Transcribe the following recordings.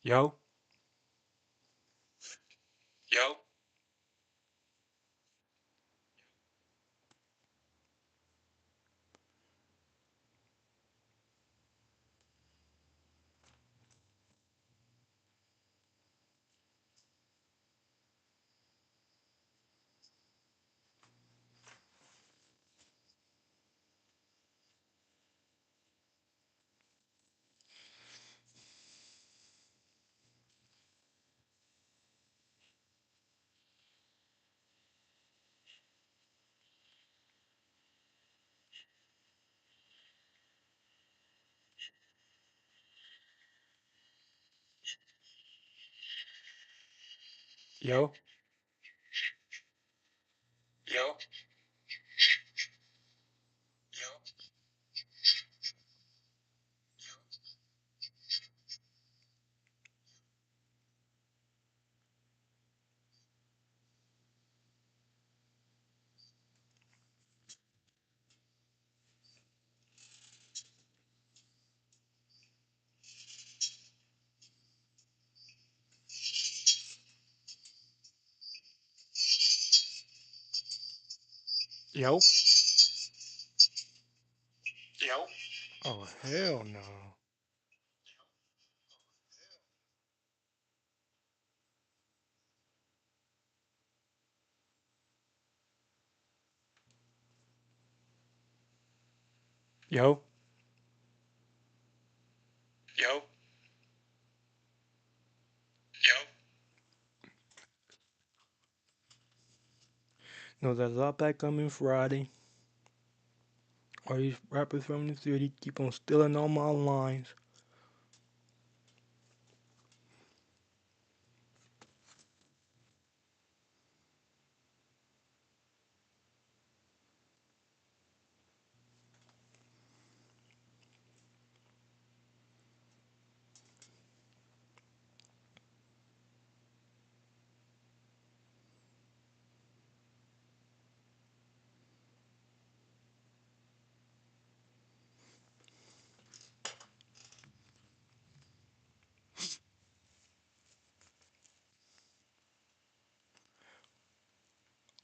Yo, yo, yo, yo, yo, yo. Oh, hell no. Yo, yo, yo. No, there's a lot back coming Friday. All these rappers from the city keep on stealing all my lines.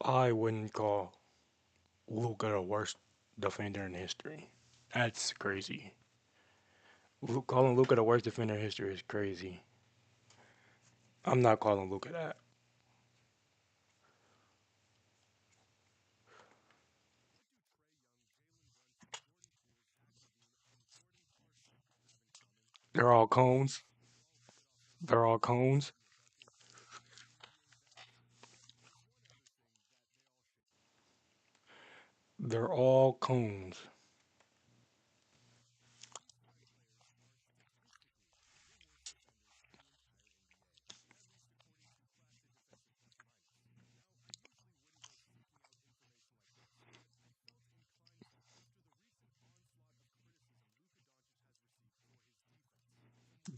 I wouldn't call Luca the worst defender in history. That's crazy. Calling Luca the worst defender in history is crazy. I'm not calling Luca that. They're all cones. They're all cones. They're all cones.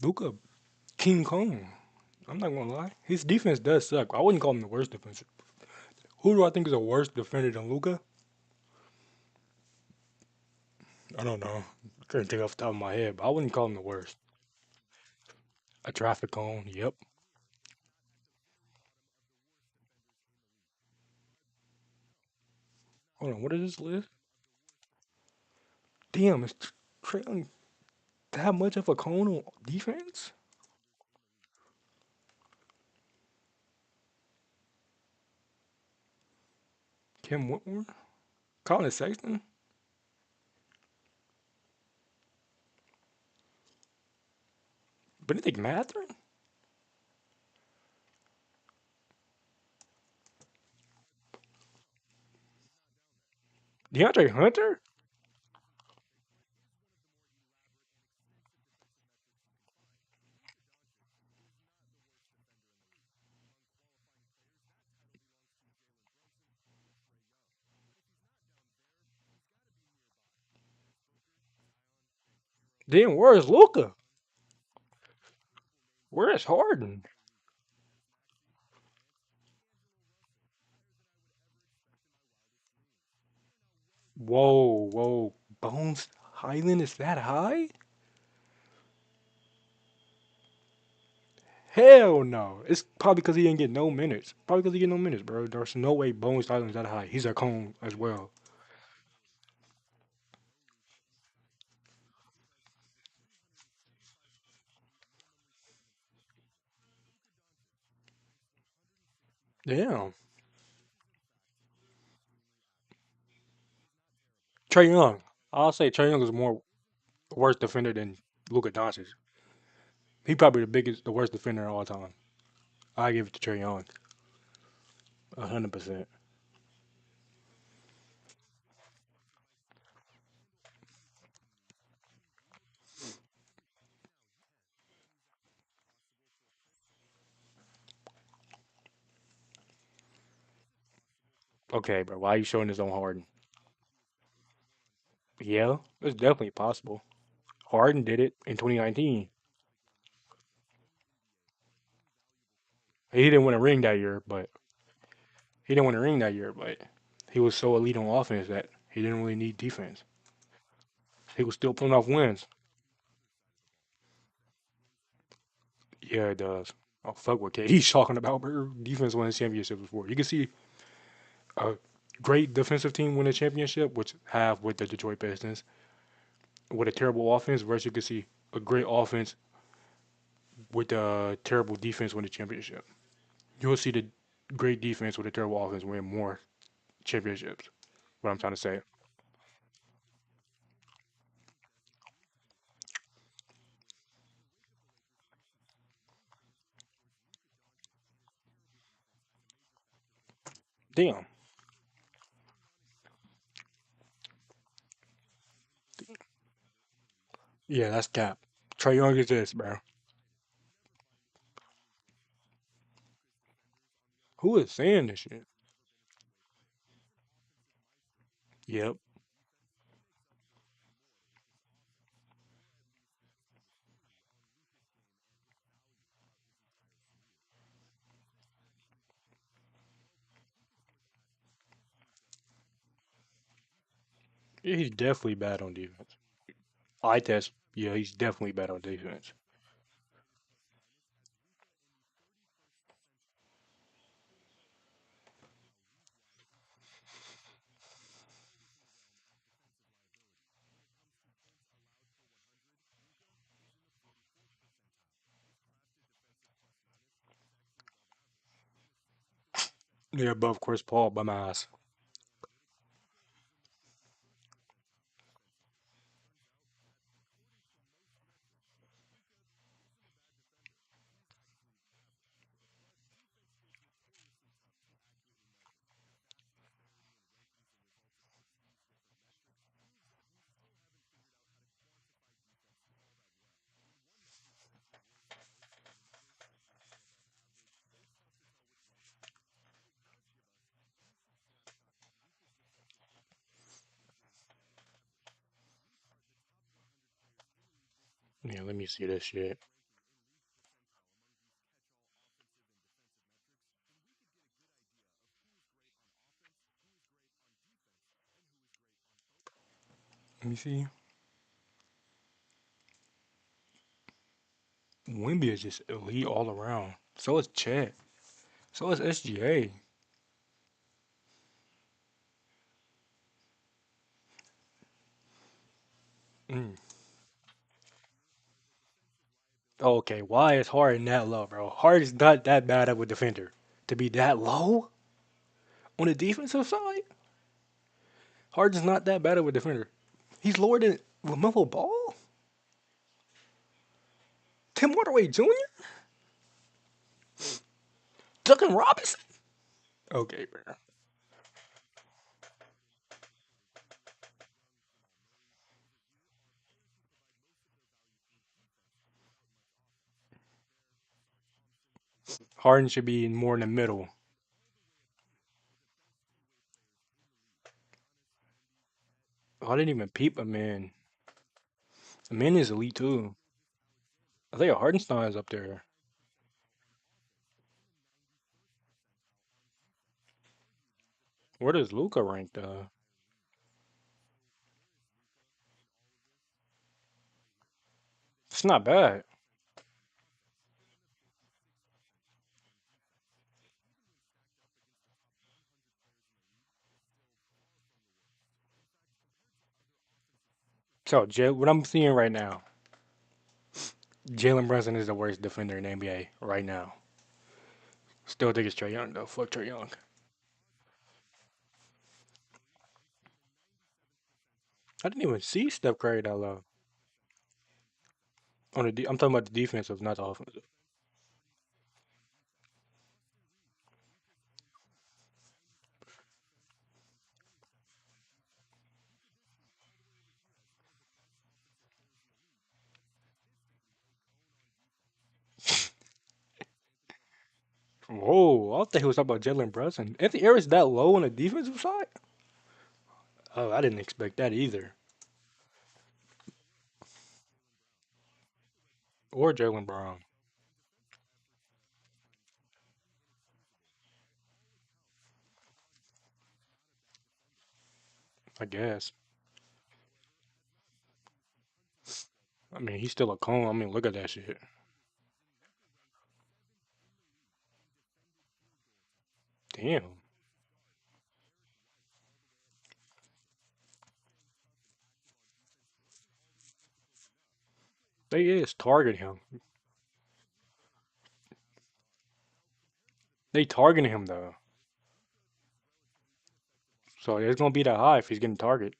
Luca, King Kong. I'm not gonna lie. His defense does suck. I wouldn't call him the worst defensive. Who do I think is a worse defender than Luca? I don't know. I couldn't think off the top of my head, but I wouldn't call him the worst. A traffic cone. Yep. Hold on. What is this list? Damn, is trailing that much of a cone on defense? Kim Whitmore, Colin Sexton, Benedict Mathurin, DeAndre Hunter. Then where is Luca? Where is Harden? Whoa, whoa. Bones Highland is that high? Hell no. It's probably because he didn't get no minutes. Probably because he get no minutes, bro. There's no way Bones Island's that high. He's a cone as well. Damn. Trey Young. I'll say Trey Young is more worse defender than Luka Doncic. He probably the worst defender of all time. I give it to Trey Young, 100%. Okay, bro. Why are you showing this on Harden? Yeah, it's definitely possible. Harden did it in 2019. He didn't win a ring that year, but he didn't win a ring that year, but he was so elite on offense that he didn't really need defense. He was still pulling off wins. Yeah, it does. Oh, fuck what KD's talking about, bro. Defense won championships before. You can see a great defensive team win a championship, which have with the Detroit Pistons, with a terrible offense, versus you can see a great offense with a terrible defense win a championship. You will see the great defense with a terrible offense win more championships. What I'm trying to say. Damn. Yeah, that's cap. Trey Young is this, bro. Who is saying this shit? Yep. Yeah, he's definitely bad on defense. I test. Yeah, he's definitely bad on defense. Yeah, above Chris Paul by my ass. Yeah, let me see this shit. Let me see. Wimby is just elite all around. So is Chet. So is SGA. Mm. Okay, why is Harden that low, bro? Harden's not that bad of a defender to be that low on the defensive side. Harden's not that bad of a defender. He's lower than LaMelo Ball, Tim Hardaway Jr., Duncan Robinson. Okay, bro. Harden should be more in the middle. Oh, I didn't even peep a man. A man is elite too. I think Hardenstein is up there. Where does Luca rank though? It's not bad. So, what I'm seeing right now, Jalen Brunson is the worst defender in the NBA right now. Still think it's Trey Young though. Fuck Trey Young. I didn't even see Steph Curry that low. I'm talking about the defensive, not the offensive. Whoa, I thought he was talking about Jalen Brunson. Anthony Harris that low on the defensive side? Oh, I didn't expect that either. Or Jalen Brown, I guess. I mean, he's still a cone. I mean, look at that shit. Damn. They is targeting him. They targeting him though. So it's gonna be that high if he's getting targeted.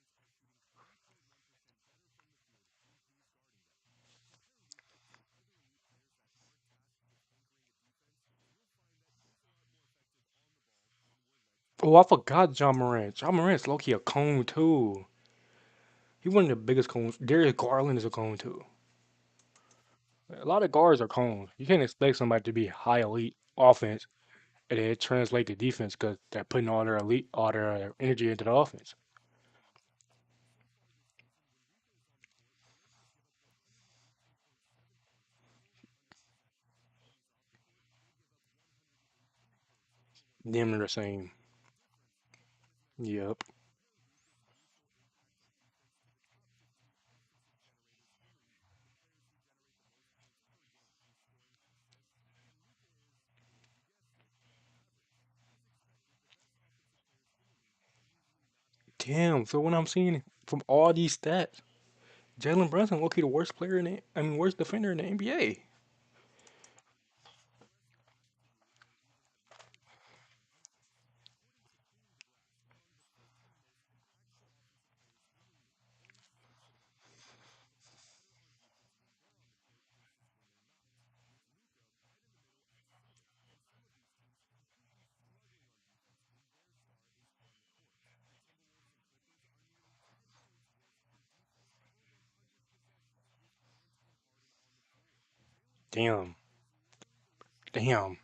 Oh, I forgot John Morant. John Morant's low key a cone too. He one of the biggest cones. Darius Garland is a cone too. A lot of guards are cones. You can't expect somebody to be high elite offense and then translate to defense because they're putting all their energy into the offense. Them are the same. Yep. Damn. So when I'm seeing from all these stats, Jalen Brunson low key the worst player in the, I mean, worst defender in the NBA. Damn. Damn.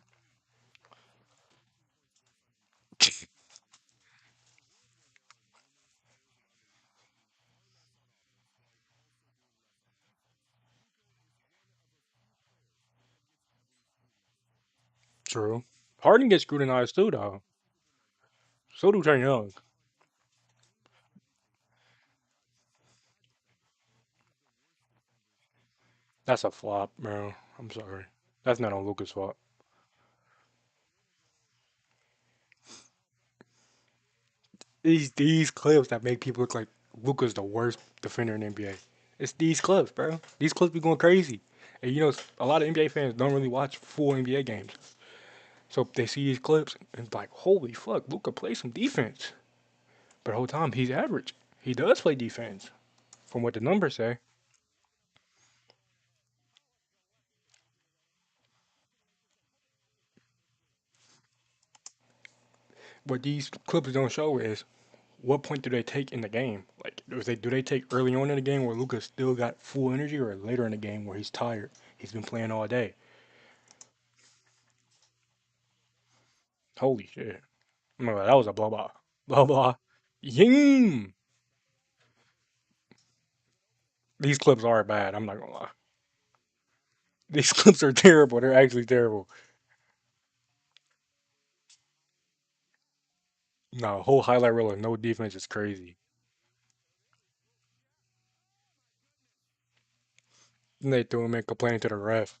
True. Harden gets scrutinized too, though. So do Trae Young. That's a flop, bro. I'm sorry. That's not on Luca's fault. These clips that make people look like Luca's the worst defender in the NBA. It's these clips, bro. These clips be going crazy. And you know, a lot of NBA fans don't really watch full NBA games. So they see these clips and it's like, holy fuck, Luca plays some defense. But the whole time he's average. He does play defense, from what the numbers say. What these clips don't show is what point do they take in the game? Like, do they take early on in the game where Luca still got full energy, or later in the game where he's tired? He's been playing all day. Holy shit! I'm like, that was a blah blah blah blah. Ying. These clips are bad. I'm not gonna lie. These clips are terrible. They're actually terrible. No, whole highlight reel of no defense is crazy. Then they threw him in complaining to the ref.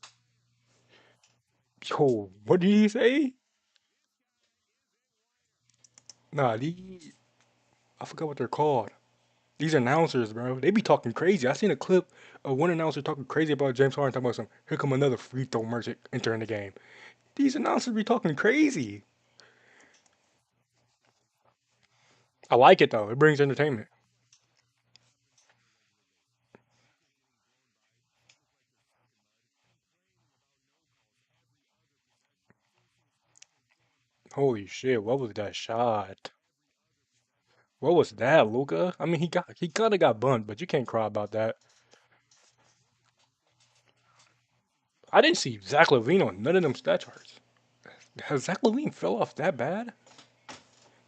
Yo, what did he say? Nah, I forgot what they're called. These announcers, bro, they be talking crazy. I seen a clip of one announcer talking crazy about James Harden, talking about some, here come another free throw merchant entering the game. These announcers be talking crazy. I like it though. It brings entertainment. Holy shit, what was that shot? What was that, Luca? I mean, he kind of got bumped, but you can't cry about that. I didn't see Zach Levine on none of them stat charts. Has Zach Levine fell off that bad?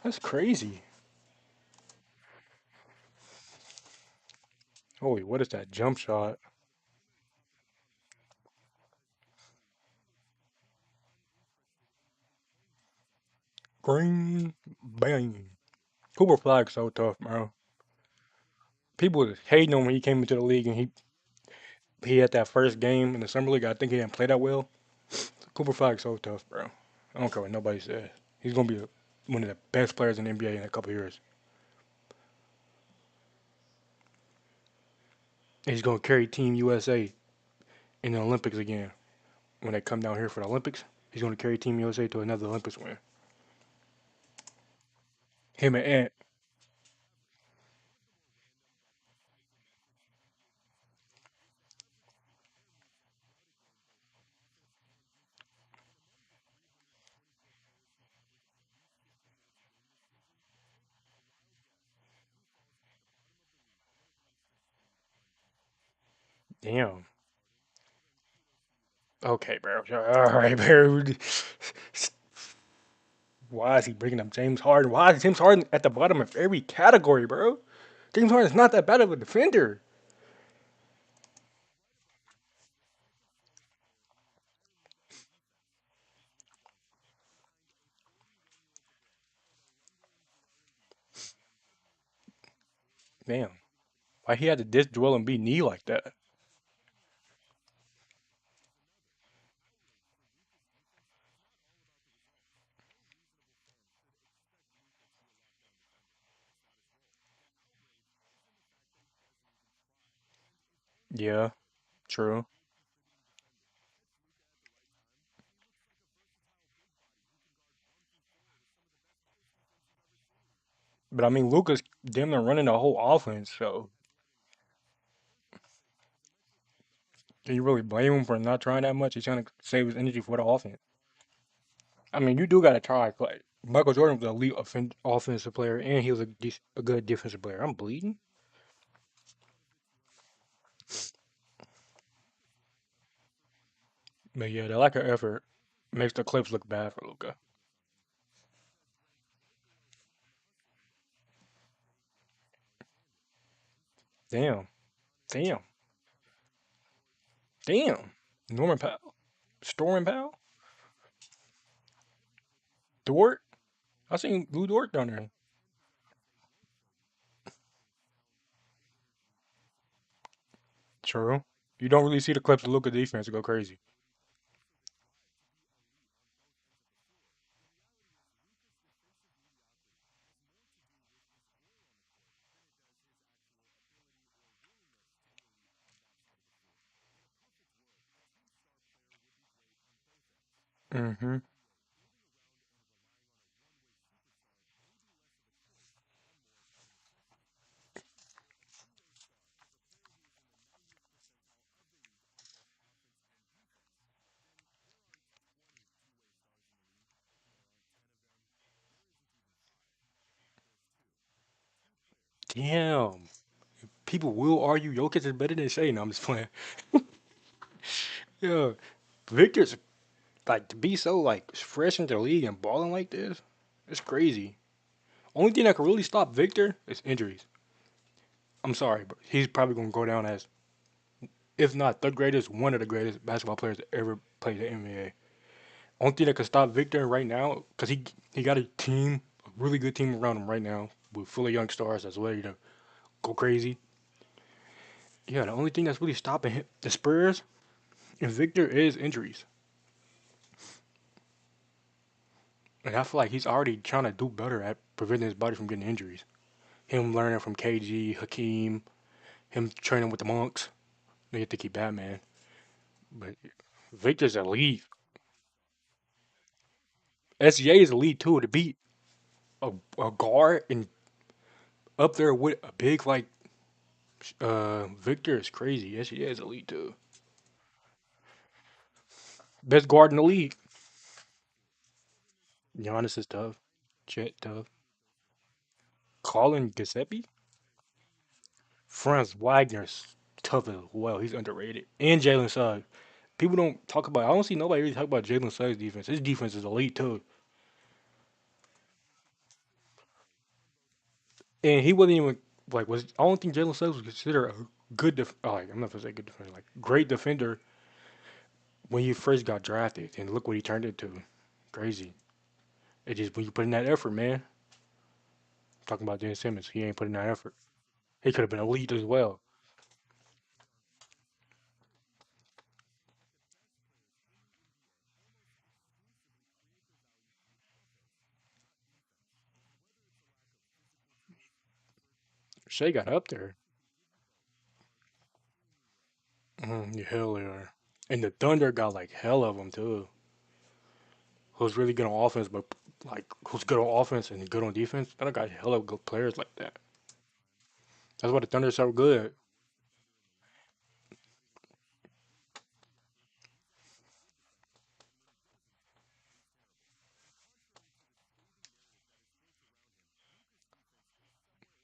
That's crazy. Holy, what is that jump shot? Green, bang. Cooper Flag's so tough, bro. People was hating on when he came into the league and he had that first game in the summer league. I think he didn't play that well. Cooper Flag's so tough, bro. I don't care what nobody says. He's gonna be one of the best players in the NBA in a couple years. And he's gonna carry Team USA in the Olympics again. When they come down here for the Olympics, he's gonna carry Team USA to another Olympics win. Him and Ant. Damn. Okay, bro. All right, bro. Why is he bringing up James Harden? Why is James Harden at the bottom of every category, bro? James Harden's not that bad of a defender. Damn. Why he had to diss Joel Embiid knee like that? Yeah, true. But I mean, Luca's damn near running the whole offense, so can you really blame him for not trying that much? He's trying to save his energy for the offense. I mean, you do got to try. Like Michael Jordan was an elite offensive player, and he was a good defensive player. I'm bleeding, but yeah, the lack of effort makes the Clips look bad for Luca. Damn, damn, damn. Norman Powell, Stormin Powell, Dort. I seen Blue Dort down there. True. You don't really see the Clips look at defense go crazy. Mm-hmm. Damn. People will argue Jokic is better than Shea. No, I'm just playing. Yeah. Victor's like to be so like fresh into the league and balling like this. It's crazy. Only thing that can really stop Victor is injuries. I'm sorry, but he's probably gonna go down as, if not the greatest, one of the greatest basketball players to ever play the NBA. Only thing that can stop Victor right now, because he got a team, a really good team around him right now, with full of young stars that's ready to go crazy. Yeah, the only thing that's really stopping him, the Spurs and Victor, is injuries. And I feel like he's already trying to do better at preventing his body from getting injuries. Him learning from KG, Hakeem, him training with the monks. They get to keep Batman, but Victor's elite. SGA is elite too. To beat a guard and up there with a big like Victor is crazy. SGA is elite too. Best guard in the league. Giannis is tough. Chet tough. Colin Giuseppe. Franz Wagner's tough as well. He's underrated. And Jalen Suggs. People don't talk about. I don't see nobody really talk about Jalen Suggs' defense. His defense is elite too. And he wasn't even like was. I don't think Jalen Suggs was considered a good. Like I'm not gonna say good defender. Like great defender when he first got drafted. And look what he turned into. Crazy. It just when you put in that effort, man. Talking about Jen Simmons, he ain't putting that effort. He could have been elite as well. Shea got up there. Yeah, hell they are. And the Thunder got like hell of them too. Who's really good on offense, but like who's good on offense and good on defense. Thunder got hell of good players like that. That's why the Thunder are so good.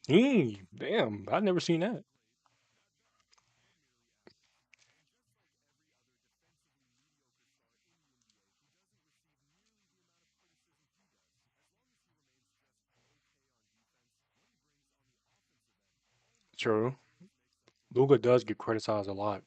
Damn, I've never seen that. True. Luga does get criticized a lot.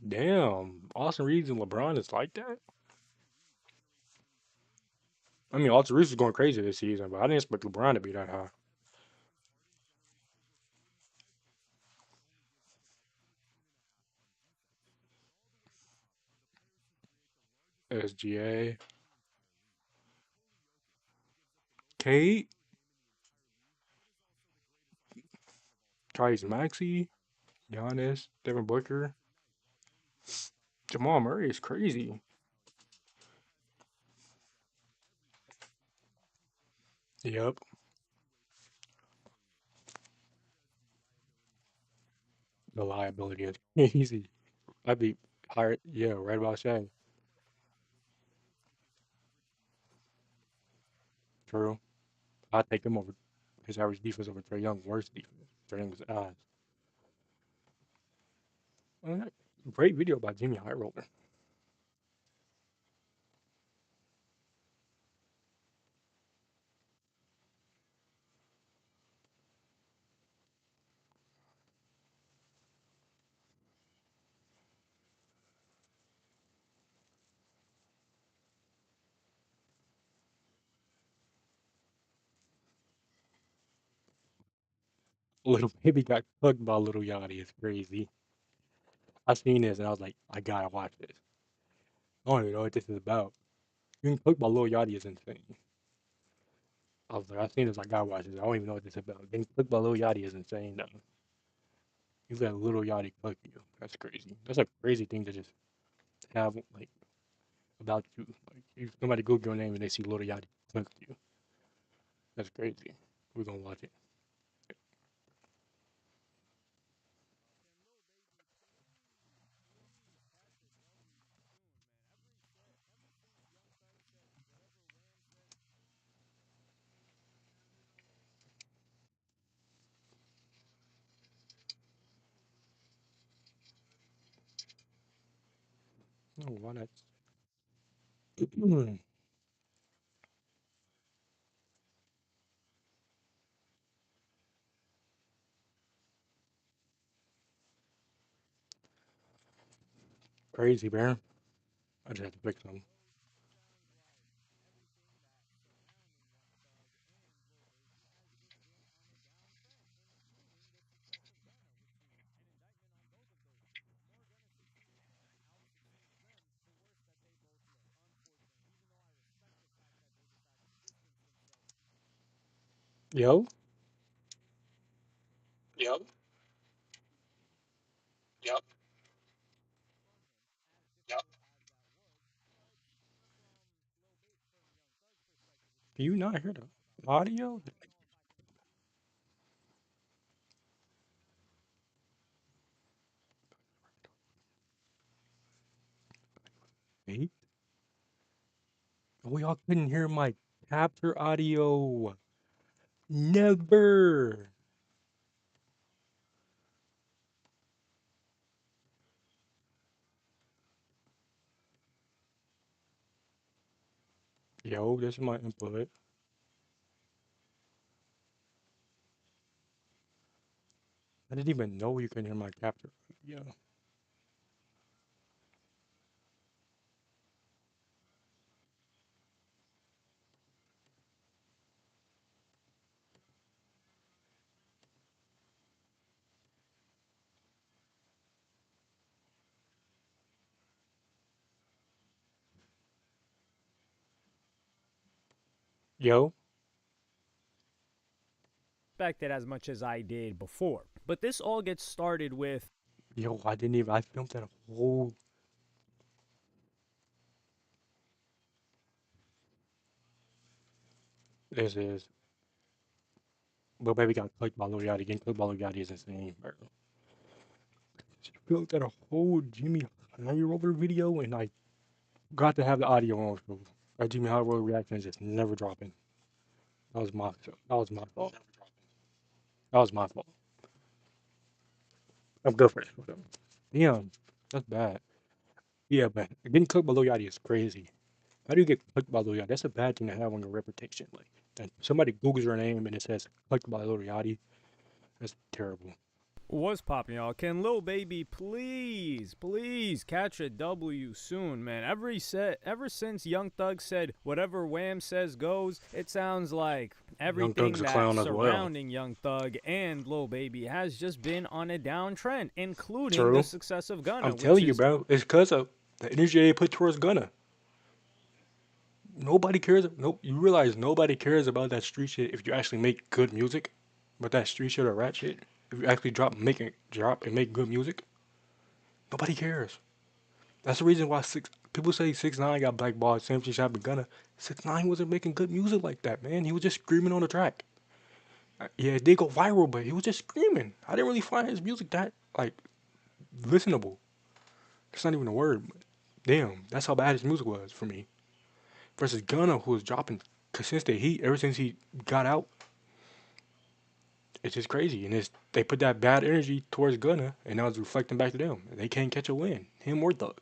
Damn, Austin Reeves and LeBron is like that. I mean, Austin Reeves is going crazy this season, but I didn't expect LeBron to be that high. SGA, Kate, Tyrese Maxey, Giannis, Devin Booker, Jamal Murray is crazy. Yep, the liability is crazy. I'd be higher. Yeah, right about Shaq. True. I'd take him over his average defense over Trey Young. Worst defense. Trey Young's ass. Great video by Jimmy High Roller. Little baby got cooked by Little Yachty. It's crazy. I seen this and I was like, I gotta watch this. I don't even know what this is about. Getting cooked by Lil Yachty is insane. I was like, I seen this, I gotta watch this. I don't even know what this is about. Getting cooked by Lil Yachty is insane though. You let Little Yachty cook you. That's crazy. That's a crazy thing to just have like about you. Like if somebody Google your name and they see Little Yachty cook you. That's crazy. We're gonna watch it. Oh, why not? Crazy, man. I just had to fix them. Yo, Yep, yep, yep. can you not hear the audio? Hey, oh, y'all couldn't hear my capture audio. Never. Yo, this is my input. I didn't even know you could hear my capture. Yeah. Yo, Expected as much as I did before. But this all gets started with yo, I didn't even. I filmed that whole. This is. But baby got clicked by Lil Yachty. Getting clicked by Lil Yachty is insane, bro. She filmed that a whole Jimmy High Roller video, and I got to have the audio on. So that Jimmy High Roller reaction is just never dropping. That was my. That was my fault. That was my fault. I'm good for it. Damn, that's bad. Yeah, but getting clicked by Lil Yachty is crazy. How do you get clicked by Lil Yachty? That's a bad thing to have on your reputation. Like, that somebody Googles your name and it says clicked by Lil Yachty. That's terrible. was popping, y'all. Can Lil Baby please catch a W soon, man? Ever since Young Thug said whatever Wham says goes, it sounds like Young Thug's everything a that clown as well. surrounding Young Thug and Lil Baby has just been on a downtrend, including the True. success of I'm Gunna, which telling you, is bro. It's because of the energy they put towards Gunna. Nobody cares. Nope. You realize nobody cares about that street shit if you actually make good music. But that street shit or rap shit, if you actually drop and make good music, nobody cares. That's the reason why six people say 6ix9ine got blackballed. Same thing happened to Gunna. 6ix9ine wasn't making good music like that, man. He was just screaming on the track. Yeah, it did go viral, but he was just screaming. I didn't really find his music that like listenable. That's not even a word. But damn, that's how bad his music was for me. Versus Gunna, who was dropping consistent heat ever since he got out. It's just crazy, and they put that bad energy towards Gunna, and now it's reflecting back to them. They can't catch a win, him or Thug.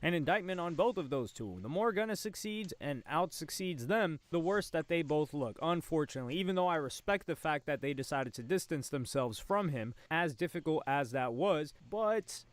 an indictment on both of those two. The more Gunna succeeds and out succeeds them, the worse that they both look, unfortunately. Even though I respect the fact that they decided to distance themselves from him, as difficult as that was, but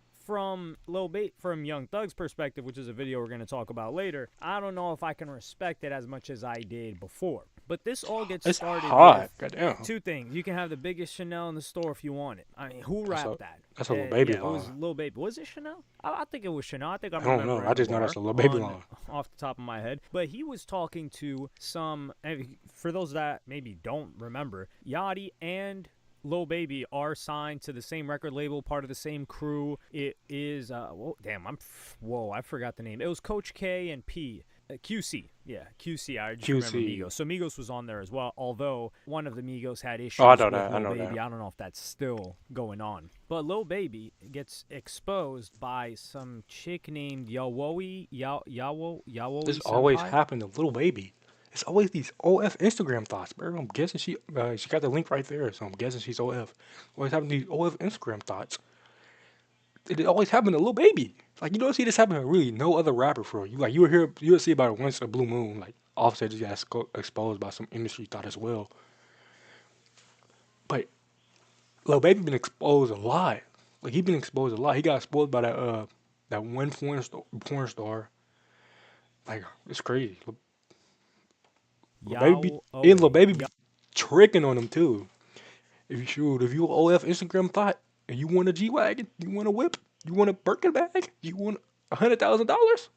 from Young Thug's perspective, which is a video we're going to talk about later, I don't know if I can respect it as much as I did before. But this all gets It's started with hot, goddamn. two things. You can have the biggest Chanel in the store if you want it. I mean, who That's a rapped that? that's a little baby Yeah, it was line. Lil Baby. Was it Chanel? I think it was Chanel. I think I'm I don't know. remembering I the just know that's bar a little baby on line. off the top of my head. But he was talking to some. For those that maybe don't remember, Yachty and Lil Baby are signed to the same record label, part of the same crew. It is damn, whoa, I forgot the name. It was Coach K and P. QC, yeah, QC. I just remember QC. Migos. So Migos was on there as well. Although one of the Migos had Oh, I issues know with that. I Lil know that. Baby. I don't know if that's still going on. But Lil Baby gets exposed by some chick named This Yawoe always Senpai. happened to little baby. It's always these OF Instagram thoughts, bro. I'm guessing she got the link right there, so I'm guessing she's OF. Always having these OF Instagram thoughts. It always happened to Lil Baby. Like you don't see this happen to really no other rapper for real. You like you would see about it once a blue moon. Like Offset just got exposed by some industry thought as well. But Lil Baby been exposed a lot. Like he been exposed a lot. He got exposed by that one porn star. Like it's crazy. Lil Baby be Yao. Oh and Lil wait. Baby be tricking on him too. If you OF Instagram thought and you want a G wagon, you want a whip, you want a Birkin bag, you want $100,000,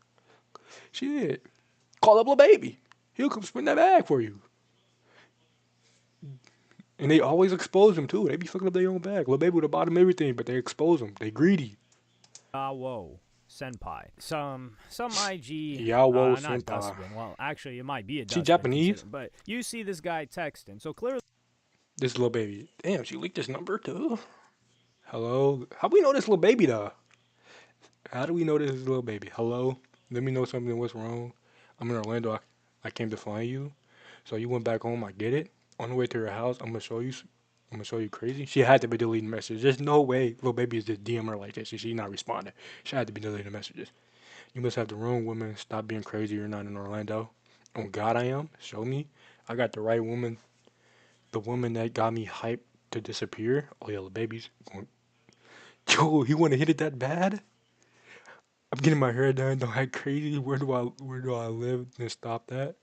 shit, call up Lil Baby. He'll come spin that bag for you. And they always expose him too. They be fucking up their own bag. Lil Baby would have bought him everything, but they expose him. They greedy. Whoa. Senpai. Some IG, Yawo not senpai. dustbin. Well, actually, it might be a She dustbin Japanese? considering. But you see this guy texting, so clearly This Lil Baby. Damn, she leaked this number too. Hello. How we know this Lil Baby though? How do we know this is Lil Baby? Hello. Let me know something. What's wrong? I'm in Orlando. I came to find you. So you went back home. I get it. On the way to your house, I'm gonna show you. I'm gonna show you crazy. She had to be deleting messages. There's no way Lil Baby is just DM her like this. She's not responding. She had to be deleting messages. You must have the wrong woman. Stop being crazy. You're not in Orlando. On God, I am. Show me. I got the right woman. The woman that got me hyped to disappear. Oh yeah, the baby's going. Yo, he want to hit it that bad? I'm getting my hair done. Don't act crazy. Where do I live? And stop that.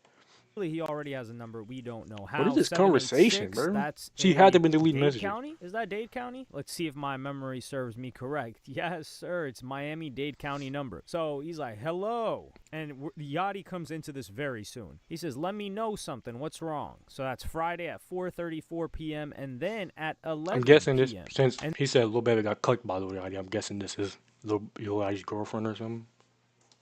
he already has a number we don't know What is how. this conversation, 786, bro? that's She had to in be deleting Dade messages. County? Is that Dade County? Let's see if my memory serves me correct. Yes, sir. It's Miami-Dade County number. So he's like, hello. And Yachty comes into this very soon. He says, let me know something. What's wrong? So that's Friday at 4:34 p.m. and then at I'm 11 guessing this p.m. since And he said Lil Baby got clicked by Lil Yachty. I'm guessing this is Lil Yachty's girlfriend or something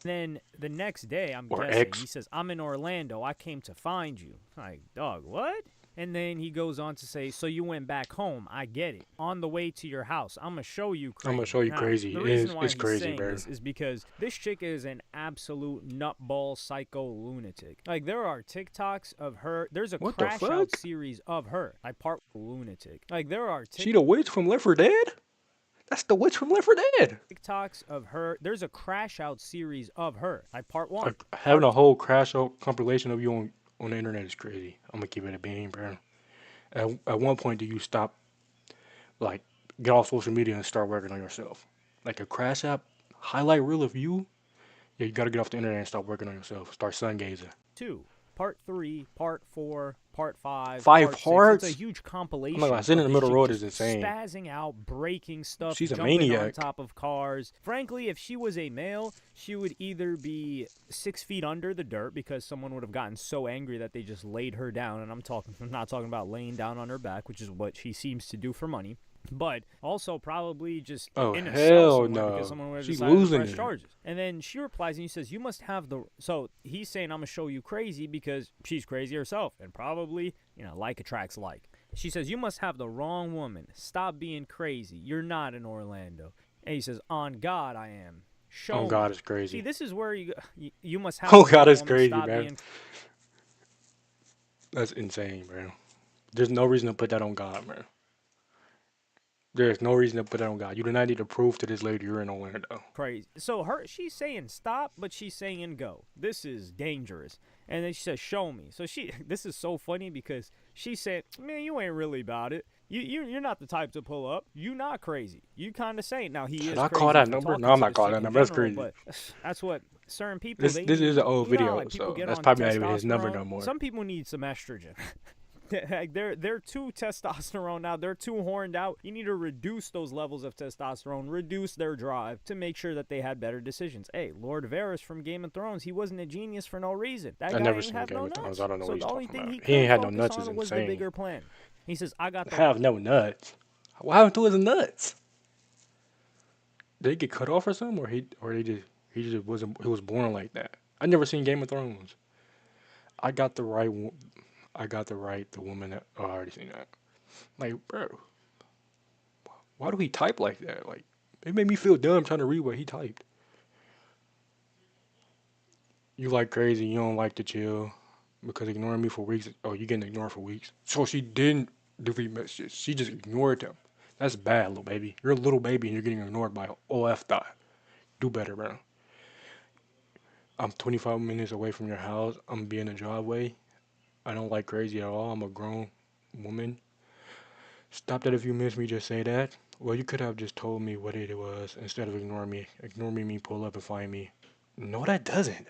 then the next day, I'm or guessing, he ex. says, I'm in Orlando. I came to find you. Like, dog, what? And then he goes on to say, so you went back home. I get it. On the way to your house, I'm going to show you I'm gonna crazy. show you Now, crazy. the reason why It's he's crazy, saying bro. this is because this chick is an absolute nutball psycho lunatic. Like, there are TikToks of her. There's a What the crash out fuck? series of her. I part lunatic. Like, there are She the witch from Left 4 Dead? That's the witch from Left 4 Dead. TikToks of her. There's a crash out series of her. Like, part one. Like having a whole crash out compilation of you on the internet is crazy. I'm gonna keep it a bean, bro. At one point, do you stop like get off social media and start working on yourself? Like a crash app highlight reel of you. Yeah, you gotta get off the internet and start working on yourself. Start sun gazing. Two, part three, part four, part five, Five part six. It's a hearts. huge Oh my compilation god, sitting of in the this middle chick road just is insane. spazzing out, breaking stuff, She's a jumping on maniac. top of cars. Frankly, if she was a male, she would either be 6 feet under the dirt because someone would have gotten so angry that they just laid her down. And I'm not talking about laying down on her back, which is what she seems to do for money. But also probably just Oh in a cell hell somewhere because no. someone would have She decided to losing press it. charges. And then she replies and he says, you must have the... So he's saying, I'm going to show you crazy because she's crazy herself. And probably, like attracts like. She says, you must have the wrong woman. Stop being crazy. You're not in Orlando. And he says, on God, I am. Oh Show god, me. it's See, crazy. this is where you must have Oh the god, wrong it's woman. crazy, Stop man. being... That's insane, bro. There's no reason to put that on God, man. There's no reason to put that on God. You do not need to prove to this lady you're in Orlando. Crazy. So she's saying stop, but she's saying go. This is dangerous. And then she says, show me. So this is so funny because she said, man, you ain't really about it. You're not the type to pull up. You not crazy. You kind of saying now he Should is I crazy call that for number? talking No, I'm to not this calling chick that in number. That's general, crazy. but that's what certain people This they this is an need. old How, video, like people so get that's on probably not even his number no testosterone. more. Some people need some estrogen. Like they're too testosterone now. They're too horned out. You need to reduce those levels of testosterone, reduce their drive to make sure that they had better decisions. Hey, Lord Varys from Game of Thrones, he wasn't a genius for no reason. That I guy never ain't seen have Game no of Thrones. nuts. I don't know So what he's the only talking thing about. he He ain't could had no focus nuts. Is on was the insane. bigger plan. He says, I got the Have no nuts. What happened to his nuts? Did he get cut off or something, or he just wasn't he was born like that? I never seen Game of Thrones. I got the right I got the woman that oh, I already seen that. Like, bro, why do he type like that? Like, it made me feel dumb trying to read what he typed. You like crazy, you don't like to chill because ignoring me for weeks. Oh, you getting ignored for weeks. So she didn't delete messages. She just ignored him. That's bad, little baby. You're a little baby and you're getting ignored by OF dot. Do better, bro. I'm 25 minutes away from your house. I'm being a driveway. I don't like crazy at all. I'm a grown woman. Stop that if you miss me, just say that. Well, you could have just told me what it was instead of ignoring me. Ignoring me, pull up and find me. No, that doesn't.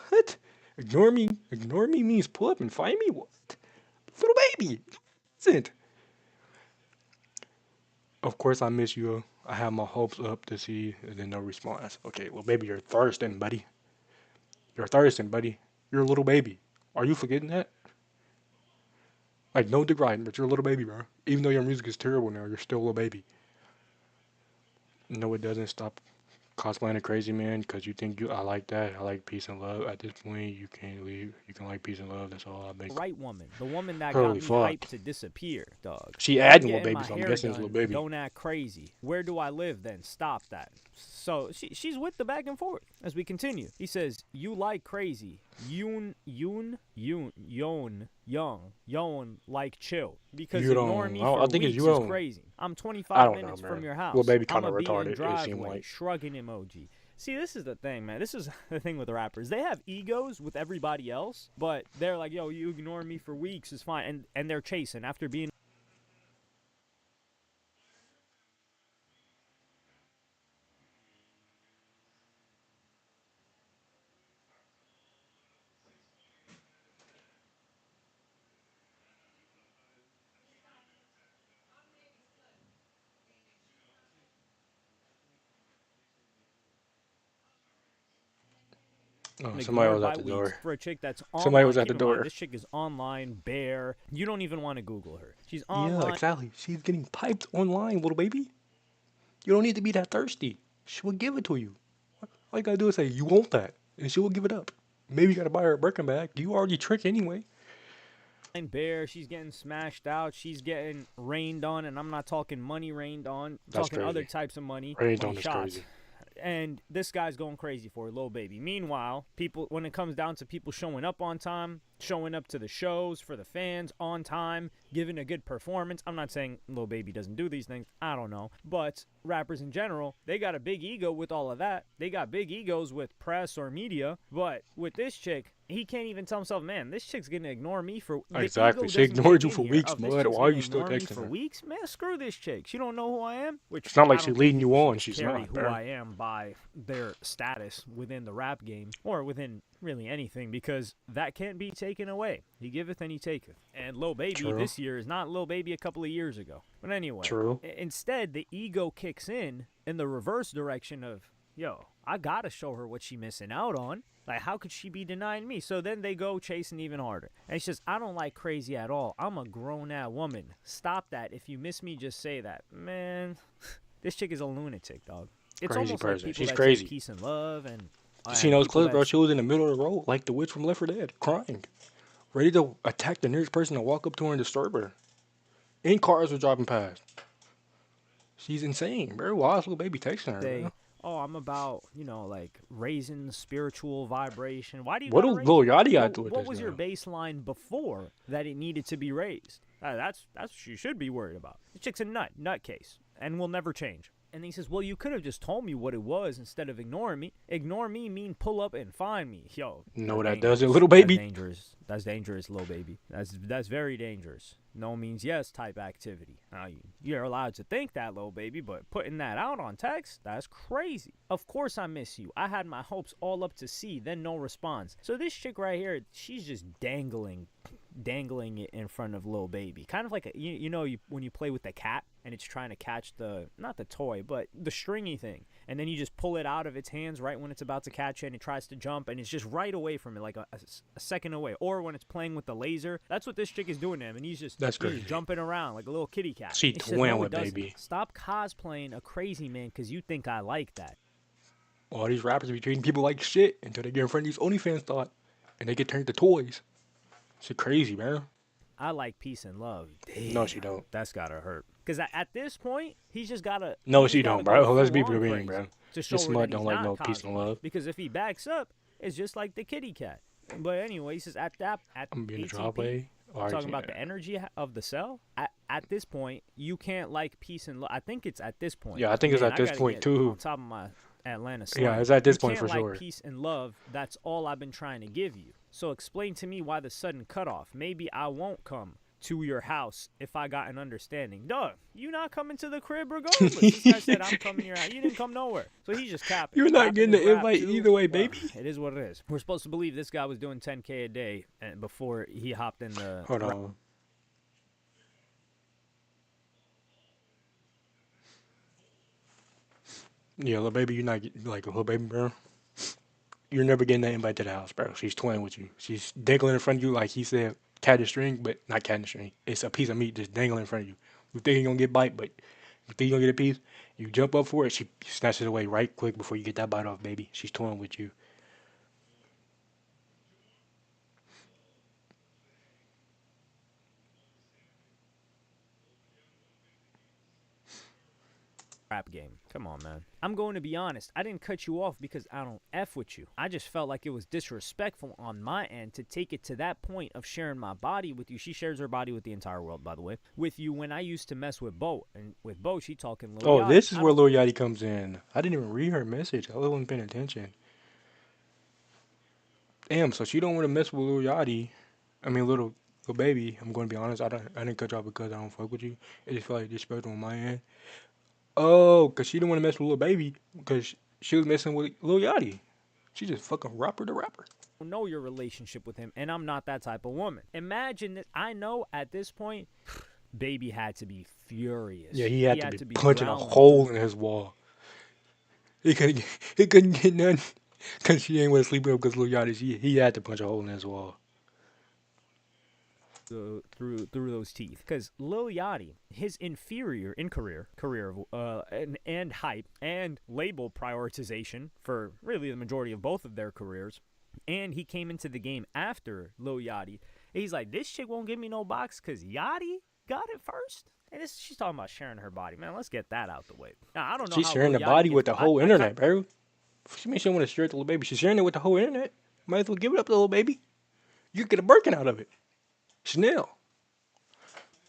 What? Ignore me? Ignore me means pull up and find me? What? Little baby. Isn't. Of course, I miss you. I have my hopes up to see, and then no response. Okay, well, baby, you're thirsting, buddy. You're thirsting, buddy. You're a little baby. Are you forgetting that? Like, no deriding, but you're a little baby, bro. Even though your music is terrible now, you're still a little baby. No, it doesn't stop cosplaying a crazy man because you think I like that. I like peace and love. At this point, you can't leave. You can like peace and love. That's all I've been. Right woman, the woman that got Holy me fuck. hyped to disappear, dog. She I'm adding little getting baby, my so I'm hair guessing it's little done. baby. Don't act crazy. Where do I live then? Stop that. So she's with the back and forth as we continue. He says, "You like crazy. Young, like chill. Because You ignore don't. me I for think it's weeks you is don't. crazy. I'm I 25 don't know, minutes man. from your Little house. baby I'm kind of a be in retarded. It seemed driveway. like. Shrugging emoji." See, this is the thing, man. This is the thing with the rappers. They have egos with everybody else, but they're like, yo, you ignore me for weeks is fine. And they're chasing after being Somebody ignored was at by the weeks door. for a chick that's Somebody was online. at the Keep in mind, door. this chick is online, bare. You don't even want to Google her. She's Yeah, online. exactly. She's getting piped online, little baby. You don't need to be that thirsty. She will give it to you. All you gotta do is say you want that, and she will give it up. Maybe you gotta buy her a Birkin bag. You already trick anyway. Bare, she's getting smashed out, she's getting rained on, and I'm not talking money rained on, I'm That's talking other crazy. types of money, Rain money on is shots. crazy. And this guy's going crazy for a little baby. Meanwhile, people, when it comes down to people showing up on time, showing up to the shows for the fans on time, giving a good performance. I'm not saying Lil Baby doesn't do these things. I don't know. But rappers in general, they got a big ego with all of that. They got big egos with press or media. But with this chick, he can't even tell himself, man, this chick's going to ignore me for... Exactly. The She ego doesn't ignored kick you in for here weeks, of this bud. chick's Why are going you to still ignore me texting for her? weeks. Man, screw this chick. She don't know who I am. Which It's not like I she's don't leading think you people on. should She's carry not, who bro. I am by their status within the rap game or within really anything, because that can't be taken away. He giveth and he taketh. And Lil Baby True. this year is not Lil Baby a couple of years ago. But anyway, True. Instead the ego kicks in the reverse direction of, yo, I gotta show her what she missing out on. Like, how could she be denying me? So then they go chasing even harder. And it's just, I don't like crazy at all. I'm a grown-ass woman. Stop that. If you miss me, just say that. Man, this chick is a lunatic, dog. It's Crazy almost person. like people She's that crazy. say peace and love and You seen those people clips, bro? that She was in the middle of the road, like the witch from Left 4 Dead, crying, ready to attack the nearest person to walk up to her and disturb her. And cars were driving past. She's insane, bro. Why is little baby texting her, say, bro? oh, I'm about, like raising spiritual vibration. Why do you What gotta do raise Lil it? Yachty got to do with What this was your now? baseline before that it needed to be raised? That's what you should be worried about. This chick's a nutcase, and will never change. And he says, well, you could have just told me what it was instead of ignoring me. Ignore me mean pull up and find me. Yo, No, that's that does it, dangerous. little That's baby. dangerous. That's dangerous, little baby. That's very dangerous. No means yes type activity. Now, you're allowed to think that, little baby, but putting that out on text, that's crazy. Of course I miss you. I had my hopes all up to see, then no response. So this chick right here, she's just dangling it in front of little baby, kind of like when you play with the cat and it's trying to catch not the toy but the stringy thing, and then you just pull it out of its hands right when it's about to catch it and it tries to jump and it's just right away from it, like a second away. Or when it's playing with the laser, that's what this chick is doing to him, and he's just jumping around like a little kitty cat. She It's just, twin no, with it doesn't. baby. Stop cosplaying a crazy man because you think I like that. All these rappers be treating people like shit until they get in front of these OnlyFans thought, and they get turned to toys. Shit crazy, man. I like peace and love. Damn, No, she don't. that's gotta hurt. Because at this point, he's just gotta. No, he's she gotta don't, go bro. Let's be full on real, crazy bro. to show This her mud that don't he's like not no peace and cosplaying. love. Because if he backs up, it's just like the kitty cat. But anyway, he says at I'm gonna be in the ATP, driveway. talking about the energy of the cell. At at this point, you can't like peace and love. I think it's at this point. Yeah, I think it's Man, at I this gotta point get too. on top of my Atlanta Yeah, slang. it's at this You point can't for like sure. peace and love. That's all I've been trying to give you. So explain to me why the sudden cutoff. Maybe I won't come to your house if I got an understanding. Duh, you not coming to the crib regardless. This guy said I'm coming to your house. You didn't come nowhere. So he's just capping. You're not Capping getting his the rap invite too. either way, Well, baby. it is what it is. We're supposed to believe this guy was doing 10K a day before he hopped in the Hold on. Yeah, little baby, you're not like a little baby, bro. You're never getting that invite to the house, bro. She's toying with you. She's dangling in front of you like he said, cat and string, but not cat and string. It's a piece of meat just dangling in front of you. You think you're gonna get bite, but you think you're gonna get a piece. You jump up for it, she snatches it away right quick before you get that bite off, baby. She's toying with you. rap game. Come on, man. I'm going to be honest. I didn't cut you off because I don't F with you. I just felt like it was disrespectful on my end to take it to that point of sharing my body with you. She shares her body with the entire world, by the way. With you when I used to mess with Bo. And with Bo, she talking Lil Oh, Yachty. this is I where don't Lil Yachty comes in. I didn't even read her message. I wasn't paying attention. Damn, so she don't want to mess with Lil Yachty. I mean, little baby. I'm going to be honest. I didn't cut you off because I don't fuck with you. It just felt like disrespectful on my end. Oh, cause she didn't want to mess with Lil Baby because she was messing with Lil Yachty. She just fucking rapper to rapper. know your relationship with him, and I'm not that type of woman. Imagine that I know at this point, Baby had to be Yeah, furious. he He had to had be to be punching a growling through hole in his wall. He couldn't get none because she ain't want to sleep with him because Lil Yachty. He had to punch a hole in his wall. through those teeth. Because Lil Yachty, his inferior in career and hype and label prioritization for really the majority of both of their careers, and he came into the game after Lil Yachty. He's like, this chick won't give me no box because Yachty got it first. And she's talking about sharing her body, man. Let's get that out the way. Now I don't know She's how sharing Lil the Yachty body gets. with the whole I kind internet, bro. She mean she don't want to share it to Lil Baby. She's sharing it with the whole internet. Might as well give it up to Lil Baby. You could get a Birkin out of it. Chanel.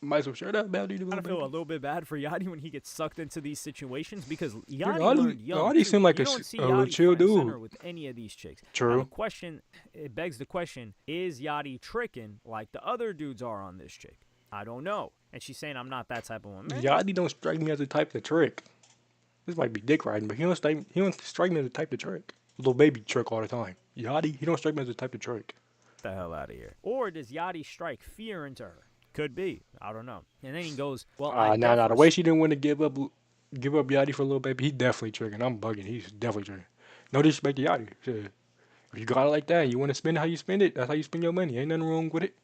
Might as well share that body to Lil kind of feel a Baby. little bit bad for Yachty when he gets sucked into these situations because Bro, Yachty learned young Yachty too. seemed like You don't see a little Yachty chill front and dude. center with any of these chicks. Now the True. question, it begs the question: is Yachty tricking like the other dudes are on this chick? I don't know. And she's saying I'm not that type of woman. Man, Yachty don't strike me as the type to trick. This might be dick riding, but he don't strike me as the type to trick. Little baby trick all the time. Yachty, he don't strike me as the type to trick. get the hell out of here. Or does Yachty strike fear into her? Could be. I don't know. And then he goes, well, I Nah, def the way she didn't want to give up Yachty for a little baby, he definitely tricking. I'm bugging. He's definitely tricking. No disrespect to Yachty. Shit. If you got it like that, you want to spend it how you spend it. That's how you spend your money. Ain't nothing wrong with it.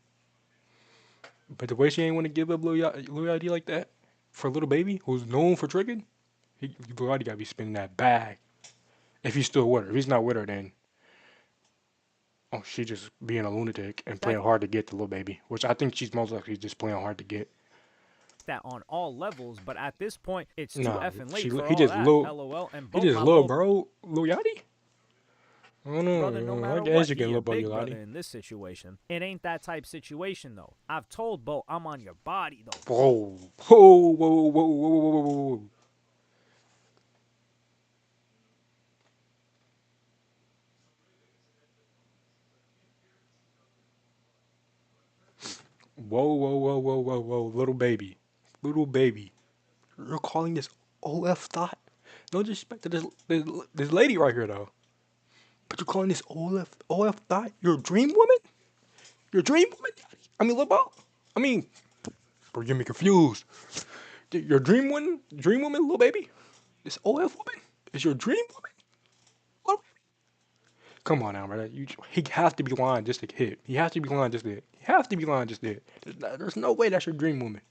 But the way she ain't want to give up Lil Yachty like that for a little baby who's known for tricking, Lil Yachty gotta be spending that bag. If he's still with her. If he's not with her, then oh, she just being a lunatic and playing respect hard to get the little baby, which I think she's most likely just playing hard to get. that on all levels, but at this point, it's too Nah, effing late for he all just that. little, LOL. And he both just my little little bro, Lil Yachty. I don't brother, no know. I matter guess what, you get he little a bro Lil big brother Yachty. in this situation. It ain't that type situation though. I've told Bo I'm on your body though. Whoa, whoa, whoa, whoa, whoa, whoa, whoa, whoa, whoa, whoa, whoa, whoa, whoa, whoa, little baby. You're calling this OF thought? No disrespect to this lady right here though. But you're calling this OF thought your dream woman? Your dream woman? I mean, Lil I mean, bro, you get me confused. Your dream woman, little baby. This OF woman is your dream woman. Little baby. Come on now, brother. He has to be lying just to hit. He has to be lying just to hit. He has to be lying just to hit. There's no way that's your dream woman.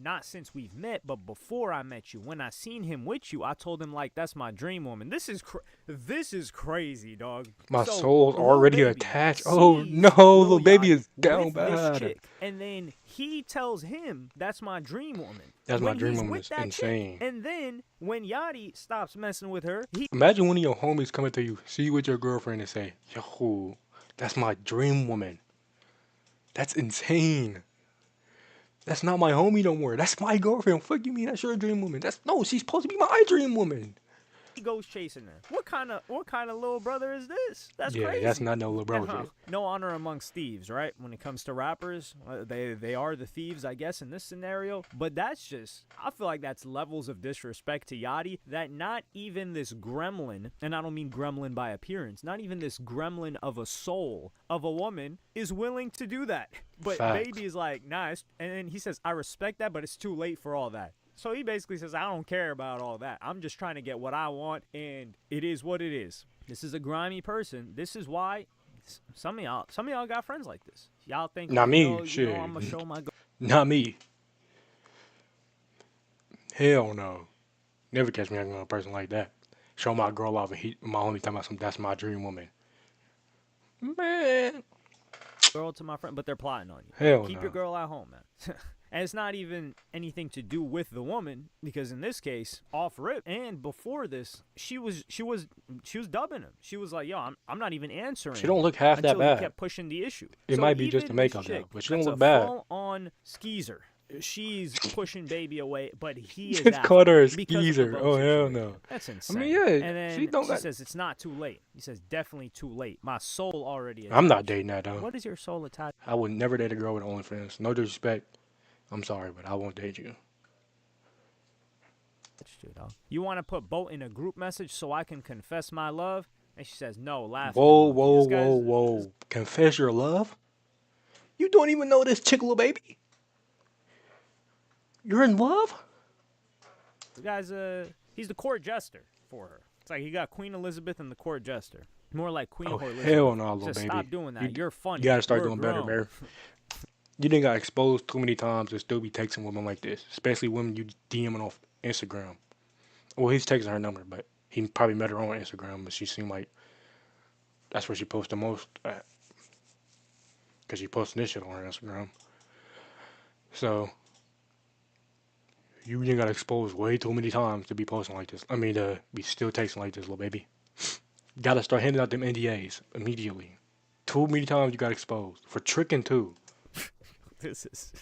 Not since we've met, but before I met you. When I seen him with you, I told him like that's my dream woman. This is crazy, dog. My So soul's Lil already Baby attached. Oh sees no, little Lil baby Yachty is down with this bad. chick, and then he tells him that's my dream woman. That's my When dream he's woman. with Is that chick, insane. and then when Yachty stops messing with her, he Imagine one of your homies coming to you, see you with your girlfriend, and say, "Yo, that's my dream woman." That's insane. That's not my homie no more. That's my girlfriend. Fuck you mean that's your dream woman? That's no, she's supposed to be my dream woman. He goes chasing her. What kind of little brother is this? That's Yeah, that's crazy. not no little bro And shit. no honor amongst thieves, right? When it comes to rappers, they are the thieves, I guess, in this scenario. But that's just, I feel like that's levels of disrespect to Yachty that not even this gremlin, and I don't mean gremlin by appearance, not even this gremlin of a soul of a woman is willing to do that. But Facts. Baby is like, nice, and then he says, I respect that, but it's too late for all that. So he basically says, I don't care about all that. I'm just trying to get what I want, and it is what it is. This is a grimy person. This is why some of y'all got friends like this. Y'all think Not like, me. yo, I'm Shit. gonna show my Not me. Hell no. Never catch me hanging with a person like that. Show my girl off and my homie talking about some that's my dream woman. Man. girl to my friend, but they're plotting on you. Hell Keep your no. girl at home, man. And it's not even anything to do with the woman, because in this case, off rip and before this, she was dubbing him. She was like, "Yo, I'm not even answering She don't him," look half that until he bad. kept pushing the issue. It So might be just the even this makeup chick, though, but she don't that's a look bad. full-on skeezer. She's pushing Baby away, but he is Just after called her her a because of the skeezer. boat Oh hell situation. no. That's I mean, insane. yeah, And she then don't she got. says it's not too late. He says definitely too late. My soul already I'm not attached. dating that though. What is your soul attached? I would never date a girl with OnlyFans. No disrespect. I'm sorry, but I won't date you. Dog. You want to put Boat in a group message so I can confess my love? And she says, no, laughing Whoa, emoji. whoa, whoa, whoa. Confess your love? You don't even know this chick, little baby? You're in love? This guy's he's the court jester for her. It's like he got Queen Elizabeth and the court jester. More like Queen Oh, Elizabeth. hell no, little Just baby. stop doing that. You You're funny. gotta start You're doing better, grown. man. You didn't got exposed too many times to still be texting women like this, especially women you DMing off Instagram. Well, he's texting her number, but he probably met her on Instagram, but she seemed like that's where she posts the most at. Because she posting this shit on her Instagram. So, you didn't got exposed way too many times to be posting like this. I mean, to be still texting like this, little baby. Gotta start handing out them NDAs immediately. Too many times you got exposed. For tricking too. This is.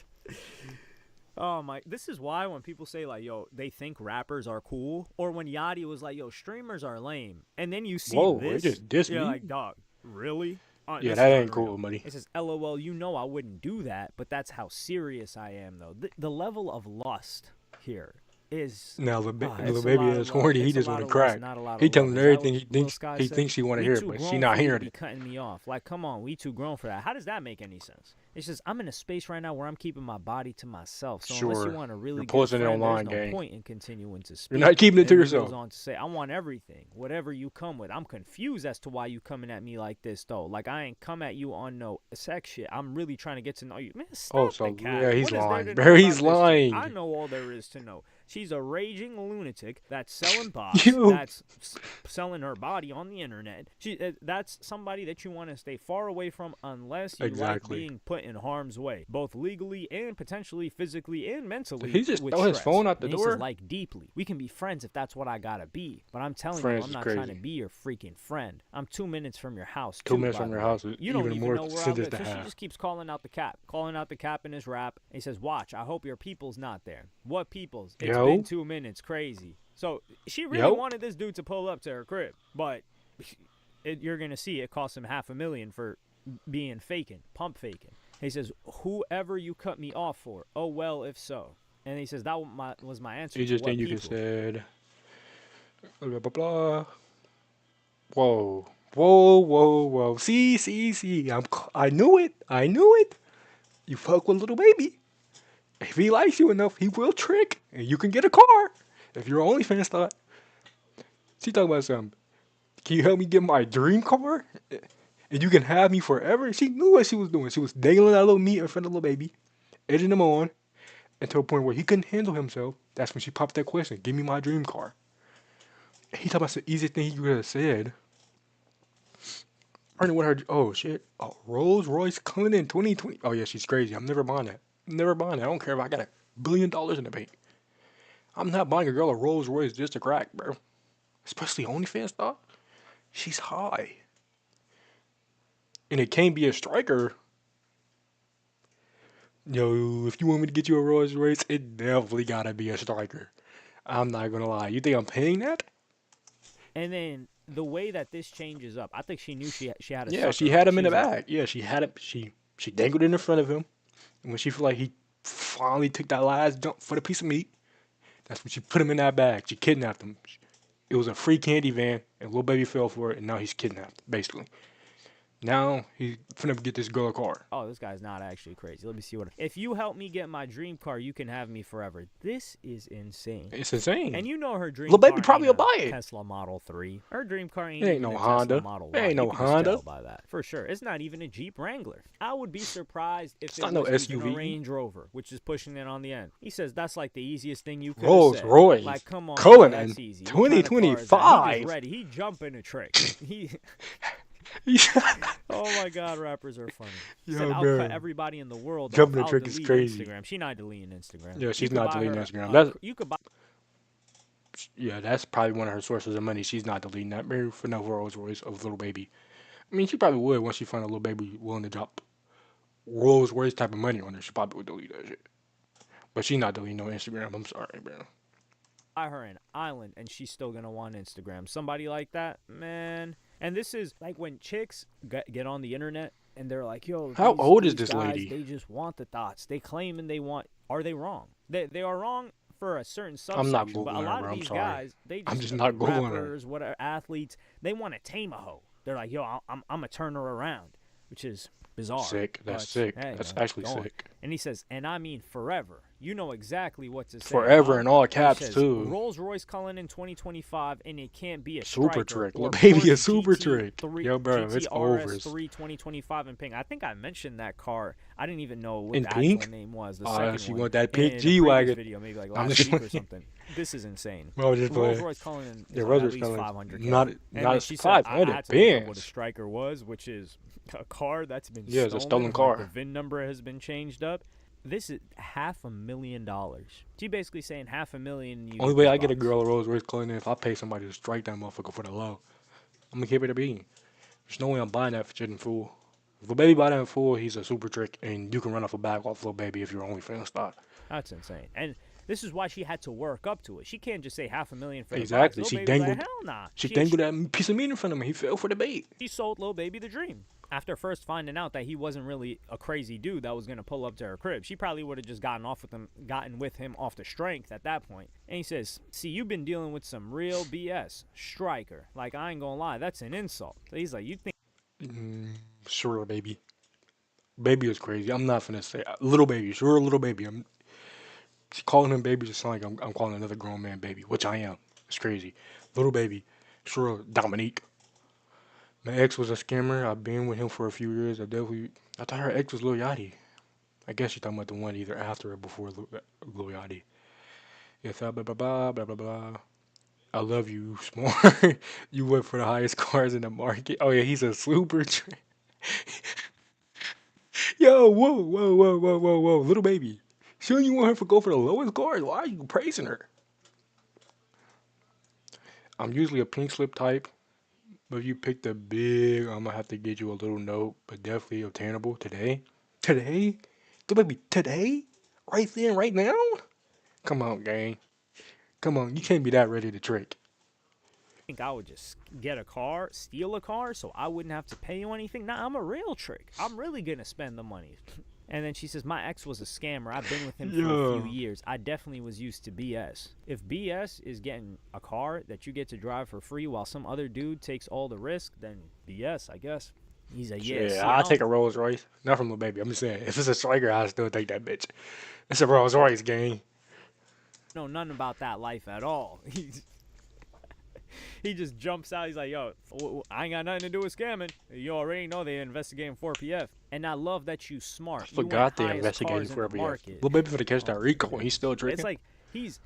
Oh my! This is why when people say like, "Yo," they think rappers are cool, or when Yachty was like, "Yo, streamers are lame," and then you see Whoa, this, it just dissed you're me? like, "Dog, really?" Yeah, This that is ain't unreal. cool, buddy. It says, "LOL, you know I wouldn't do that, but that's how serious I am, though." The level of lust here is Now, it's little a baby lot is of love. horny. He It's a just lot want to of lust, crack. not a lot He of love. telling her Is that everything what he Will thinks Sky he said? thinks she want to We hear, too but she grown not for you to hearing be it. cutting me off. Like, come on, we too grown for that. How does that make any sense? It's just I'm in a space right now where I'm keeping my body to myself. So unless you Sure, want a really you're good posting it friend, there's online, no gang. point in continuing to You're speak. not keeping it to And then he goes yourself. on to say, I want everything, whatever you come with. I'm confused as to why you coming at me like this, though. Like, I ain't come at you on no sex shit. I'm really trying to get to know you. Man, Oh, stop the so cap. yeah, he's What is there lying. to know Bro, he's about this chick? I lying. know all there is to know. She's a raging lunatic that's selling bots, You. that's selling her body on the internet. That's somebody that you want to stay far away from unless you like Exactly. being put in harm's way, both legally and potentially physically and mentally He just with throw his stress. phone out the And he says, door. like, deeply. We can be friends if that's what I gotta be. But I'm telling you, Friends I'm is not trying to crazy. be your freaking friend. I'm 2 minutes from your house, 2 minutes by from the your way. house is You don't even even more know where I'll sentence go. to So she have. just keeps calling out the cap in his rap. And he says, watch, I hope your people's not there. What people's? It's been Yo, 2 minutes. Crazy. So she really yo. wanted this dude to pull up to her crib. But you're going to see it cost him $500,000 for being faking, pump faking. He says, whoever you cut me off for, oh, well, if so. And he says, that was my answer You to just what think you can people. said blah blah blah. Whoa, whoa, whoa, whoa. See. I knew it. I knew it. You fuck with little baby. If he likes you enough, he will trick, and you can get a car. If you're OnlyFans thought, she talking about something. Can you help me get my dream car? And you can have me forever. She knew what she was doing. She was dangling that little meat in front of the little baby, edging him on, until a point where he couldn't handle himself. That's when she popped that question: "Give me my dream car." He talking about the easiest thing he could have said. I don't know what her. Oh shit! A Rolls Royce coming in 2020. Oh yeah, she's crazy. I'm never buying that. Never buying that. I don't care if I got $1 billion in the bank. I'm not buying a girl a Rolls Royce just to crack, bro. Especially OnlyFans stuff. She's high, and it can't be a striker. Yo, if you want me to get you a Rolls Royce, it definitely gotta be a striker. I'm not gonna lie. You think I'm paying that? And then the way that this changes up, I think she knew she had a Yeah, she sucker had on. him in the She's like, bag. Yeah, she had it. She dangled it in front of him. And when she felt like he finally took that last jump for the piece of meat, that's when she put him in that bag. She kidnapped him. It was a free candy van, and little baby fell for it, and now he's kidnapped, basically. Now he's finna get this girl a car. oh, this guy's not actually crazy. Let me see what. If you help me get my dream car, you can have me forever. This is insane. It's insane. And you know her Little dream baby car probably ain't will a buy it. Tesla Model 3. Her dream car It ain't ain't even no a Tesla Honda. Model It Y. ain't You no can just Honda. tell by that. For sure. It's not even a Jeep Wrangler. I would be surprised if It's it not no was even a SUV. Range Rover, which is pushing it on the end. He says that's like the easiest thing you could have Rolls said. Royce. Like, come on, bro, Cullinan. that's easy. What kind of car is that? He just 2025. ready. He jumping a trick. He Oh my God, rappers are funny. He said, Yo, "I'll cut bro. everybody in the world off. Jumping the I'll trick is delete crazy. Instagram." She not deleting Instagram. Yeah, You she's could not buy deleting her. Instagram. That's You could buy. yeah, that's probably one of her sources of money. She's not deleting that. Maybe for no Rolls Royce of little baby. I mean, she probably would once she find a little baby willing to drop Rolls Royce type of money on her. She probably would delete that shit. But she's not deleting no Instagram. I'm sorry, bro. Her an island and she's still gonna want Instagram. Somebody like that, man. And this is like when chicks get on the internet and they're like, "Yo, How old is these this guys, lady? they just want the thoughts. They claim and they want." Are they wrong? They are wrong for a certain I'm not subsection, but a googling her, lot bro. of I'm these sorry. guys, they I'm just just not googling her. rappers, whatever athletes, they want to tame a hoe. They're like, "Yo, I'm gonna turn her around," which is bizarre. Sick. That's But sick. hey, That's man, actually go on. sick. And he says, and I mean forever. You know exactly what to say, Forever huh? in all And he caps says, too. Rolls Royce Cullinan in 2025, and it can't be a Super striker trick. or Little baby, a Porsche super trick. GT3, Yo, bro, it's overs. 3 2025 in pink. I think I mentioned that car. I didn't even know what In the pink? actual name was. The second She one want that in pink a G previous wagon. video, maybe like I'm last just week or playing. something. This is insane. Bro, just Rolls playing. Royce Cullinan Yeah, is Rolls at Royce least Cullinan. 500K. Not And not then a she said, I 500 had to look up what a bands. striker was, which is a car that's been Yeah, it's a stolen Like car. the VIN number has been changed up. This is $500,000. She basically saying $500,000. And you Only get way this I get a box. girl a Rolls Royce Cullinan if I pay somebody to strike that motherfucker for the low. I'm gonna keep it a bean. There's no way I'm buying that shit in full. If a baby buy that in full, he's a super trick, and you can run off a bag off little baby if you're only fan stock. That's insane. And this is why she had to work up to it. She can't just say $500,000 for the box. Exactly. Lil She Baby's like, dangled. hell nah. She dangled that piece of meat in front of him. He fell for the bait. She sold Lil Baby the dream. After first finding out that he wasn't really a crazy dude that was gonna pull up to her crib, she probably would have just gotten with him off the strength at that point. And he says, "See, you've been dealing with some real BS, striker. Like I ain't gonna lie, that's an insult." So he's like, "You think?" Sure, baby. Baby is crazy. I'm not finna say little baby. Sure, little baby. I'm calling him baby just sound like I'm calling another grown man baby, which I am. It's crazy. Little baby. Sure, Dominique. My ex was a scammer. I've been with him for a few years. I thought her ex was Lil Yachty. I guess you're talking about the one either after or before Lil Yachty. Yes, blah blah blah blah blah blah. I love you, Smart. You went for the highest cars in the market. Oh yeah, he's a super. Yo, whoa, little baby. Shouldn't you want her to go for the lowest cars? Why are you praising her? I'm usually a pink slip type, but if you picked a big, I'm gonna have to get you a little note, but definitely obtainable today. Today? The baby, today? Right then, right now? Come on, gang. Come on, you can't be that ready to trick. Think I would just get a car, steal a car, so I wouldn't have to pay you anything? Nah, I'm a real trick. I'm really gonna spend the money. And then she says, my ex was a scammer. I've been with him for a few years. I definitely was used to BS. If BS is getting a car that you get to drive for free while some other dude takes all the risk, then BS, I guess. He's a yeah. See, I'll take a Rolls Royce. Not from the baby. I'm just saying, if it's a striker, I'll still take that bitch. It's a Rolls Royce, gang. know nothing about that life at all. He just jumps out. He's like, yo, I ain't got nothing to do with scamming. You already know they investigating 4PF. And I love that you smart. I forgot they investigated for every year. Little baby for the catch that Rico, and he's still tricking. It's like he's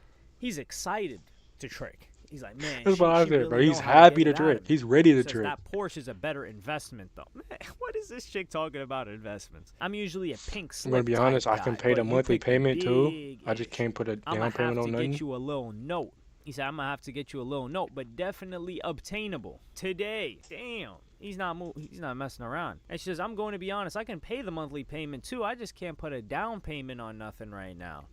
excited to trick. He's like, man, That's what I said, really bro. He's know how happy get to it out of trick. me. He's ready to Says trick. that Porsche is a better investment, though. Man, what is this chick talking about investments? I'm usually a pink slip I'm gonna be honest. I can pay the monthly payment too. I just can't put a I'm down payment on to nothing. get you a little note. He said, I'm gonna have to get you a little note, but definitely obtainable today. Damn. He's not messing around. And she says, I'm going to be honest, I can pay the monthly payment too. I just can't put a down payment on nothing right now.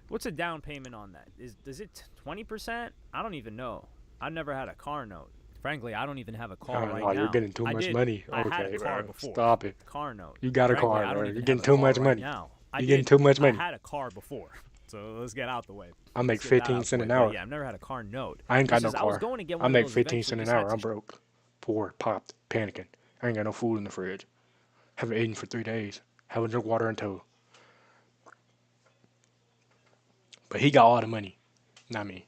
What's a down payment on that? Is it 20%? I don't even know. I've never had a car note. Frankly, I don't even have a car Oh right no, you're now. getting too I much did. money. I had a Okay, car bro. before. Stop it. Car note. You got a Frankly, car, I bro. don't You're even getting have a too car much right money. now. You're getting too much I money. had a car before. So let's get out the way. I make Let's get that 15 out the cents way. an But hour. yeah, I've never had a car note. I ain't He got no says, I was car. going to get I one of make those 15 eventually. cents an Just had hour. to I'm broke. Poor, popped, panicking. I ain't got no food in the fridge. Haven't eaten for 3 days. Haven't drunk water until. But he got all the money, not me.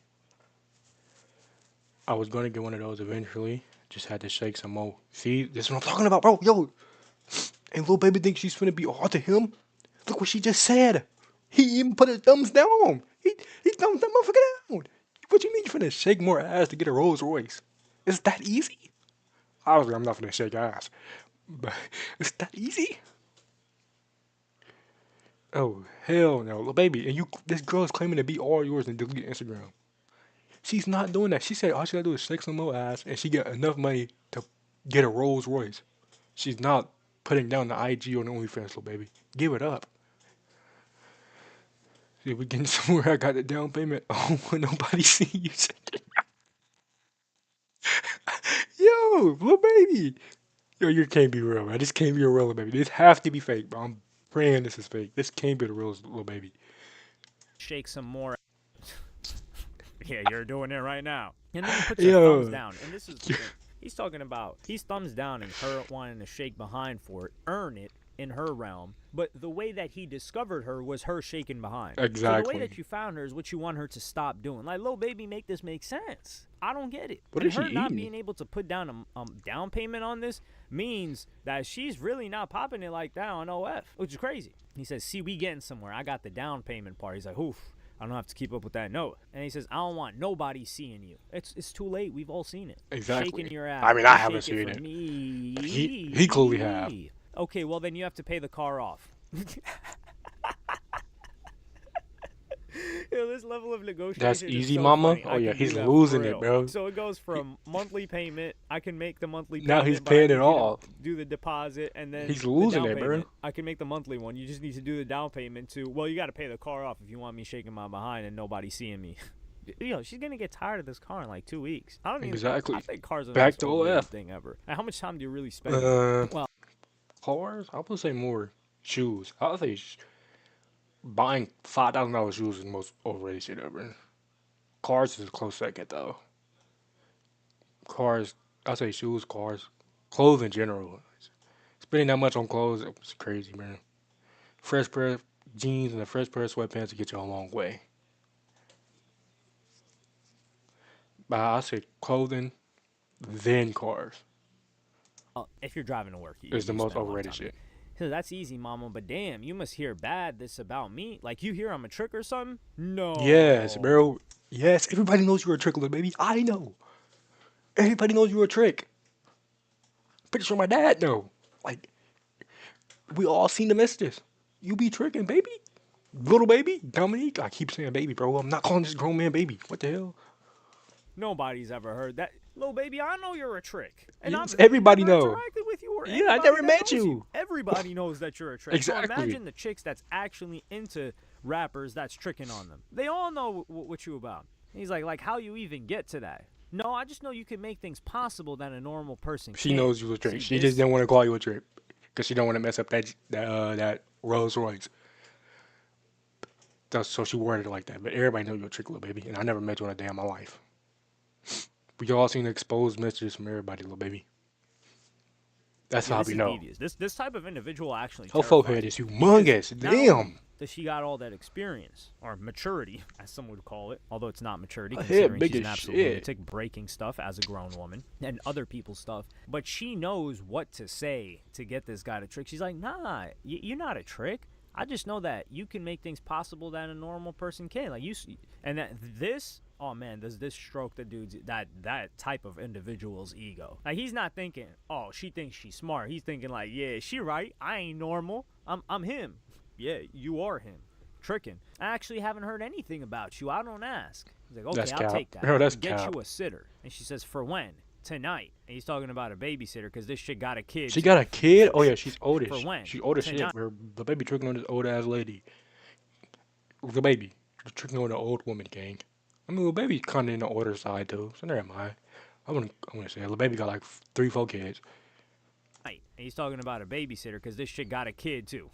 I was gonna get one of those eventually. Just had to shake some more. See, this is what I'm talking about, bro. Yo, and little baby thinks she's finna be all to him. Look what she just said. He even put his thumbs down. He thumbs that motherfucker down. What you mean you finna shake more ass to get a Rolls Royce? Is that easy? Obviously, I'm not finna shake ass, but is that easy? Oh hell no, little baby. And you, this girl is claiming to be all yours and delete Instagram. She's not doing that. She said all she gotta do is shake some more ass and she get enough money to get a Rolls Royce. She's not putting down the IG on the OnlyFans, little baby. Give it up. See, we getting somewhere. I got the down payment. I don't want nobody see you. Yo, little baby. Yo, you can't be real, man. This can't be a real little baby. This have to be fake, bro. I'm praying this is fake. This can't be the real little baby. shake some more. Yeah, you're doing it right now. And then he puts her thumbs Yo. down. And this is the thing. He's talking about he's thumbs down and her wanting to shake behind for it, earn it in her realm. But the way that he discovered her was her shaking behind. So the way Exactly. that you found her is what you want her to stop doing. Like, little baby, make this make sense. I don't get it. What And is she her not eating? being able to put down a down payment on this means that she's really not popping it like that on OF, which is crazy. He says, see, we getting somewhere. I got the down payment part. He's like, oof. I don't have to keep up with that note. And he says, I don't want nobody seeing you. It's too late. We've all seen it. Exactly. Shaking your ass. I mean, I Shake haven't it seen for it. Me. He clearly have. Okay, well then you have to pay the car off. Yo, this level of negotiation That's is easy, so mama. funny. Oh I yeah, can do he's that for losing it, real. bro. So it goes from monthly payment. I can make the monthly Now payment. he's but I paying need it you to all. do the deposit and then He's the losing down it, bro. payment. I can make the monthly one. You just need to do the down payment too. Well, you got to pay the car off if you want me shaking my behind and nobody seeing me. She's gonna get tired of this car in like 2 weeks. I don't even. Exactly. I think cars are the Back most to overrated OF. thing ever. And how much time do you really spend? Well, Cars? I would say more shoes. I would say buying $5,000 shoes is the most overrated shit ever. Cars is a close second though. Cars, I say shoes, cars, clothes in general. Spending that much on clothes, it's crazy, man. Fresh pair of jeans and a fresh pair of sweatpants to get you a long way. But I say clothing, then cars if you're driving to work, is the you most spend a lot of overrated time. shit. So that's easy, mama. But damn, you must hear bad this about me. Like you hear I'm a trick or something? Yes, No. bro. Yes, everybody knows you're a trickler, baby. I know. Everybody knows you're a trick. Pretty sure my dad know. Like, we all seen the messages. You be tricking, baby. Little baby, Dominique. I keep saying baby, bro. I'm not calling this grown man baby. What the hell? Nobody's ever heard that. Little baby, I know you're a trick. And Yes, I've everybody never know. interacted with you or Yeah, I anybody never that met knows you. Everybody knows that you're a trick. Exactly. So imagine the chicks that's actually into rappers that's tricking on them. They all know what you about. He's like how you even get to that? No, I just know you can make things possible that a normal person She can't. knows you a trick. See, She this just didn't want to call you a trick because she don't want to mess up that Rolls Royce. So she worded it like that. But everybody knows you're a trick, little baby. And I never met you in a day in my life. We all seen exposed messages from everybody, little baby. That's Yeah, how this we is know. devious. This type of individual actually Her terrifies forehead me is because humongous. not only Damn. does she got all that experience or maturity, as some would call it, although it's not maturity Her head considering big she's an as absolute shit. lunatic breaking stuff as a grown woman and other people's stuff. But she knows what to say to get this guy to trick. She's like, nah, you're not a trick. I just know that you can make things possible that a normal person can. Like and that this. Oh man, does this stroke the dude's that type of individual's ego? Like he's not thinking, oh, she thinks she's smart. He's thinking like, yeah, she right. I ain't normal. I'm him. Yeah, you are him. Tricking. I actually haven't heard anything about you. I don't ask. He's like, That's okay, I'll cap. take that. Bro, I'm that's gonna get cap. you a sitter. And she says, for when? Tonight. And he's talking about a babysitter because this shit got a kid She too. got a kid? Oh yeah, she's For oldish. when? She's old as shit. Tonight. Bro, the baby tricking on this old ass lady. The baby. Tricking on the old woman gang. I mean, little baby's kind of in the older side too, so never mind. I wanna say, little baby got like three, four kids. And he's talking about a babysitter because this shit got a kid too.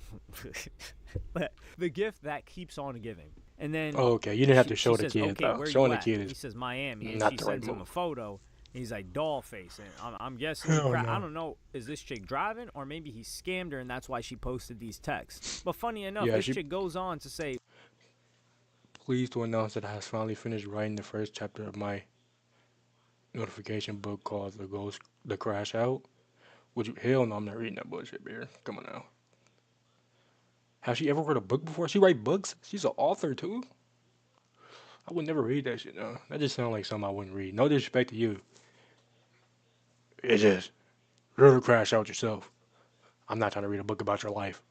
The gift that keeps on giving. And then Oh, okay, you didn't have to she show the says, kid okay, though. where Showing you the at? kid He is says, Miami. And not she the right sends him move. a photo. He's like, doll face. And I'm guessing, Hell I no. don't know, is this chick driving? Or maybe he scammed her and that's why she posted these texts. But funny enough, Yeah, this she chick goes on to say, pleased to announce that I has finally finished writing the first chapter of my notification book called The Crash Out. Would you? Hell no, I'm not reading that bullshit, beer. Come on now. Has she ever read a book before? She write books? She's an author too? I would never read that shit, no. That just sounds like something I wouldn't read. No disrespect to you. It's just, you're to crash out yourself. I'm not trying to read a book about your life.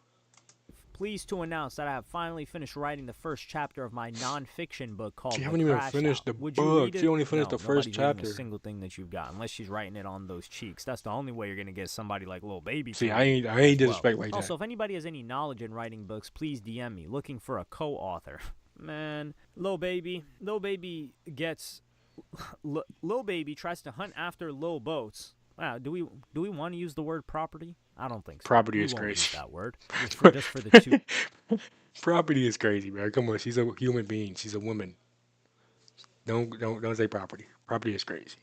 pleased to announce that I have finally finished writing the first chapter of my nonfiction book She called The haven't even Crash finished Out. the Would you read book. She it? only finished No, the first nobody's reading a chapter. single thing that you've got unless she's writing it on those cheeks. That's the only way you're going to get somebody like Lil Baby to See, read it I ain't as well. disrespect like that. Also, if anybody has any knowledge in writing books, please DM me looking for a co-author. Man, Lil Baby gets Lil Baby tries to hunt after Lil Boats. Wow, do we want to use the word property? I don't think so. Property We is won't use crazy. that word. Just for the two Property is crazy, bro. Come on, she's a human being. She's a woman. Don't say property. Property is crazy.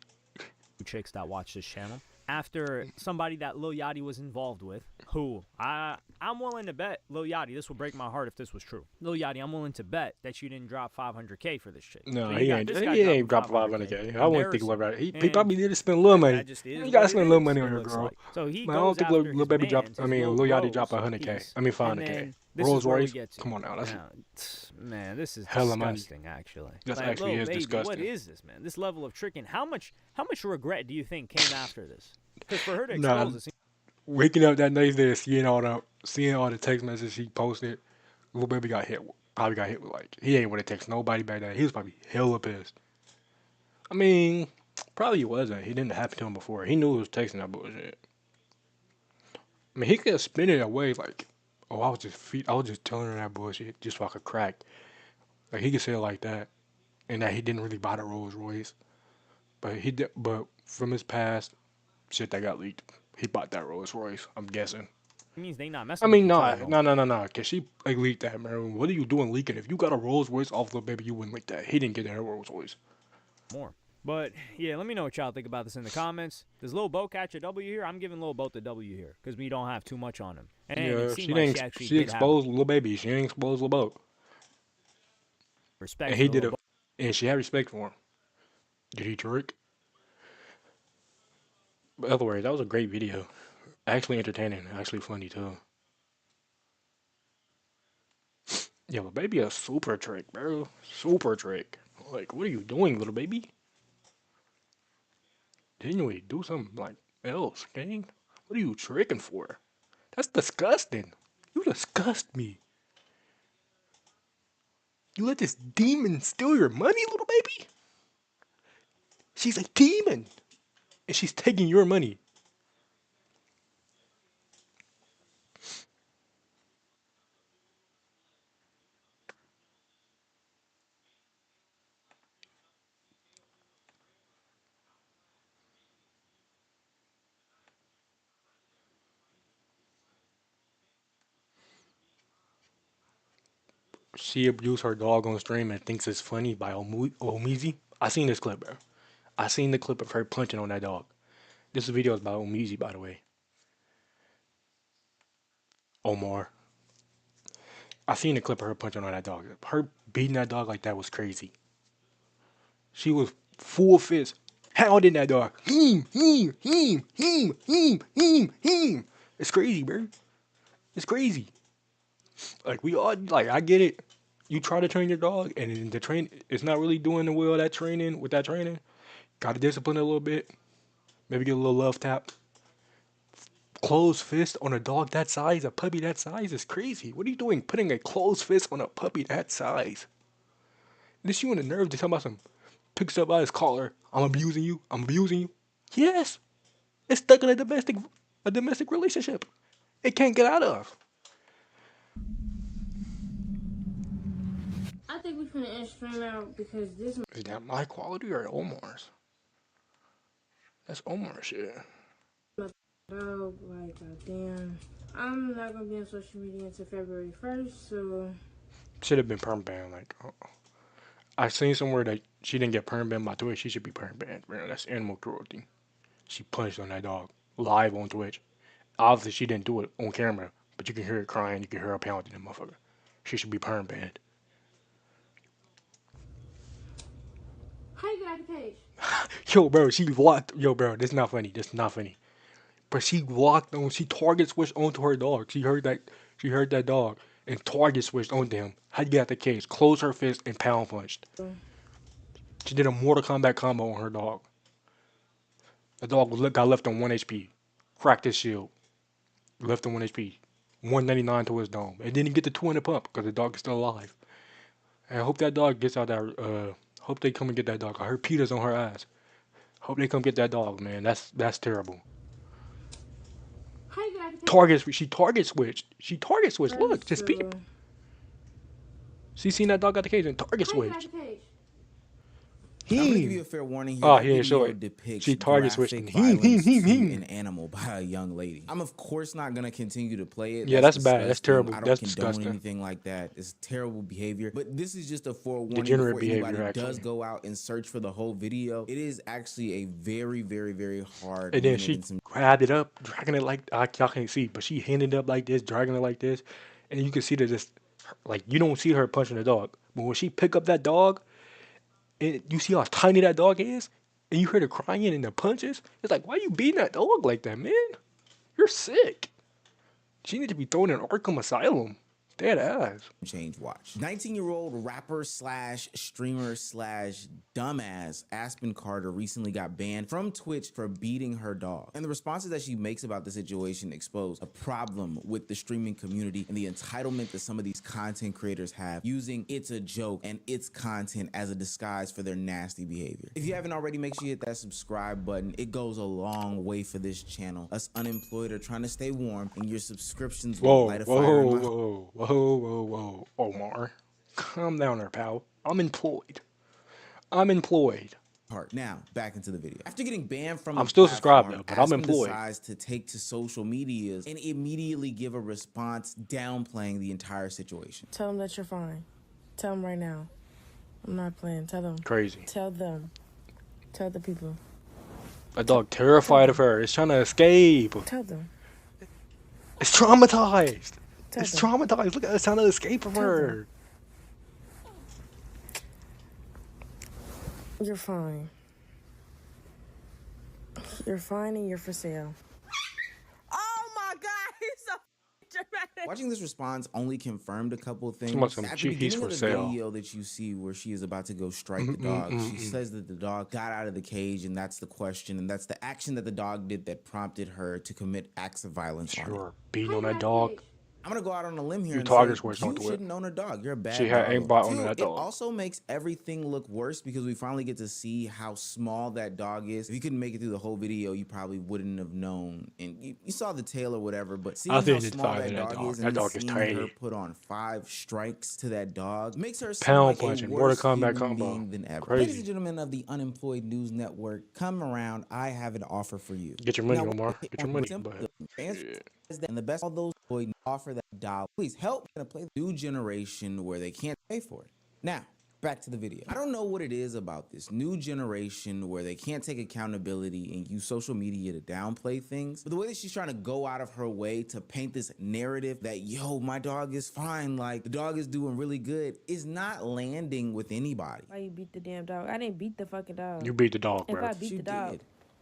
chicks that watch this channel. After somebody that Lil Yachty was involved with, who I'm willing to bet, Lil Yachty, this will break my heart if this was true. Lil Yachty, I'm willing to bet that you didn't drop 500K for this shit. No, So he got ain't. this He guy ain't dropped dropping 500K. I wouldn't think Embarrassing. about it. He And probably did spend a little money. that just is You gotta what it spend a little is, money it on your looks girl. like. So he Man, I don't goes think after Lil his Baby mans, dropped. I his mean, Lil Lil Yachty bros dropped 100K. piece. I mean, And 500K. then this Rolls is where we Royce. get to. Come on now, that's Now, man, this is hella money. disgusting. Actually, That like, actually Lil is Baby, disgusting. what is this, man? This level of tricking. How much regret do you think came after this? Because for her to Nah, expose this, waking up that next day and seeing all the text messages he posted, Lil Baby got hit. Probably got hit with like he ain't want to text nobody back then. He was probably hella pissed. I mean, probably he wasn't. He didn't happen to him before. He knew he was texting that bullshit. I mean, he could spin it away like, oh, I was just telling her that bullshit just so I could crack. Like he could say it like that, and that he didn't really buy the Rolls Royce, but he did. But from his past shit that got leaked, he bought that Rolls Royce. I'm guessing. means they not I messing with mean, each no, other no no, no, no, no. Cause she like leaked that, man. What are you doing leaking? If you got a Rolls Royce off the baby, you wouldn't leak that. He didn't get that Rolls Royce. more. But yeah, let me know what y'all think about this in the comments. Does Lil Bo catch a W here? I'm giving Lil Bo the W here because we don't have too much on him. And it Yeah, seemed like she actually did have exposed Lil Baby. She ain't exposed Lil Bo, respect and for he Lil did it, Bo. and she had respect for him. Did he trick? But otherwise, that was a great video. Actually entertaining, actually funny too. Yeah, but baby, a super trick, bro. Super trick. Like, what are you doing, little baby? Didn't we do something like else, gang? What are you tricking for? That's disgusting. You disgust me. You let this demon steal your money, little baby? She's a demon, and she's taking your money. She abused her dog on stream and thinks it's funny by Omizi. I seen this clip, bro. I seen the clip of her punching on that dog. This video is by Omizi, by the way. Omar. I seen the clip of her punching on that dog. Her beating that dog like that was crazy. She was full fist hounding that dog. Him. It's crazy, bro. It's crazy. Like we all like I get it. You try to train your dog and the train it's not really doing the well that training with that training. Gotta discipline it a little bit. Maybe get a little love tap. Closed fist on a dog that size, a puppy that size is crazy. What are you doing putting a closed fist on a puppy that size? This you on the nerve to tell about some. Picks up by his collar. I'm abusing you. I'm abusing you. Yes, it's stuck in a domestic relationship. It can't get out of. I think we finna end stream out because this Is that my quality or Omar's? That's Omar's shit. my dog, like, goddamn. I'm not gonna be on social media until February 1st, so. Should have been perm banned. Like, I seen somewhere that she didn't get perm banned by Twitch. She should be perm banned. Man, that's animal cruelty. She punched on that dog live on Twitch. Obviously, she didn't do it on camera, but you can hear her crying. You can hear her pounding that motherfucker. She should be perm banned. How you get out the cage? Yo, bro, she walked. Yo, bro, this is not funny. This is not funny. But she walked on. She target switched onto her dog. She heard that. She heard that dog and target switched onto him. How you get out the cage? Closed her fist and pound punched. She did a Mortal Kombat combo on her dog. The dog got left on 1 HP. Cracked his shield. Left on 1 HP. 199 to his dome. And didn't get the 200 pump because the dog is still alive. And I hope that dog gets out that. Hope they come and get that dog. I heard Peter's on her ass. Hope they come get that dog, man. That's terrible. How you get out the cage? She target switched. She target switched. Look, just So, peep. She seen that dog at the cage and target how you get out switched. the cage? I'm gonna give you He. a fair warning here. Oh, That he didn't show video it. depicts She target switched graphic him. violence to an animal by a young lady. I'm of course not gonna continue to play it. Yeah, that's bad. That's disgusting. terrible. I don't That's condone disgusting. anything like that. It's terrible behavior. But this is just a forewarning Degenerate before anybody behavior, does actually. go out and search for the whole video. It is actually a very, very, very hard. And then read she and some grabbed it up, dragging it like y'all can't see, but she handed it up like this, dragging it like this, and you can see that just like you don't see her punching the dog, but when she pick up that dog, and you see how tiny that dog is, and you hear the crying and the punches, it's like why you beating that dog like that, man? You're sick. She need to be thrown in Arkham Asylum. Dead ass. change watch. 19-year-old rapper slash streamer slash dumbass Aspen Carter recently got banned from Twitch for beating her dog. And the responses that she makes about the situation expose a problem with the streaming community and the entitlement that some of these content creators have using It's a Joke and its content as a disguise for their nasty behavior. If you haven't already, make sure you hit that subscribe button. It goes a long way for this channel. Us unemployed are trying to stay warm, and your subscriptions will Whoa, light a fire in my whoa, Omar. Calm down there, pal. I'm employed. I'm employed. heart. Now, back into the video. After getting banned from I'm the still subscribed platform, though, but I'm Aspen employed. decides to take to social medias and immediately give a response downplaying the entire situation. Tell them that you're fine. Tell them right now. I'm not playing. Tell them. Crazy. Tell them. Tell the people. A dog terrified of her. It's trying to escape. Tell them. It's traumatized. Tell It's them. traumatized. Look at it. It's trying to escape from Tell her. You're fine. You're fine and you're for sale. Oh my God, he's so dramatic. Watching this response only confirmed a couple of things. much At the he's beginning for of the sale. video that you see where she is about to go strike the dog, she says that the dog got out of the cage, and that's the question, and that's the action that the dog did that prompted her to commit acts of violence on it. Sure. Beating on that dog. I'm gonna go out on a limb here You and target say switched you onto it. shouldn't own a dog. You're a bad She had dog. aimbot on Two, that it dog. also makes everything look worse because we finally get to see how small that dog is. If you couldn't make it through the whole video, you probably wouldn't have known. And you saw the tail or whatever, but seeing I how think it's small fine that that dog dog. is That and dog is seeing her tiny. put on 5 strikes to that dog makes her seem Pound like punching, a Mortal worse Kombat human combo. being than ever. Crazy. Ladies and gentlemen of the Unemployed News Network, come around. I have an offer for you. Get your money, Now, Omar. Get your money. simple. But Answer is that, and the best of all those boys offer that dollar. Please help me to play the new generation where they can't pay for it. Now, back to the video. I don't know what it is about this new generation where they can't take accountability and use social media to downplay things. But the way that she's trying to go out of her way to paint this narrative that, yo, my dog is fine, like the dog is doing really good, is not landing with anybody. Why you beat the damn dog? I didn't beat the fucking dog. you beat the dog, If bro. I beat She the dog. did.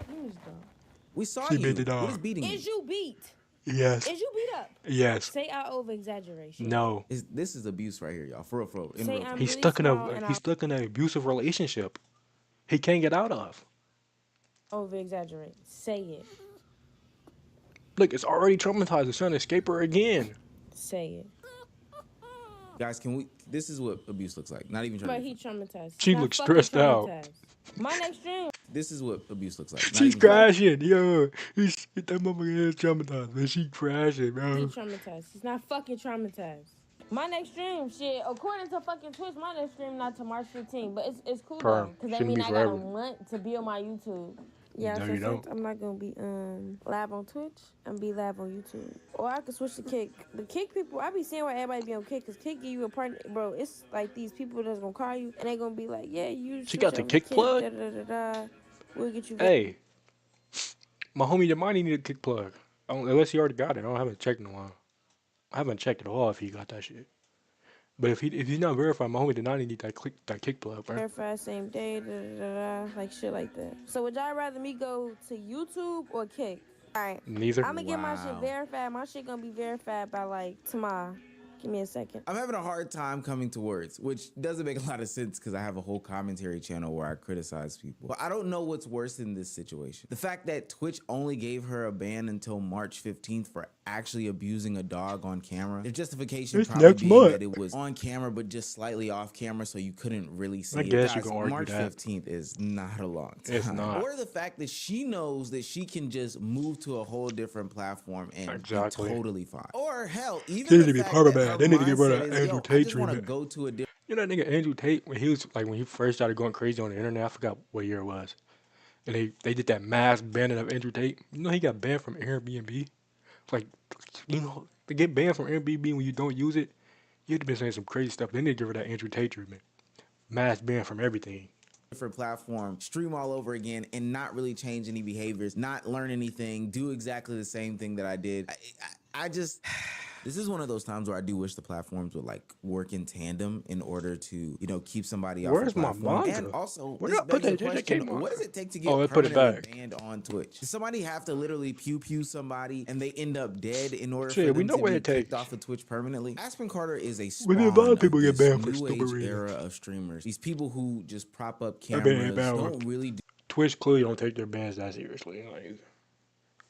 Who's dog? We saw She you. beat the dog. What is beating Is you? you beat? Yes. Is you beat up? Yes. Say I over exaggeration. No. This is abuse right here, y'all. For real, for real. In Say real I'm He's really stuck in small a and he's stuck in an abusive relationship. He can't get out of. I over exaggerate. Say it. Look, it's already traumatized. It's trying to escape her again. Say it. Guys, can we? This is what abuse looks like. Not even trying But to. he traumatized. She Not looks fucking stressed out. traumatized. My next dream. This is what abuse looks like. Not She's even trying to. crashing, yo. That motherfucker is traumatized, man. She crashing, He bro. traumatized. He's not fucking traumatized. My next stream, shit, according to fucking Twitch, my next stream not to March 15th, but it's cool Perm. though, cause that Shouldn't mean be I got a forever. month to build my YouTube. Yeah, No, so you since don't. I'm not gonna be live on Twitch, I'm be live on YouTube, or I could switch to Kick. The Kick people, I be seeing why everybody be on Kick, cause Kick give you a partner, bro. It's like these people that's gonna call you and they gonna be like, yeah, you She switch got the over to kick Kick, plug. da da da da. We'll get you. Hey, my homie Demani need a kick plug. Unless he already got it. I haven't checked in a while. I haven't checked at all if he got that shit. But if he's not verified, my homie Demani need that kick plug, bro. Verified same day, da da da da, like shit like that. So would y'all rather me go to YouTube or Kick? Alright, Neither. I'm gonna get my shit Wow. verified. My shit gonna be verified by like tomorrow. Give me a second. I'm having a hard time coming to words, which doesn't make a lot of sense because I have a whole commentary channel where I criticize people. But I don't know what's worse in this situation. The fact that Twitch only gave her a ban until March 15th for actually abusing a dog on camera. Their justification It's probably next being month. that it was on camera but just slightly off camera so you couldn't really see I it. guess you Guys, can argue March that. 15th is not a long time. It's not. Or the fact that she knows that she can just move to a whole different platform and Exactly. be totally fine. Or hell, They even need the to be fact that her permaban. They need to get rid mindset of is, Andrew yo, I Tate just want to treatment. go to a different. You know that nigga Andrew Tate when he was like when he first started going crazy on the internet. I forgot what year it was. And they did that mass banning of Andrew Tate. You know he got banned from Airbnb. Like, you know, to get banned from Airbnb when you don't use it, you have to been saying some crazy stuff. Then they give her that Andrew Tate treatment. Mass ban from everything. Different platform, stream all over again, and not really change any behaviors, not learn anything, do exactly the same thing that I did. I just. This is one of those times where I do wish the platforms would like work in tandem in order to, you know, keep somebody off the Where's my platform. manga? And also, Where this did I put begs the that question: JJK what manga? does it take to Oh, get let's put it permanently back. banned on Twitch? Does somebody have to literally pew somebody and they end up dead in order Shit, for we them know to what be it kicked takes. off of Twitch permanently? Aspen Carter is a We need a lot spawn of people of get this banned for new stupid age reasons. era of streamers. These people who just prop up I bet cameras, don't really do. Twitch clearly don't take their bans that seriously. Like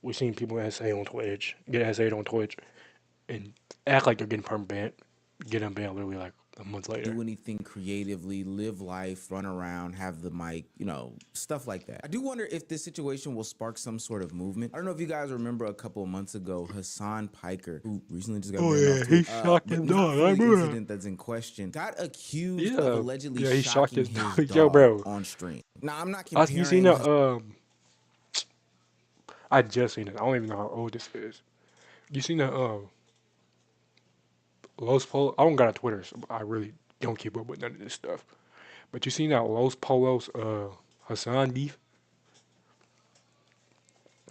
we seen people SA on Twitch get SA'd on Twitch and act like they're getting perm banned, get them banned literally like a month later. Do anything creatively, live life, run around, have the mic, you know, stuff like that. I do wonder if this situation will spark some sort of movement. I don't know if you guys remember a couple of months ago, Hassan Piker, who recently just got Oh banned yeah, off he Twitch, shocked but his not dog. for I the remember that. incident that's in question, got accused of Yeah, allegedly yeah, he shocked shocking his his dog. dog Yo, bro, on stream. Now, I'm not you seen comparing that? I just seen it. I don't even know how old this is. You seen that? Los Polos. I don't got a Twitter, so I really don't keep up with none of this stuff. But you seen that Los Polos Hassan beef?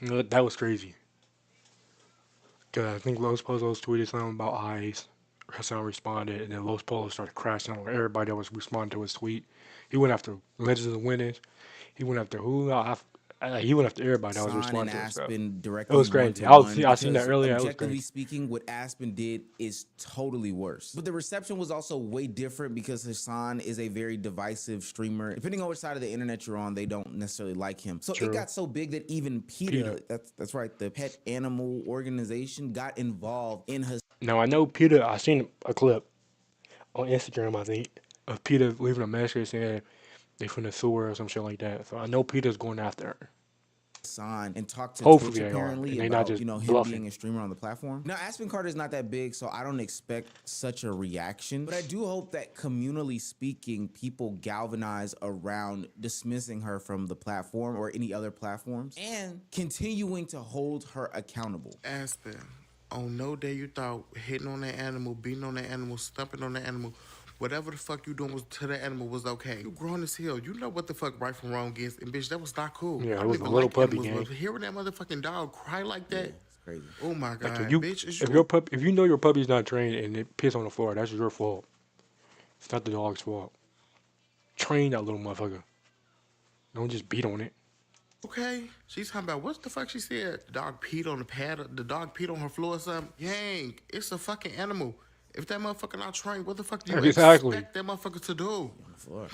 You know, that was crazy. Cause I think Los Polos tweeted something about eyes. Hassan responded, and then Los Polos started crashing on everybody that was responding to his tweet. He went after Legends of Winning. He went after who? He went after everybody that was Hassan and responding to his stuff. Aspen It directly was one to crazy. one I seen that because earlier. It was objectively crazy. speaking, what Aspen did is totally worse. But the reception was also way different because Hassan is a very divisive streamer. Depending on which side of the internet you're on, they don't necessarily like him. So True. it got so big that even PETA, that's right, the pet animal organization, got involved in Hassan. Now I know Peter. I seen a clip on Instagram, I think, of Peter leaving a message saying they finna sue her or some shit like that. So I know Peter's going after her. And talk to Hopefully Twitch they are, apparently and they not about, just you know, him bluffing. being a streamer on the platform. Now, Aspen Carter is not that big, so I don't expect such a reaction. But I do hope that communally speaking, people galvanize around dismissing her from the platform or any other platforms and continuing to hold her accountable. Aspen, on no day you thought hitting on that animal, beating on that animal, stumping on that animal, whatever the fuck you doing was to that animal was okay. You grown as hell. You know what the fuck right from wrong is, and bitch, that was not cool. Yeah, I it don't was a even little like puppy animals, gang. but hearing that motherfucking dog cry like that, It's crazy. oh my god, Like bitch, is if you if you know your puppy's not trained and it piss on the floor, that's your fault. It's not the dog's fault. Train that little motherfucker. Don't just beat on it. okay? She's talking about what the fuck she said. The dog peed on the pad. The dog peed on her floor or something. Yang, it's a fucking animal. If that motherfucker not trained, what the fuck do you Exactly. expect that motherfucker to do? On the floor.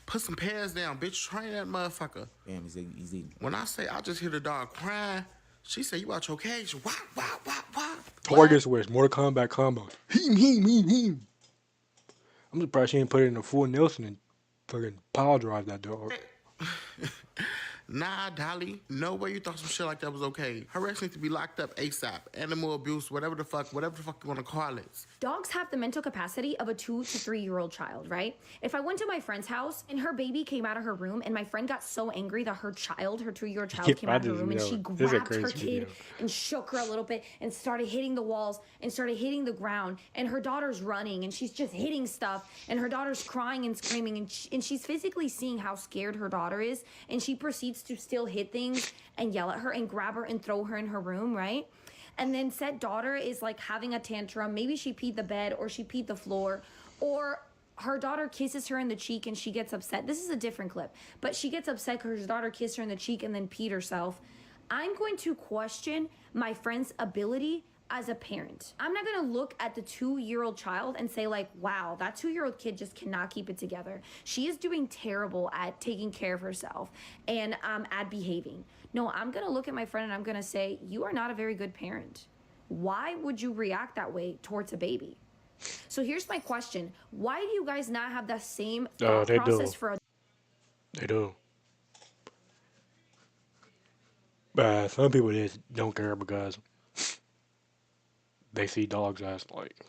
Put some pads down, bitch. Train that motherfucker. Damn, he's eating. When I say I just hear the dog crying, she said, you out your cage. Wah, wah, wah, wah. Target switch, Mortal Kombat combos. Heem. I'm surprised she didn't put it in a full Nelson and fucking pile drive that dog. Nah, Dolly. No way you thought some shit like that was okay. Her ass needs to be locked up ASAP. Animal abuse, whatever the fuck you want to call it. Dogs have the mental capacity of a 2 to 3 year old child, right? If I went to my friend's house and her baby came out of her room and my friend got so angry that her 2-year-old child came out of her room and she grabbed her kid and shook her a little bit and started hitting the walls and started hitting the ground, and her daughter's running and she's just hitting stuff and her daughter's crying and screaming, and she's physically seeing how scared her daughter is, and she proceeds to still hit things and yell at her and grab her and throw her in her room, right? And then said daughter is like having a tantrum. Maybe she peed the bed or she peed the floor, or her daughter kisses her in the cheek and she gets upset. This is a different clip, but she gets upset because her daughter kissed her in the cheek and then peed herself. I'm going to question my friend's ability as a parent. I'm not gonna look at the 2-year-old child and say like, wow, that 2-year-old kid just cannot keep it together. She is doing terrible at taking care of herself and at behaving. No, I'm gonna look at my friend and I'm gonna say, you are not a very good parent. Why would you react that way towards a baby? So here's my question. Why do you guys not have the same thought process for a They do. Some people just don't care because they see dogs as like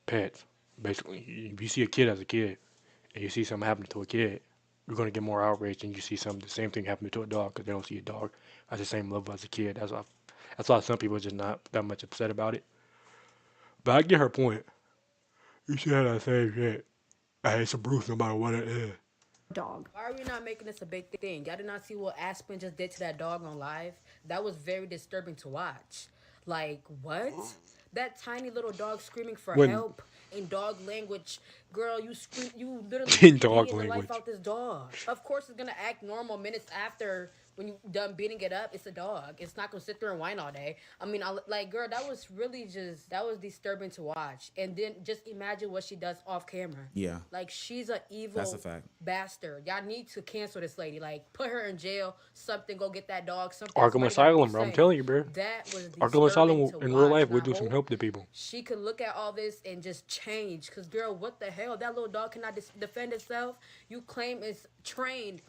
pets. Basically, if you see a kid as a kid and you see something happen to a kid, you're gonna get more outraged than you see the same thing happen to a dog because they don't see a dog at the same level as a kid. That's why some people are just not that much upset about it. But I get her point. You should have that same shit. Hey, it's a Bruce no matter what it is. dog? Why are we not making this a big thing? Y'all did not see what Aspen just did to that dog on live? That was very disturbing to watch. Like, what? That tiny little dog screaming for When help in dog language. Girl, you literally in dog beating the life language, out this dog. Of course it's gonna act normal minutes after when you done beating it up. It's a dog. It's not gonna sit there and whine all day. I mean, like, girl, that was really that was disturbing to watch. And then just imagine what she does off camera. Yeah. Like, she's an evil That's a fact. bastard. Y'all need to cancel this lady. Like, put her in jail. Something. Go get that dog. Something. Arkham Asylum, bro. I'm telling you, bro. That was Arkham Asylum disturbing to in real watch. life And would I do some hope help to people. she could look at all this and just change. Because, girl, what the hell? That little dog cannot defend itself. You claim it's trained.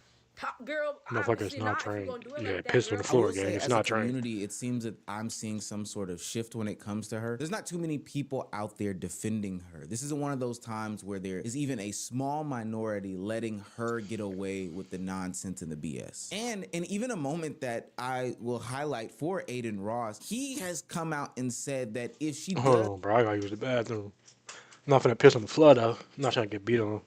Girl, Motherfucker's obviously not if you trained. gonna do it Yeah, like that, pissed on girl. the I floor will again. say, It's as not a trained. community, it seems that I'm seeing some sort of shift when it comes to her. There's not too many people out there defending her. This isn't one of those times where there is even a small minority letting her get away with the nonsense and the BS. And in even a moment that I will highlight for Aiden Ross, he has come out and said that if she does Oh, bro, I gotta use the bathroom. I'm not finna piss on the floor though. I'm not trying to get beat on.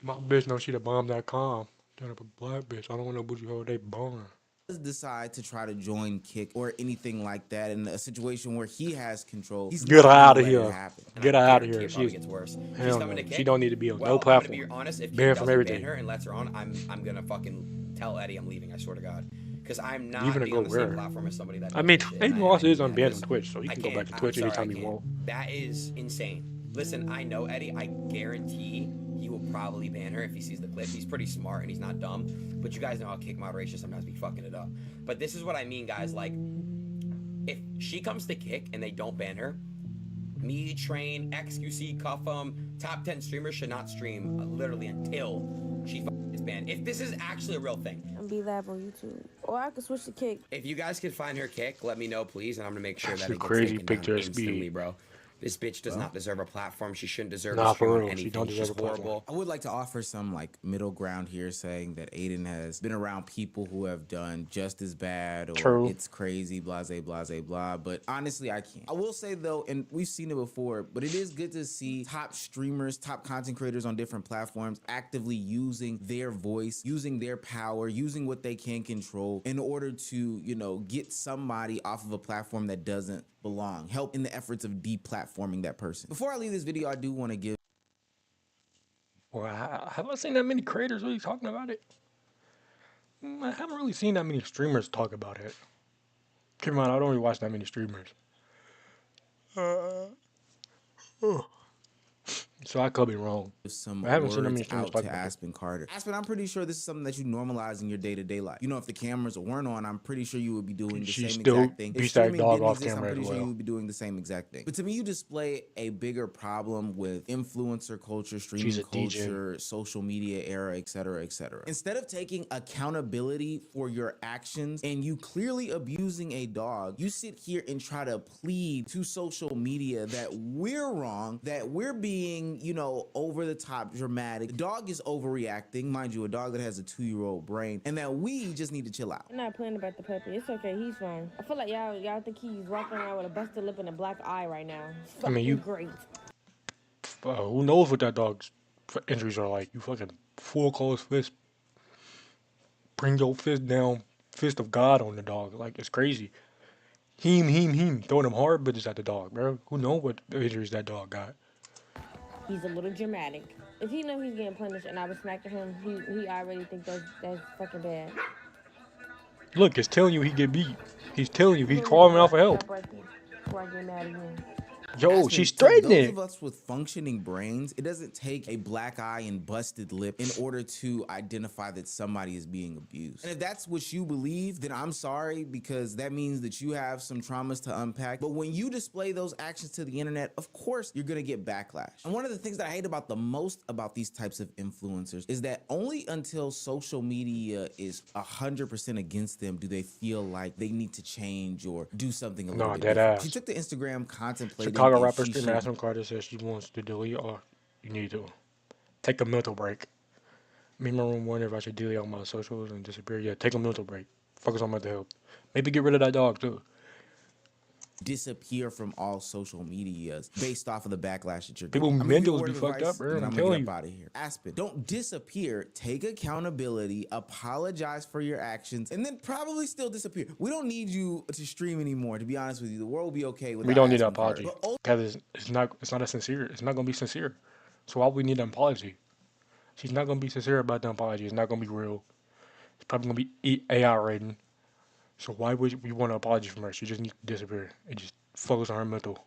My bitch know she the bomb.com. Turn up a black bitch. I don't want no booty hole. They born. decide to try to join Kick or anything like that in a situation where he has control, he's Get her not out gonna of let it here. happen. Get her out of here. It probably She's gets worse. She's hell coming no. to kick. She don't need to be on Well, no platform. I'm gonna be honest. If Kick Banned from doesn't ban everything. her and lets her on, I'm gonna fucking tell Eddie I'm leaving. I swear to God, because I'm not You finna being go on the same where? platform as somebody that. I does mean, this shit, Aiden and Ross I is mean that unbanned because on Twitch, so he I can go back can't- to I'm Twitch sorry, anytime I he can't. want. That is insane. Listen, I know Eddie. I guarantee he will probably ban her if he sees the clip. He's pretty smart and he's not dumb. But you guys know how Kick moderation sometimes be fucking it up. But this is what I mean, guys. Like, if she comes to Kick and they don't ban her, me, Train, XQC, Cuffum, top 10 streamers should not stream literally until she gets banned. If this is actually a real thing. And be live on YouTube. Or I could switch to Kick. If you guys can find her Kick, let me know, please, and I'm gonna make sure That's that a it gets crazy taken down picture of instantly, Speed. bro. This bitch does not deserve a platform. She shouldn't deserve to Nah, stream for on real, she don't anything. deserve She's a platform. horrible. I would like to offer some like middle ground here, saying that Aiden has been around people who have done just as bad, or True. it's crazy, blase, blase, blah. But honestly, I can't. I will say though, and we've seen it before, but it is good to see top streamers, top content creators on different platforms actively using their voice, using their power, using what they can control in order to, you know, get somebody off of a platform that doesn't belong, help in the efforts of deplatforming that person. Before I leave this video, I do want to give Well, have I seen that many creators really talking about it? I haven't really seen that many streamers talk about it. Keep in mind, I don't really watch that many streamers. So I could be wrong. some I haven't seen that words many streamers out talk to about it. Aspen Carter. Aspen, I'm pretty sure this is something that you normalize in your day-to-day life. You know, if the cameras weren't on, I'm pretty sure you would be doing the She same still exact thing. If beats that streaming dog didn't off exist, I'm camera as pretty sure you well. would be doing the same exact thing. But to me, you display a bigger problem with influencer culture, streaming a DJ. culture, social media era, etc., etc. Instead of taking accountability for your actions and you clearly abusing a dog, you sit here and try to plead to social media that we're wrong, that we're being, you know, over the top dramatic. The dog is overreacting, mind you, a dog that has a 2-year-old brain, and that we just need to chill out. I'm not playing about the puppy. It's okay. He's fine. I feel like y'all think he's walking around with a busted lip and a black eye right now. It's I mean, you. great. Who knows what that dog's injuries are like? You fucking full closed fist. Bring your fist down, fist of God on the dog. Like, it's crazy. Heem. Throwing them hard bitches at the dog, bro. Who knows what injuries that dog got? He's a little dramatic. If he know he's getting punished and I was smacking him, he already think that's fucking bad. Look, it's telling you he get beat. He's telling you, he's Let me calling out for help. stop right there before I get mad again. Yo, Aspen, she's to straightening those it. of us with functioning brains, it doesn't take a black eye and busted lip in order to identify that somebody is being abused. And if that's what you believe, then I'm sorry, because that means that you have some traumas to unpack. But when you display those actions to the internet, of course, you're gonna get backlash. And one of the things that I hate about the most about these types of influencers is that only until social media is 100% against them do they feel like they need to change or do something a little bit dead different. ass. She took to Instagram contemplating Chicago if rapper she streamer should Aspen Carter says she wants to delete, or you need to take a mental break. Me and my room wonder if I should delete all my socials and disappear. Yeah, take a mental break. Focus on mental health. Maybe get rid of that dog too. disappear from all social medias based off of the backlash that you're People getting. I'm gonna give you a mentals word be of fucked advice, up, bro. and then I'm I'm gonna telling get you. up out of here. Aspen, don't disappear. Take accountability, apologize for your actions, and then probably still disappear. We don't need you to stream anymore, to be honest with you. The world will be okay without We don't need an Aspen Carter. apology But because it's not a sincere. It's not gonna be sincere. So why would we need an apology? She's not gonna be sincere about the apology. It's not gonna be real. It's probably gonna be AI written. So why would we want an apology from her? She just needs to disappear and just focus on her mental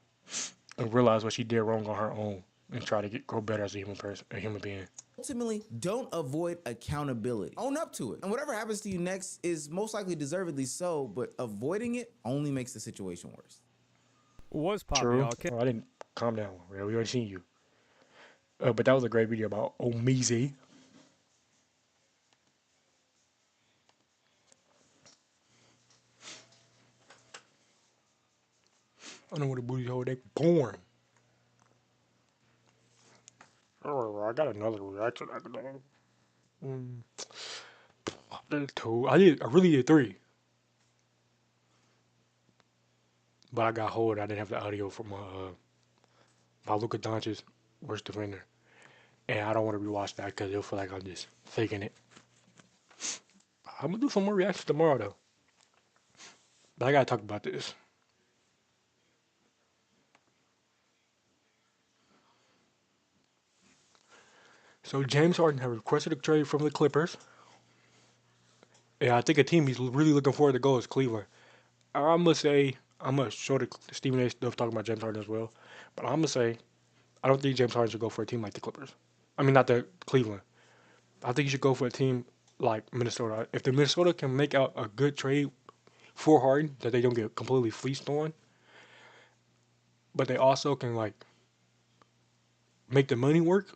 and realize what she did wrong on her own and try to grow better as a human person, a human being. ultimately, don't avoid accountability. Own up to it. And whatever happens to you next is most likely deservedly so, but avoiding it only makes the situation worse. What's poppin', True. y'all? Oh, I didn't calm down. We already seen you. But that was a great video about Omize. I know what a booty hole they born. Oh, I got another reaction I could do. I did 2. I really did 3. But I got hold. I didn't have the audio from my Luka Doncic's worst defender. And I don't want to rewatch that because it'll feel like I'm just faking it. I'm gonna do some more reactions tomorrow though. But I gotta talk about this. So James Harden has requested a trade from the Clippers. And I think a team he's really looking forward to go is Cleveland. I'm gonna show the Stephen A. stuff talking about James Harden as well. But I'm gonna say I don't think James Harden should go for a team like the Clippers. I mean, not the Cleveland. I think he should go for a team like Minnesota. If the Minnesota can make out a good trade for Harden that they don't get completely fleeced on, but they also can like make the money work,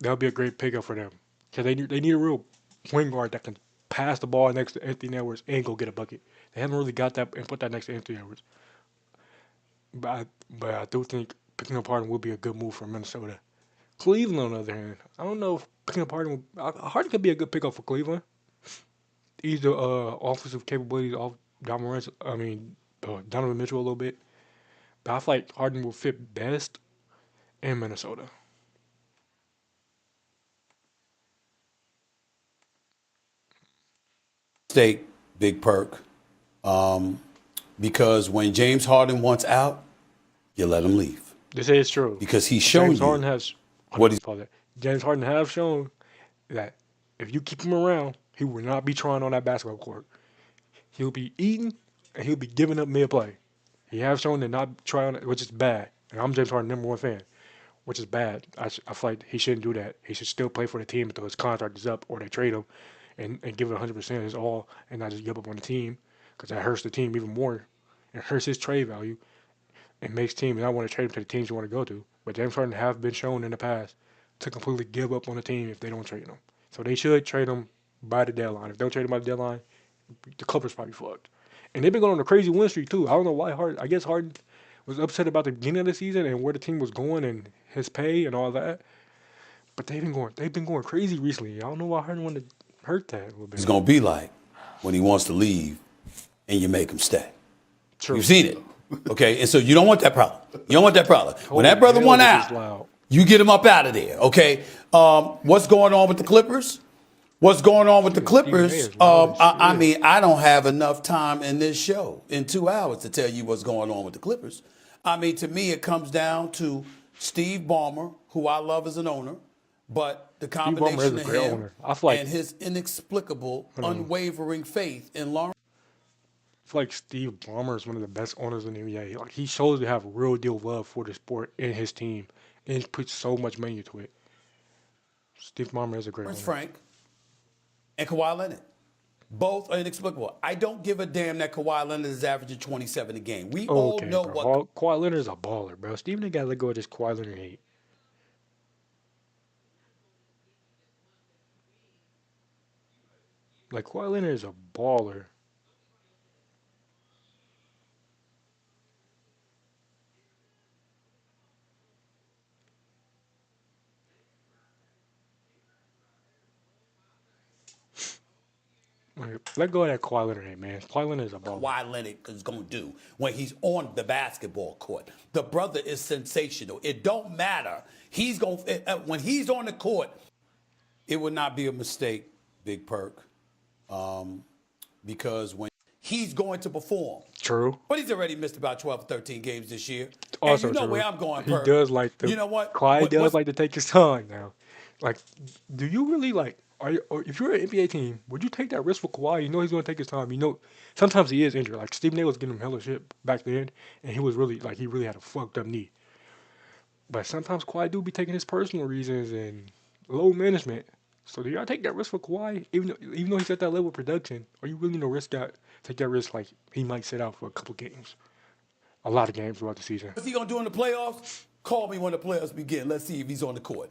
that would be a great pickup for them. Because they need a real point guard that can pass the ball next to Anthony Edwards and go get a bucket. They haven't really got that and put that next to Anthony Edwards. but I do think picking up Harden would be a good move for Minnesota. Cleveland, on the other hand, I don't know if picking up Harden could be a good pickup for Cleveland. Either offensive capabilities off John Morant, Donovan Mitchell a little bit, but I feel like Harden will fit best in Minnesota. State, Big Perk, because when James Harden wants out, you let him leave This is true. because he's shown James you Harden has. Hold what on, he's. pause that. James Harden has shown that if you keep him around, he will not be trying on that basketball court. He'll be eating and he'll be giving up mid play. He has shown to not try on it, which is bad. And I'm James Harden #1 fan, which is bad. I feel like he shouldn't do that. He should still play for the team until his contract is up or they trade him and give it 100% his all and not just give up on the team because that hurts the team even more. It hurts his trade value and makes teams not want to trade him to the teams you want to go to. But James Harden have been shown in the past to completely give up on the team if they don't trade him. So they should trade him by the deadline. If they don't trade him by the deadline, the Clippers probably fucked. And they've been going on a crazy win streak too. I don't know why Harden. I guess Harden was upset about the beginning of the season and where the team was going and his pay and all that. But they've been going crazy recently. I don't know why Harden wanted to hurt that a little bit. He's gonna be like when he wants to leave, and you make him stay. True. You've seen it, okay? And so you don't want that problem. You don't want that problem. When that Holy brother hell, went this is out, loud. you get him up out of there, okay? What's going on with the Clippers? What's going on with the Clippers? I mean, I don't have enough time in this show in 2 hours to tell you what's going on with the Clippers. I mean, to me, it comes down to Steve Ballmer, who I love as an owner, but the combination of him and his inexplicable, unwavering faith in Lawrence. I feel like Steve Ballmer is one of the best owners in the NBA. Like he shows to have real deal love for the sport and his team, and he puts so much money into it. Steve Ballmer is a great owner. Frank and Kawhi Leonard. Both are inexplicable. I don't give a damn that Kawhi Leonard is averaging 27 a game. We all know what Kawhi Leonard is a baller, bro. Steven ain't got to let go of this Kawhi Leonard hate. Like Kawhi Leonard is a baller. Like, let go of that Kawhi Leonard hate, man. Kawhi Leonard is a baller. Kawhi Leonard is going to do when he's on the basketball court. The brother is sensational. It don't matter. He's going when he's on the court. It would not be a mistake, Big Perk, because when he's going to perform. True. But he's already missed about 12 or 13 games this year. Also and you know true. where I'm going, He Perk. does like to. You know what? Kawhi does like to take his time now. Like, do you really like? Or if you're an NBA team, would you take that risk for Kawhi? You know he's going to take his time. You know, sometimes he is injured. Like Stephen A was giving him hella shit back then, and he was really like he really had a fucked up knee. But sometimes Kawhi do be taking his personal reasons and low management. So do y'all take that risk for Kawhi, even though he's at that level of production? Are you willing to take that risk like he might sit out for a couple games, a lot of games throughout the season? What's he going to do in the playoffs? Call me when the playoffs begin. Let's see if he's on the court.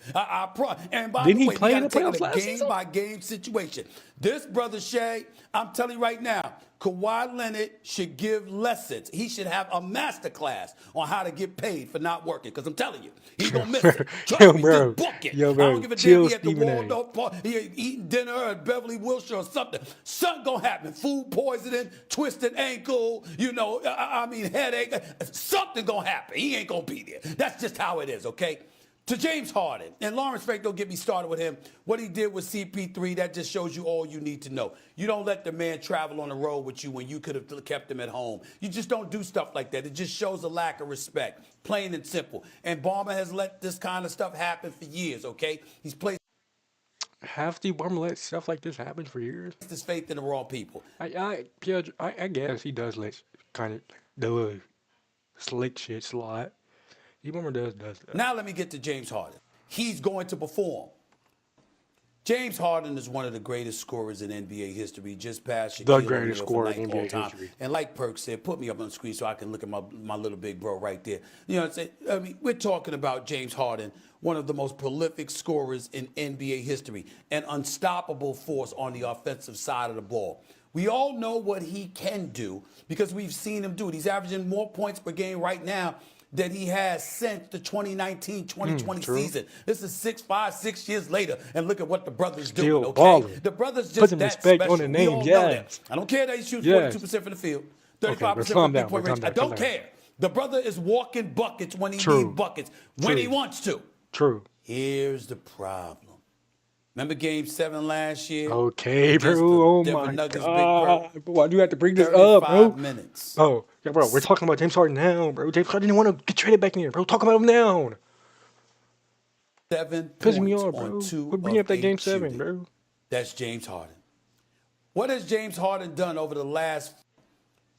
And by Didn't the he way, play we in got the to take playoffs it a last season? game-by-game situation. This brother Shay, I'm telling you right now, Kawhi Leonard should give lessons. He should have a master class on how to get paid for not working. Because I'm telling you, he's going to miss it. Trust me, bro. just book it. Yo, I bro, don't give a damn chill, he at the Stephen A. Waldorf Park, he eating dinner at Beverly Wilshire or something. Something going to happen. Food poisoning, twisted ankle, headache. Something going to happen. He ain't going to be there. That's just how it is, okay? To James Harden, and Lawrence Frank, don't get me started with him. What he did with CP3, that just shows you all you need to know. You don't let the man travel on the road with you when you could have kept him at home. You just don't do stuff like that. It just shows a lack of respect, plain and simple. And Ballmer has let this kind of stuff happen for years, okay? He's placed Have Steve Ballmer let stuff like this happen for years? his faith in the wrong people. I guess he does let kind of the little slick shit slide. Steve Ballmer does that. Now let me get to James Harden. He's going to perform. James Harden is one of the greatest scorers in NBA history, just past Shaquille The O'Neal greatest for scorer in ninth all NBA time. history. And like Perk said, put me up on the screen so I can look at my little big bro right there. You know what I'm saying? I mean, we're talking about James Harden, one of the most prolific scorers in NBA history, an unstoppable force on the offensive side of the ball. We all know what he can do because we've seen him do it. He's averaging more points per game right now than he has since the 2019-2020 True. season. This is 6 years later, and look at what the brother's Still doing, okay? balling. The brother's Put just some that respect special. on the We name, all know that. yes. I don't care that he shoots Yes. 42% from the field, Okay, 35% but from calm down, three-point calm range. down, I don't calm down. care. The brother is walking buckets when he True. needs buckets, when True. he wants to. True. Here's the problem. Remember Game 7 last year? Okay, against bro. the Oh Denver my Nuggets, Big God. Bird? Why do you have to bring this up, 35 bro? minutes. Oh, yeah, bro. We're talking about James Harden now, bro. James Harden didn't want to get traded back in here, bro. Talk about him now. 7 Pissing me points off, on bro. 2 We're bringing of up that 8 Game 7, shooting. bro. That's James Harden. What has James Harden done over the last?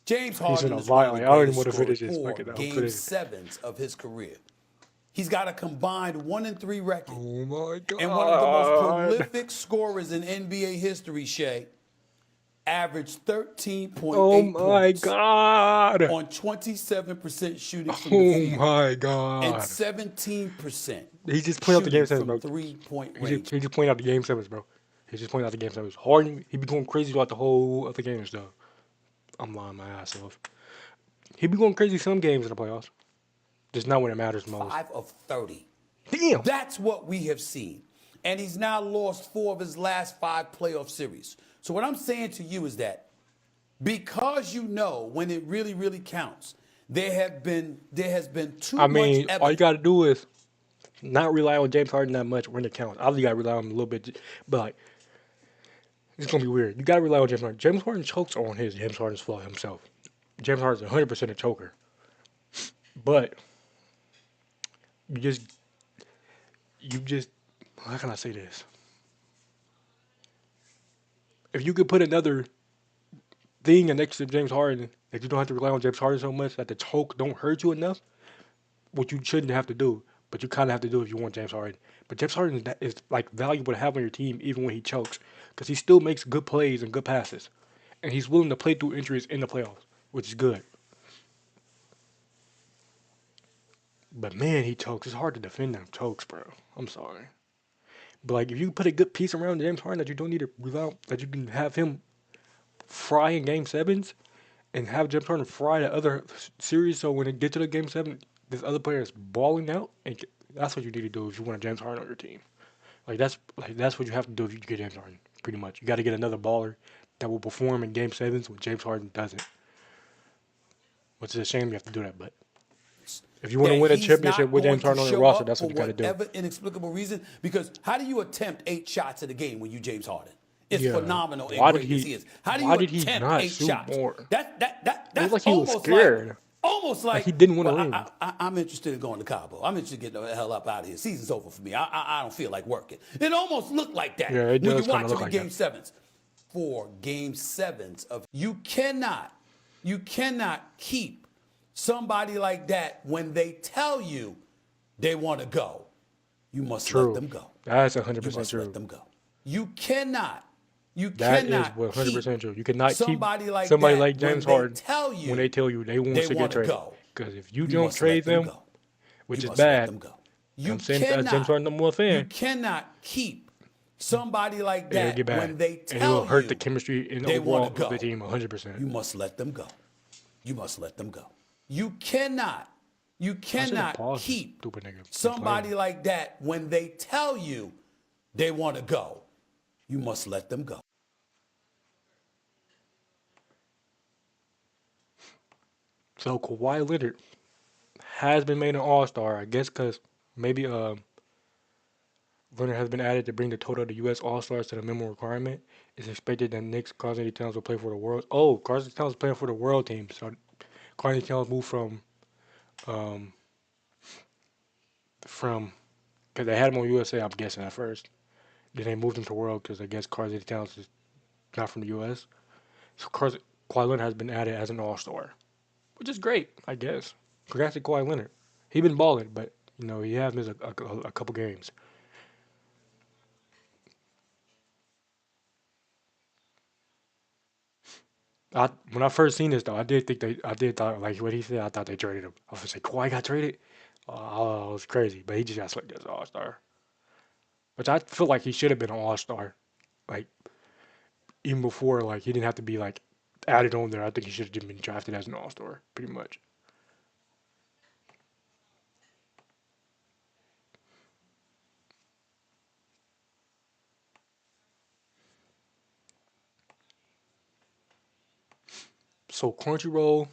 James Harden is one of the I don't even greatest want to scorers finish this. for Fuck it. I'll Game put it. 7s of his career. He's got a combined 1-3 record. Oh my God. And one of the most prolific scorers in NBA history, Shay, averaged 13.8 Oh my points God. on 27% shooting from the Oh field my and God. 17% He's just pointing out the Game shooting 7s, from bro. three-point He's range. just pointing out the Game 7s, bro. He's just pointing out the Game 7s. Harden, he be going crazy throughout the whole other games, though. I'm lying my ass off. He be going crazy some games in the playoffs. Just not when it matters most. 5 of 30. Damn. That's what we have seen. And he's now lost 4 of his last 5 playoff series. So what I'm saying to you is that because you know when it really, really counts, there has been too I much mean, evidence. all you got to do is not rely on James Harden that much when it counts. Obviously, you got to rely on him a little bit, but like, it's going to be weird. You got to rely on James Harden. James Harden chokes on his James Harden's flaw himself. James Harden's 100% a choker. But you just, how can I say this? If you could put another thing next to James Harden that you don't have to rely on James Harden so much that the choke don't hurt you enough, what you shouldn't have to do, but you kind of have to do if you want James Harden. But James Harden is like valuable to have on your team even when he chokes because he still makes good plays and good passes, and he's willing to play through injuries in the playoffs, which is good. But man, he chokes. It's hard to defend them chokes, bro. I'm sorry. But like, if you put a good piece around James Harden that you don't need to rely on, that you can have him fry in Game 7s and have James Harden fry the other series, so when it gets to the Game 7, this other player is balling out, and that's what you need to do if you want a James Harden on your team. That's what you have to do if you get James Harden. Pretty much, you got to get another baller that will perform in Game 7s when James Harden doesn't. Which is a shame you have to do that, but if you want to that win a he's championship not with going James Harden to on your show roster, up that's what for you got to do. whatever inexplicable reason. Because how do you attempt 8 shots in a game when you James Harden? It's Yeah. phenomenal and Why did great as he- he is. How do why you did he attempt not 8 shoot shots? more? That's like he was almost scared. almost like he didn't wanna well, win. I'm interested in going to Cabo. I'm interested in getting the hell up out of here. Season's over for me. I don't feel like working. It almost looked like that Yeah, it when does you kinda watch look him in like Game that. 7s. For Game 7s of you cannot keep somebody like that when they tell you they want to go. You must True. let them go. That's You 100% must true. let them go. You cannot That is keep 100% true. You cannot keep somebody like somebody that like James when Harden they tell you when they tell you they want to get wanna traded. go. Because if you You don't must trade let them them, go. which You is must let bad, them go. I'm saying as James Harden number one You fan, cannot keep somebody like it'll that get bad. when they And it will tell hurt you the chemistry and they overall want of to go. the team 100%. You must let them go. You must let them go. You cannot pause this keep stupid nigga from somebody playing. like that when they tell you they want to go. You must let them go. So Kawhi Leonard has been made an All-Star, I guess, because maybe Leonard has been added to bring the total of the U.S. All-Stars to the minimum requirement. It's expected that next Carson Towns will play for the world. Oh, Carson Towns is playing for the world team. So Carson Towns moved um from because they had him on USA, I'm guessing at first. Then they moved him to world because I guess Carson Towns is not from the U.S. So Kawhi Leonard has been added as an All-Star, which is great, I guess. Congrats to Kawhi Leonard. He been balling, but he has missed a couple games. When I first seen this though, I did thought like what he said. I thought they traded him. I was like, Kawhi got traded. Oh, it was crazy, but he just got selected as an All Star, which I feel like he should have been an All Star. Like even before like he didn't have to be like added on there. I think he should have just been drafted as an All Star, pretty much. So Crunchyroll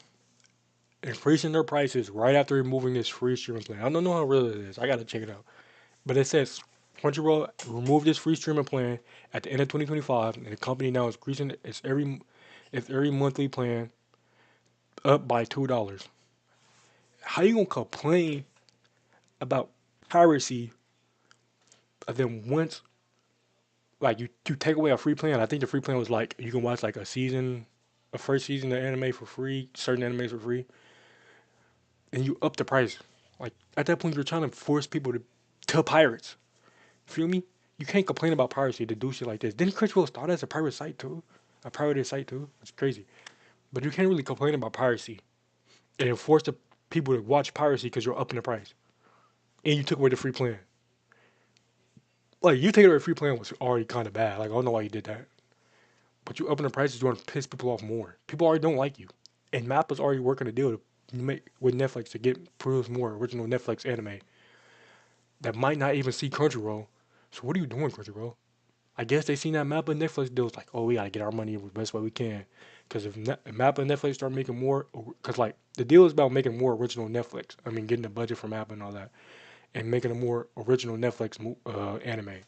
increasing their prices right after removing this free streaming plan. I don't know how real it is. I gotta check it out. But it says Crunchyroll removed this free streaming plan at the end of 2025, and the company now is increasing its every monthly plan up by $2. How you gonna complain about piracy and then once like you take away a free plan? I think the free plan was like you can watch like a first season of anime for free, certain animes for free, and you up the price. Like at that point, you're trying to force people to pirates. Feel me? You can't complain about piracy to do shit like this. Didn't Crunchyroll start as a pirate site too? A pirated site too? It's crazy. But you can't really complain about piracy and then force the people to watch piracy because you're upping the price. And you took away the free plan. Like you taking away the free plan was already kind of bad. Like I don't know why you did that. But you upping the prices, you want to piss people off more. People already don't like you. And Mappa's already working a deal to make with Netflix to get produce more original Netflix anime that might not even see Crunchyroll. So what are you doing, Crunchyroll? I guess they seen that Mappa and Netflix deal. It's like, oh, we gotta get our money the best way we can. Because if Mappa and Netflix start making more, because like the deal is about making more original Netflix. I mean, getting the budget from Mappa and all that, and making a more original Netflix anime.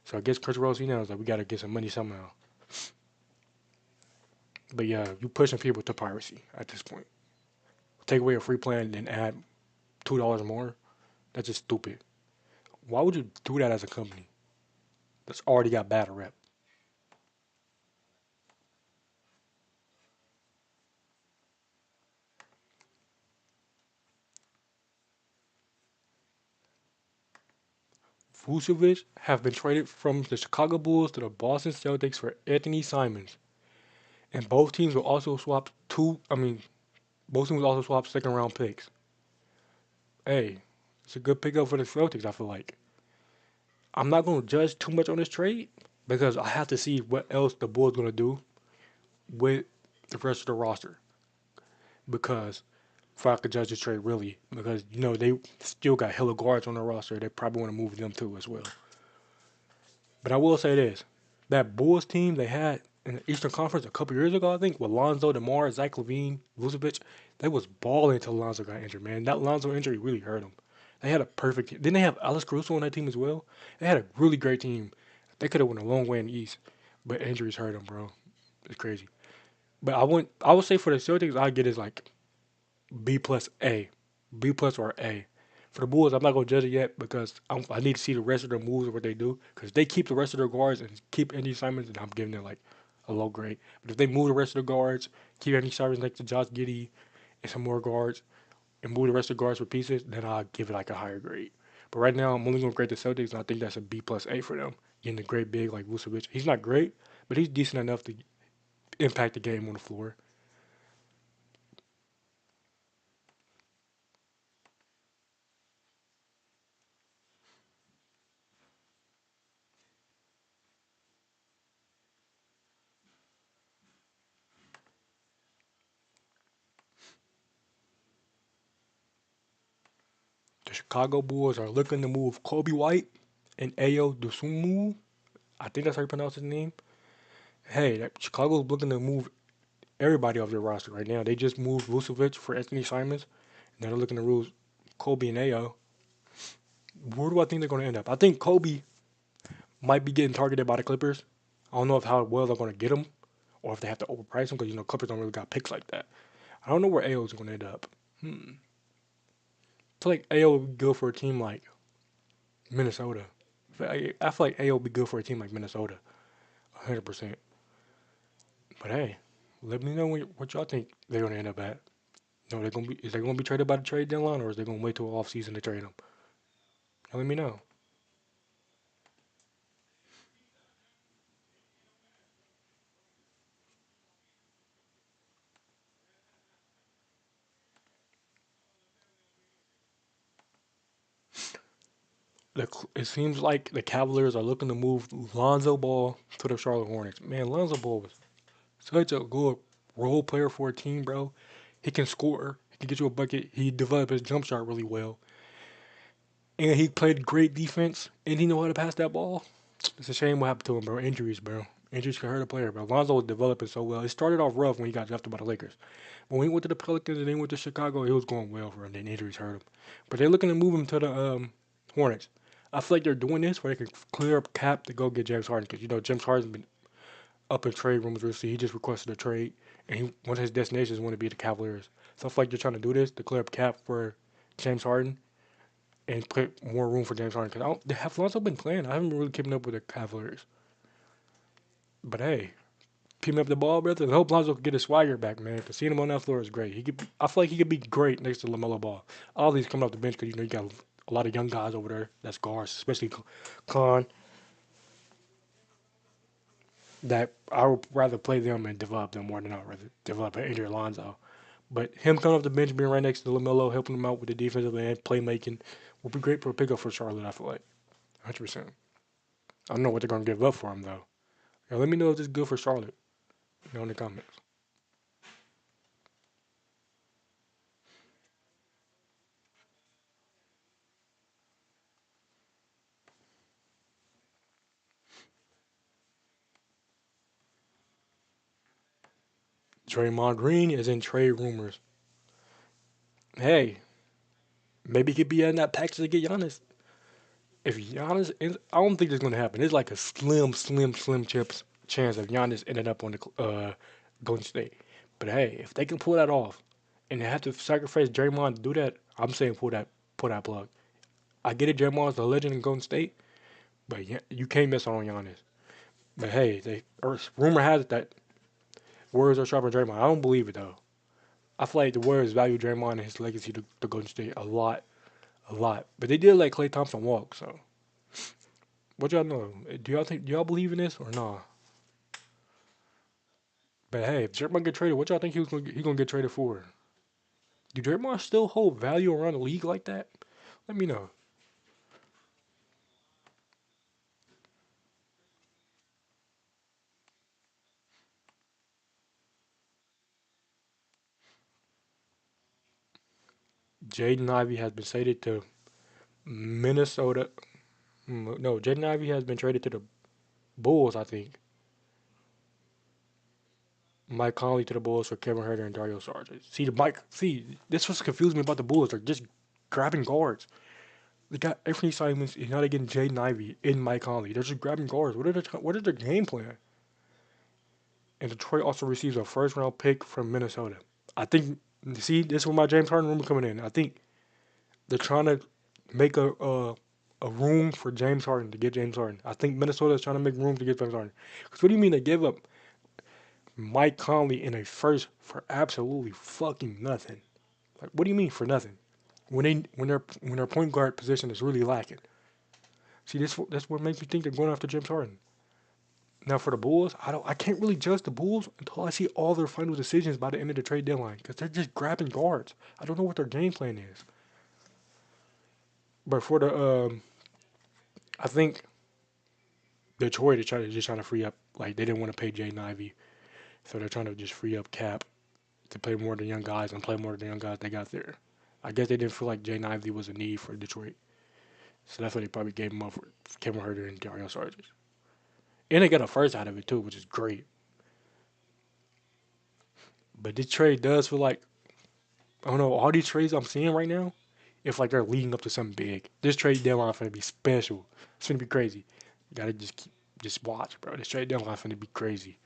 So I guess Crunchyroll seen that was like, we gotta get some money somehow. But yeah, you pushing people to piracy at this point. Take away a free plan and then add $2 more. That's just stupid. Why would you do that as a company that's already got bad rep? Vucevic have been traded from the Chicago Bulls to the Boston Celtics for Anthony Simons, and both teams will also swap two. I mean, both teams will also swap second round picks. Hey, it's a good pickup for the Celtics. I feel like I'm not going to judge too much on this trade because I have to see what else the Bulls going to do with the rest of the roster. Because if I could judge this trade really, because they still got hella guards on their roster, they probably want to move them too as well. But I will say this: that Bulls team they had in the Eastern Conference a couple years ago, I think, with Lonzo, DeMar, Zach LaVine, Vucevic, they was balling until Lonzo got injured. Man, that Lonzo injury really hurt them. They had a perfect team. Didn't they have Alex Caruso on that team as well? They had a really great team. They could have went a long way in the East, but injuries hurt them, bro. It's crazy. But I would say for the Celtics, I get is like B plus A, B plus or A. For the Bulls, I'm not gonna judge it yet because I need to see the rest of their moves and what they do. Because they keep the rest of their guards and keep Andy Simons, and I'm giving it like a low grade. But if they move the rest of the guards, keep Andy Simons next to Josh Giddey and some more guards, and move the rest of the guards for pieces, then I'll give it like a higher grade. But right now, I'm only gonna grade the Celtics, and I think that's a B plus A for them. Getting a great big like Vucevic, he's not great, but he's decent enough to impact the game on the floor. The Chicago Bulls are looking to move Kobe White and Ayo Dosunmu. I think that's how you pronounce his name. Hey, Chicago's looking to move everybody off their roster right now. They just moved Vucevic for Anthony Simons. And they're looking to move Kobe and Ayo. Where do I think they're going to end up? I think Kobe might be getting targeted by the Clippers. I don't know if how well they're going to get him or if they have to overprice him because, Clippers don't really got picks like that. I don't know where Ayo is going to end up. I feel like Ayo would be good for a team like Minnesota. I feel like Ayo would be good for a team like Minnesota. 100%. But hey, let me know what y'all think they're gonna end up at. No, they're gonna be is they gonna be traded by the trade deadline or is they gonna wait till off season to trade them? Let me know. it seems like the Cavaliers are looking to move Lonzo Ball to the Charlotte Hornets. Man, Lonzo Ball was such a good role player for a team, bro. He can score. He can get you a bucket. He developed his jump shot really well, and he played great defense. And he know how to pass that ball. It's a shame what happened to him, bro. Injuries, bro. Injuries can hurt a player, bro. Lonzo was developing so well. It started off rough when he got drafted by the Lakers. But when he went to the Pelicans and then went to Chicago, it was going well for him. Then injuries hurt him. But they're looking to move him to the Hornets. I feel like they're doing this where they can clear up cap to go get James Harden because you know James Harden's been up in trade rumors recently. He just requested a trade, and one of his destinations want to be the Cavaliers. So I feel like they're trying to do this to clear up cap for James Harden and put more room for James Harden. Because have Lonzo been playing? I haven't really keeping up with the Cavaliers. But hey, keep him up the ball, brother. And hope Lonzo can get his swagger back, man. Because seeing him on that floor is great. I feel like he could be great next to LaMelo Ball. All these coming off the bench because you know you got a lot of young guys over there that's guards, especially Khan. That I would rather play them and develop them more than I'd rather develop an Andrew Alonzo. But him coming off the bench, being right next to LaMelo, helping him out with the defensive end, playmaking, would be great for a pickup for Charlotte, I feel like. 100%. I don't know what they're going to give up for him, though. Now, let me know if this is good for Charlotte. You know, in the comments. Draymond Green is in trade rumors. Hey, maybe he could be in that package to get Giannis. If Giannis, I don't think it's going to happen. It's like a slim chance of Giannis ending up on the Golden State. But hey, if they can pull that off, and they have to sacrifice Draymond to do that, I'm saying pull that plug. I get it, Draymond's the legend in Golden State, but you can't miss on Giannis. But hey, rumor has it that Warriors are sharper than Draymond. I don't believe it though. I feel like the Warriors value Draymond and his legacy to Golden State a lot. But they did let Klay Thompson walk, so what y'all know? Do y'all believe in this or nah? But hey, if Draymond get traded, what y'all think he gonna get traded for? Do Draymond still hold value around the league like that? Let me know. Jaden Ivey has been traded to Minnesota. No, Jaden Ivey has been traded to the Bulls, I think. Mike Conley to the Bulls for Kevin Herter and Dario Saric. This was confusing me about the Bulls. They're just grabbing guards. They got Anthony Simons, and now they're getting Jaden Ivey in Mike Conley. They're just grabbing guards. What is their game plan? And Detroit also receives a first round pick from Minnesota. I think. See, this is where my James Harden rumor coming in. I think they're trying to make a room for James Harden to get James Harden. I think Minnesota is trying to make room to get James Harden. Because what do you mean they give up Mike Conley in a first for absolutely fucking nothing? Like, what do you mean for nothing? When their point guard position is really lacking. See, that's what makes me think they're going after James Harden. Now for the Bulls, I can't really judge the Bulls until I see all their final decisions by the end of the trade deadline because they're just grabbing guards. I don't know what their game plan is. But for the I think Detroit is trying to free up. Like they didn't want to pay Jaden Ivey, so they're trying to just free up cap to play more of the young guys and play more of the young guys they got there. I guess they didn't feel like Jaden Ivey was a need for Detroit, so that's why they probably gave him up for Kevin Herter and Dario Saric. And they got a first out of it too, which is great. But this trade does feel like I don't know all these trades I'm seeing right now. If like they're leading up to something big, this trade deadline is gonna be special. It's gonna be crazy. You gotta just watch, bro. This trade deadline is gonna be crazy.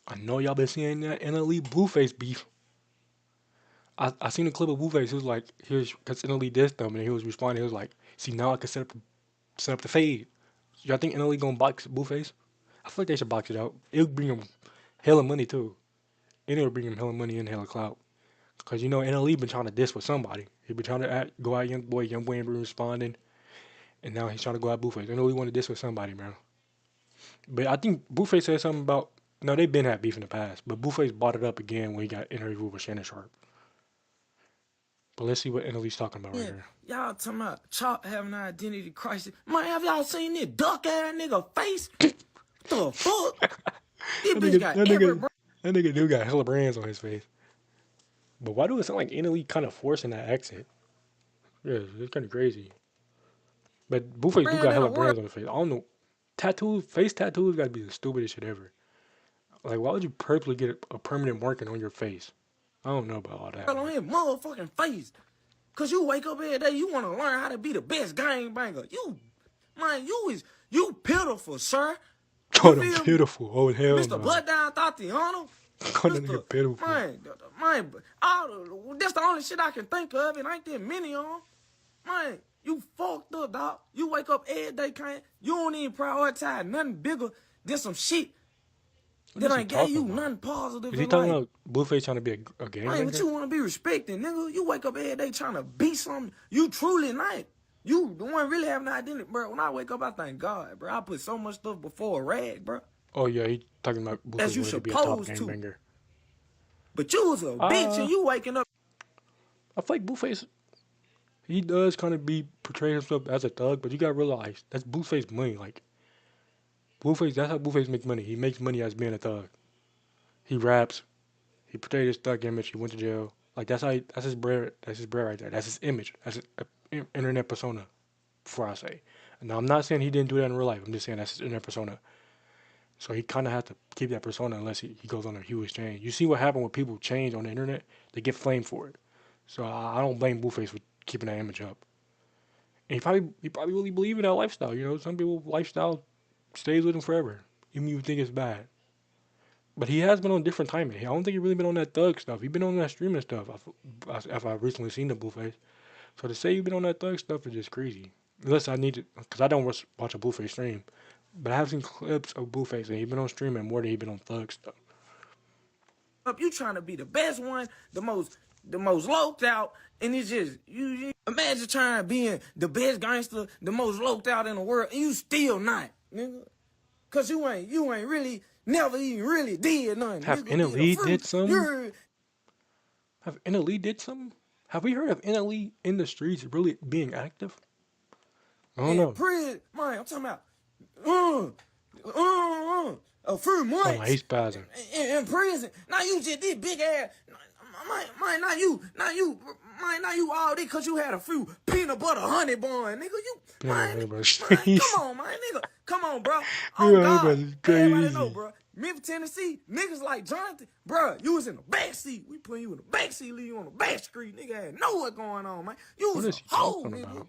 I know y'all been seeing that NLE Blueface beef. I seen a clip of Blueface. He was like, here's because NLE dissed them, and he was responding. He was like, see now I can set up the fade. Y'all think NLE gonna box Blueface? I feel like they should box it out. It would bring him hella money too. and it'll bring him hella money and hella clout. Cause you know NLE been trying to diss with somebody. He been trying to go at Young Boy ain't been responding, and now he's trying to go at Blueface. NLE want to diss with somebody, man. But I think Blueface said something about no, they've been had beef in the past, but Blueface brought it up again when he got interviewed with Shannon Sharp. But let's see what NLE's talking about right here. Y'all talking about Chop having an identity crisis. Man, have y'all seen this duck ass nigga face? What the fuck? This bitch got that nigga do got hella brands on his face. But why do it sound like NLE kind of forcing that accent? Yeah, it's kind of crazy. But Blueface do got hella brands on his face. I don't know. Face tattoos got to be the stupidest shit ever. Like, why would you purposely get a permanent marking on your face? I don't know about all that. On his motherfucking face. Cause you wake up every day, you want to learn how to be the best gang banger. You pitiful, sir. Oh, I'm pitiful. Oh, hell Mr. no. Blood Down Tatiana. Oh, that nigga pitiful. Man, that's the only shit I can think of. It ain't that many of them. Man, you fucked up, dog. You wake up every day, you don't even prioritize nothing bigger than some shit that ain't gave you nothing positive. Is he talking about Blueface trying to be a gang banger? Man, but you want to be respected, nigga. You wake up every day trying to be something you truly not. You the one really having an identity, bro. When I wake up, I thank God, bro. I put so much stuff before a rag, bro. Oh, yeah, he talking about Blueface wanting to be a top gang banger. But you was a bitch and you waking up. I feel like Blueface, he does kind of portray himself as a thug, but you gotta realize that's Blueface money. Like, Blueface, that's how Blueface makes money. He makes money as being a thug. He raps. He portrayed his thug image. He went to jail. Like, that's his bread. That's his bread right there. That's his image. That's his internet persona. Before I say, now I'm not saying he didn't do that in real life. I'm just saying that's his internet persona. So he kind of has to keep that persona unless he goes on a huge change. You see what happened when people change on the internet? They get flamed for it. So I don't blame Blueface for keeping that image up. And he probably really believe in that lifestyle. You know, some people lifestyle stays with them forever, even if you think it's bad. But he has been on different timing. I don't think he really been on that thug stuff. He been on that streaming stuff. I've recently seen the Blueface. So to say you've been on that thug stuff is just crazy. Unless I need to, because I don't watch a Blueface stream. But I have seen clips of Blueface, and he's been on streaming more than he's been on thug stuff. You trying to be the best one, the most loped out, and it's just you imagine trying to be the best gangster, the most loped out in the world, and you still not, nigga. Cause you ain't really never even really did nothing. Have NLE did something? Have NLE did something? Have we heard of NLE in the streets really being active? I don't know. Prison, man, I'm talking about a few months. Oh, he's spazzing. In prison. Now you just did big ass. Man, not you all this because you had a few peanut butter honey bun, nigga. Come on, man, nigga. Come on, bro. Oh, God. Everybody know, bro. Memphis, Tennessee, niggas like Jonathan, bro, you was in the back seat. We putting you in the back seat, leave you on the back street. Nigga had know what's going on, man. You was a hoe, nigga.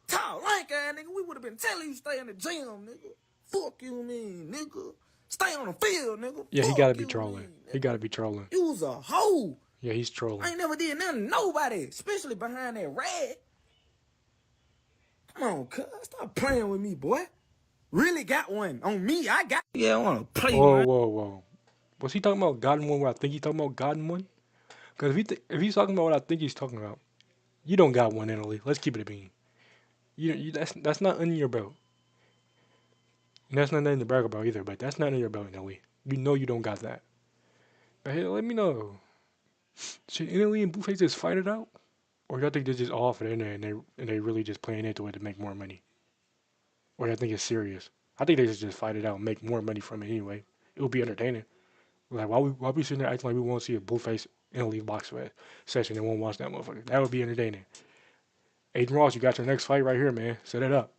Tall, lank ass nigga. We would have been telling you stay in the gym, nigga. Fuck you, mean, nigga. Stay on the field, nigga. Yeah, he gotta be trolling. He gotta be trolling. You was a hoe. Yeah, he's trolling. I ain't never did nothing to nobody, especially behind that rag. Come on, cuz. Stop playing with me, boy. Really got one on me. I want to play. Whoa. Was he talking about gotten one where I think he's talking about gotten one? Because if he's talking about what I think he's talking about, you don't got one, Italy. Let's keep it a bean. That's not under your belt. And that's not nothing to brag about either, but that's not in your belt, Italy. You know you don't got that. But hey, let me know. Should Italy and Blueface just fight it out? Or y'all think they're just off it in there and they really just playing into it to make more money? Or y'all think it's serious? I think they just fight it out and make more money from it anyway. It would be entertaining. Like, why we sitting there acting like we won't see a Blueface Italy box session and won't watch that motherfucker? That would be entertaining. Aiden Ross, you got your next fight right here, man. Set it up.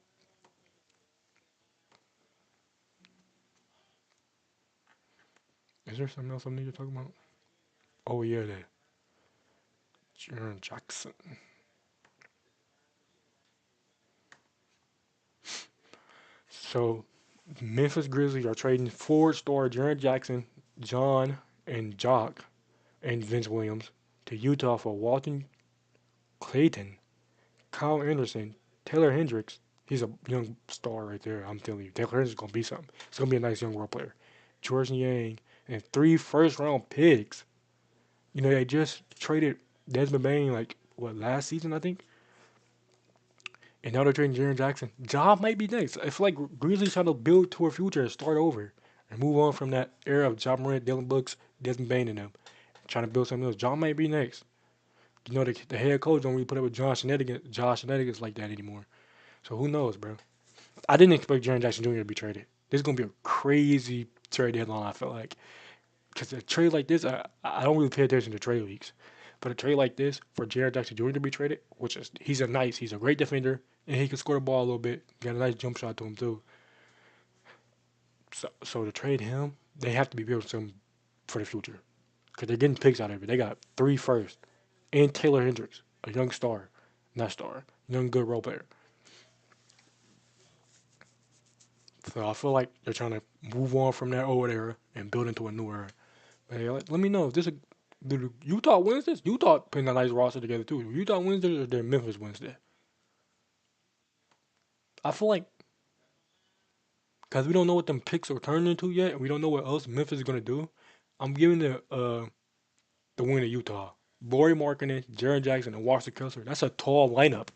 Is there something else I need to talk about? Oh, yeah, that. Jaron Jackson. So, Memphis Grizzlies are trading forward star Jaron Jackson, John, and Jock, and Vince Williams to Utah for Walton Clayton, Kyle Anderson, Taylor Hendricks. He's a young star right there. I'm telling you, Taylor Hendricks is gonna be something. He's gonna be a nice young role player. George Yang and 3 first-round picks. You know, they just traded Desmond Bain like what last season I think, and now they're trading Jaren Jackson. Ja might be next. I feel like Grizzlies trying to build to a future and start over and move on from that era of Ja Morant, Dylan Brooks, Desmond Bain, and them. Trying to build something else. Ja might be next. You know, the head coach don't really put up with Josh Shenanigans like that anymore. So who knows, bro? I didn't expect Jaren Jackson Jr. to be traded. This is gonna be a crazy trade deadline. I feel like because a trade like this, I don't really pay attention to trade leagues, but a trade like this for Jaren Jackson Jr. to be traded, which is he's a great defender and he can score the ball a little bit. Got a nice jump shot to him too. So to trade him, they have to be building something for the future because they're getting picks out of it. They got 3 first and Taylor Hendricks, a young star, not star, young good role player. So I feel like they're trying to move on from that old era and build into a new era. Hey, let me know if this is Utah wins this. Utah putting a nice roster together too. Utah wins this or did Memphis wins this? I feel like because we don't know what them picks are turning into yet, and we don't know what else Memphis is gonna do. I'm giving the win to Utah. Laurie Markkinen, Jaren Jackson, and Walker Kessler. That's a tall lineup.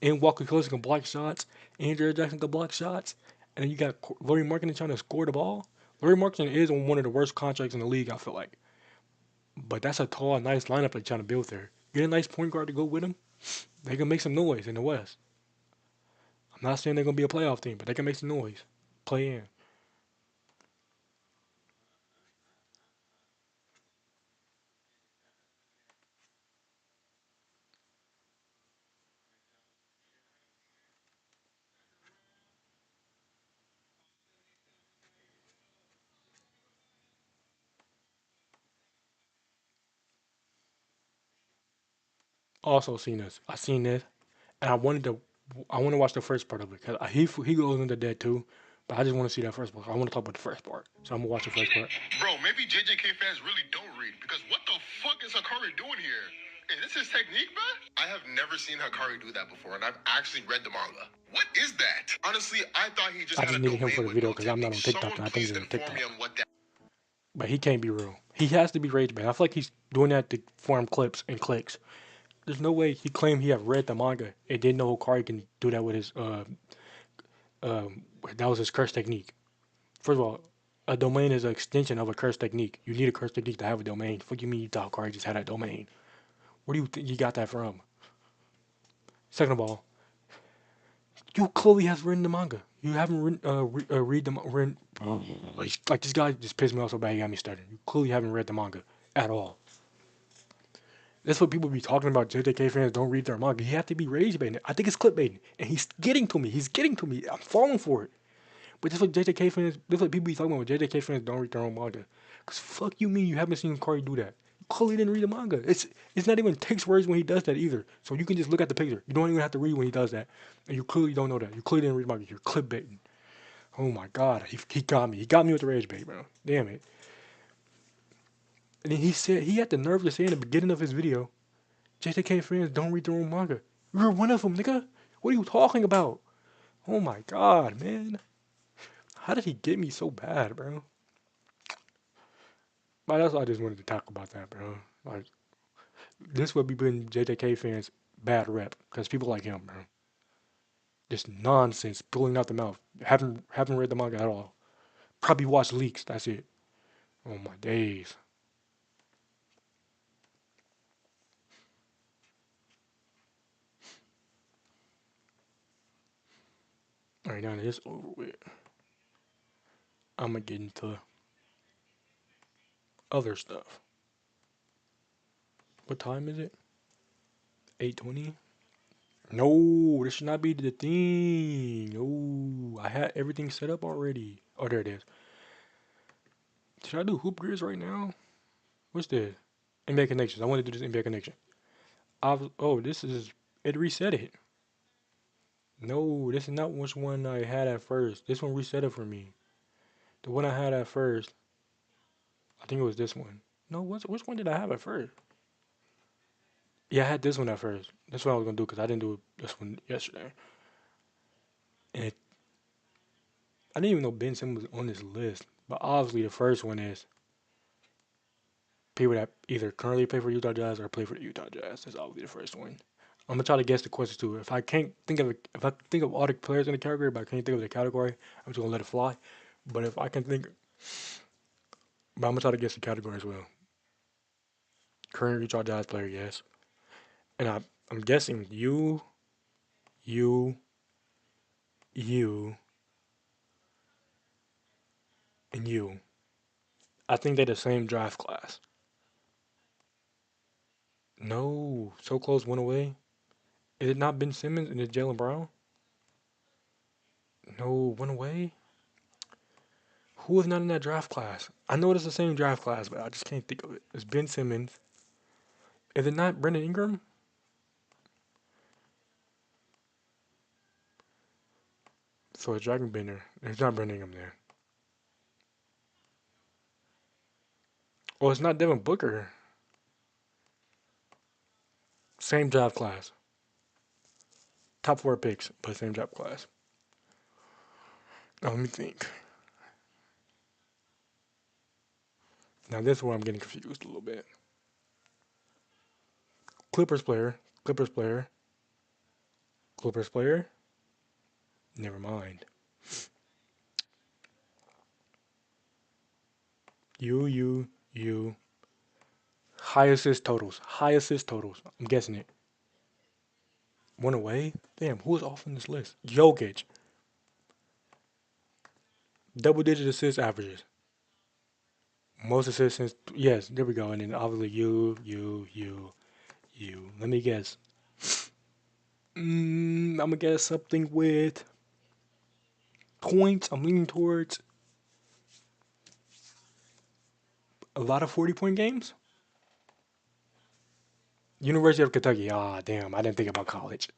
And Walker Kessler can block shots, and Jaren Jackson can block shots, and then you got Laurie Markkinen trying to score the ball. Laurie Markkinen is on one of the worst contracts in the league. I feel like. But that's a tall, nice lineup they're trying to build there. Get a nice point guard to go with them. They can make some noise in the West. I'm not saying they're gonna be a playoff team, but they can make some noise. Play in. Also seen this. I seen this, and I want to watch the first part of it because he goes into that too. But I just want to see that first part. I want to talk about the first part, so I'm gonna watch the first part. Bro, maybe JJK fans really don't read because what the fuck is Hakari doing here? Is this his technique, bro? I have never seen Hakari do that before, and I've actually read the manga. What is that? Honestly, I thought he just I had just a needed him for domain the with video no because I'm not technique. on TikTok, Someone and I think please he's on inform TikTok. me on what that. But he can't be real. He has to be rage bait. I feel like he's doing that to form clips and clicks. There's no way he claimed he have read the manga and didn't know Hikari can do that with his that was his curse technique. First of all, a domain is an extension of a curse technique. You need a curse technique to have a domain. Fuck you mean you thought Hikari just had that domain? Where do you think you got that from? Second of all, you clearly has written the manga. You haven't read the written. Like this guy just pissed me off so bad he got me started. You clearly haven't read the manga at all. That's what people be talking about. JJK fans don't read their manga. You have to be rage baiting. I think it's clickbaiting, and he's getting to me. He's getting to me. I'm falling for it. But that's what JJK fans. That's what people be talking about. JJK fans don't read their own manga. Cause fuck you mean you haven't seen Kari do that? You clearly didn't read the manga. It's not even text words when he does that either. So you can just look at the picture. You don't even have to read when he does that, and you clearly don't know that. You clearly didn't read the manga. You're clickbaiting. Oh my god, he got me. He got me with the rage bait, bro. Damn it. And then he said he had the nerve to say in the beginning of his video, JJK fans don't read their own manga. You're one of them, nigga. What are you talking about? Oh my god, man. How did he get me so bad, bro? But that's why I just wanted to talk about that, bro. Like, this would be putting JJK fans bad rep because people like him, bro. Just nonsense, pulling out the mouth. Haven't read the manga at all. Probably watched leaks. That's it. Oh my days. All right, now that it's over with, I'm gonna get into other stuff. What time is it? 8:20. No, this should not be the thing. No, I had everything set up already. Oh, there it is. Should I do hoop grizz right now? What's this? NBA connections. I want to do this NBA connection. This is it. Reset it. No, this is not which one I had at first. This one reset it for me. The one I had at first, I think it was this one. No, which one did I have at first? Yeah, I had this one at first. That's what I was gonna do because I didn't do this one yesterday. And I didn't even know Ben Simmons was on this list. But obviously, the first one is people that either currently play for Utah Jazz or play for the Utah Jazz. That's obviously the first one. I'm gonna try to guess the questions too. If I can't think of it, if I think of all the players in the category, but I can't think of the category, I'm just gonna let it fly. But if I can think, but I'm gonna try to guess the category as well. Current Utah Jazz player, yes. And I'm guessing you, you, and you. I think they're the same draft class. No, so close, one away. Is it not Ben Simmons and it's Jalen Brown? No, one away. Who is not in that draft class? I know it's the same draft class, but I just can't think of it. It's Ben Simmons. Is it not Brandon Ingram? So it's Dragon Bender. It's not Brandon Ingram there. Oh, it's not Devin Booker. Same draft class. Top four picks, but same draft class. Now let me think. Now this is where I'm getting confused a little bit. Clippers player, Clippers player, Clippers player. Never mind. You. High assist totals. High assist totals. I'm guessing it. One away? Damn, who is off on this list? Jokic. Double digit assist averages. Most assists since. Yes, there we go. And then obviously you. Let me guess. I'm gonna guess something with points. I'm leaning towards a lot of 40-point games. University of Kentucky. Ah, damn. I didn't think about college.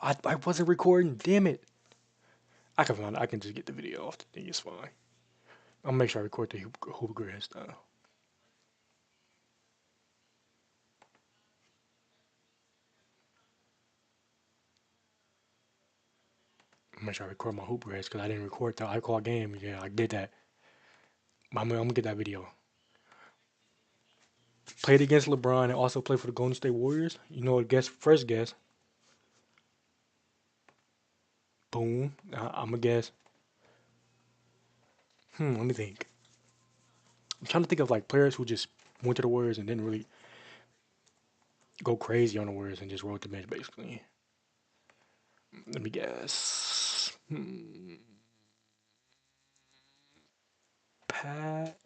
I wasn't recording. Damn it. I can find it. I can just get the video off the thing. It's fine. I'll make sure I record the Hooper Grid style. I'll make sure I record my Hooper Grid because I didn't record the I call game. Yeah, I did that. I'm gonna get that video. Played against LeBron and also played for the Golden State Warriors. You know, first guess. Boom. I'm gonna guess. Let me think. I'm trying to think of like players who just went to the Warriors and didn't really go crazy on the Warriors and just rode the bench basically. Let me guess. Patrick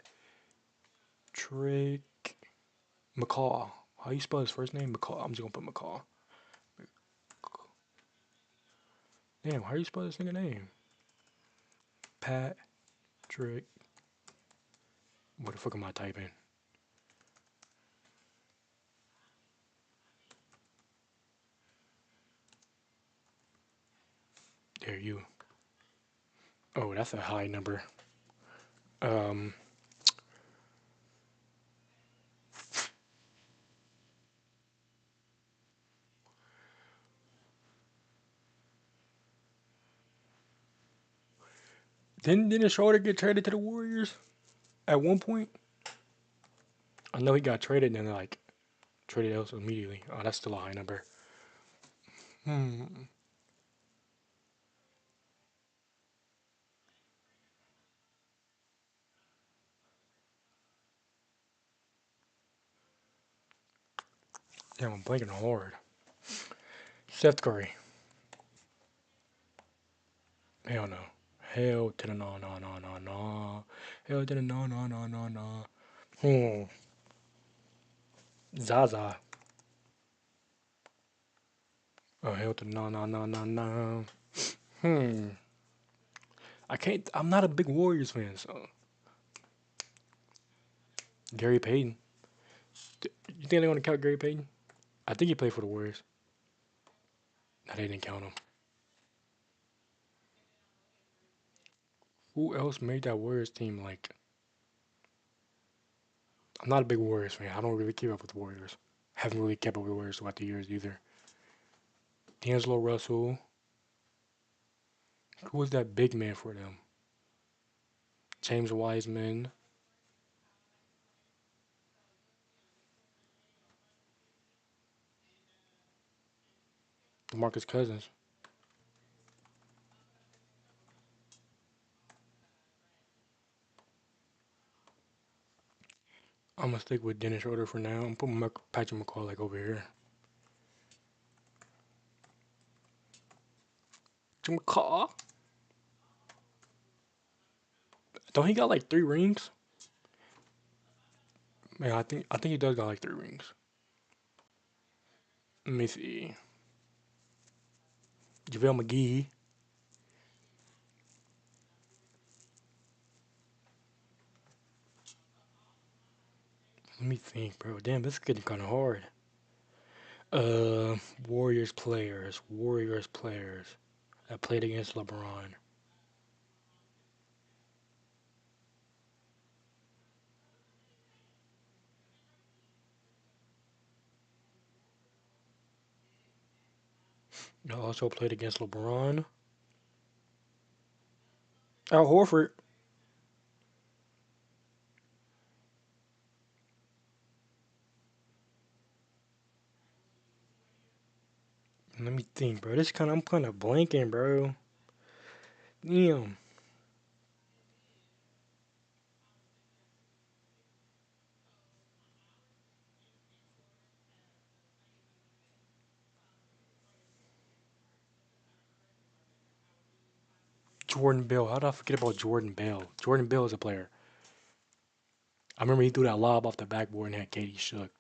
McCaw. How you spell his first name? McCaw. I'm just gonna put McCaw. Damn, how you spell this nigga name? Patrick. What the fuck am I typing? There you. Oh, that's a high number. Um, didn't Schroeder get traded to the Warriors at one point? I know he got traded and then like traded else immediately. Oh, that's still a high number. Hmm. Damn, I'm blanking hard. Seth Curry. Hell no. Hell to the no. Hell to the no. Hmm. Zaza. Oh, hell to the no. Hmm. I can't. I'm not a big Warriors fan, so Gary Payton. You think they want to count Gary Payton? I think he played for the Warriors. No, they didn't count him. Who else made that Warriors team? Like, I'm not a big Warriors fan. I don't really keep up with the Warriors. Haven't really kept up with the Warriors throughout the years either. D'Angelo Russell. Who was that big man for them? James Wiseman. DeMarcus Cousins. I'm gonna stick with Dennis Schroeder for now. I'm putting Patrick McCall like over here. McCall. Don't he got like 3 rings? Man, I think he does got like 3 rings. Let me see. JaVale McGee. Let me think, bro. Damn, this is getting kind of hard. Uh, Warriors players. Warriors players that played against LeBron. That also played against LeBron. Al Horford. Let me think, bro. I'm kind of blanking, bro. Damn. Jordan Bell. How did I forget about Jordan Bell? Jordan Bell is a player. I remember he threw that lob off the backboard and had Katie shook.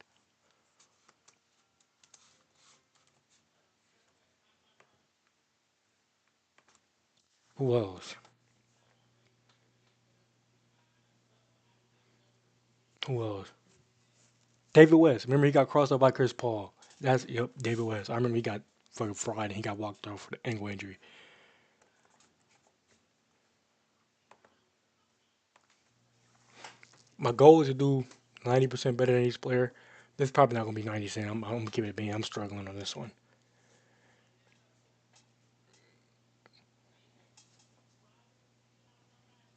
Who else? Who else? David West. Remember he got crossed up by Chris Paul. Yep, David West. I remember he got fucking fried and he got walked off for the ankle injury. My goal is to do 90% better than each player. This is probably not gonna be 90%. I'm gonna keep it being. I'm struggling on this one.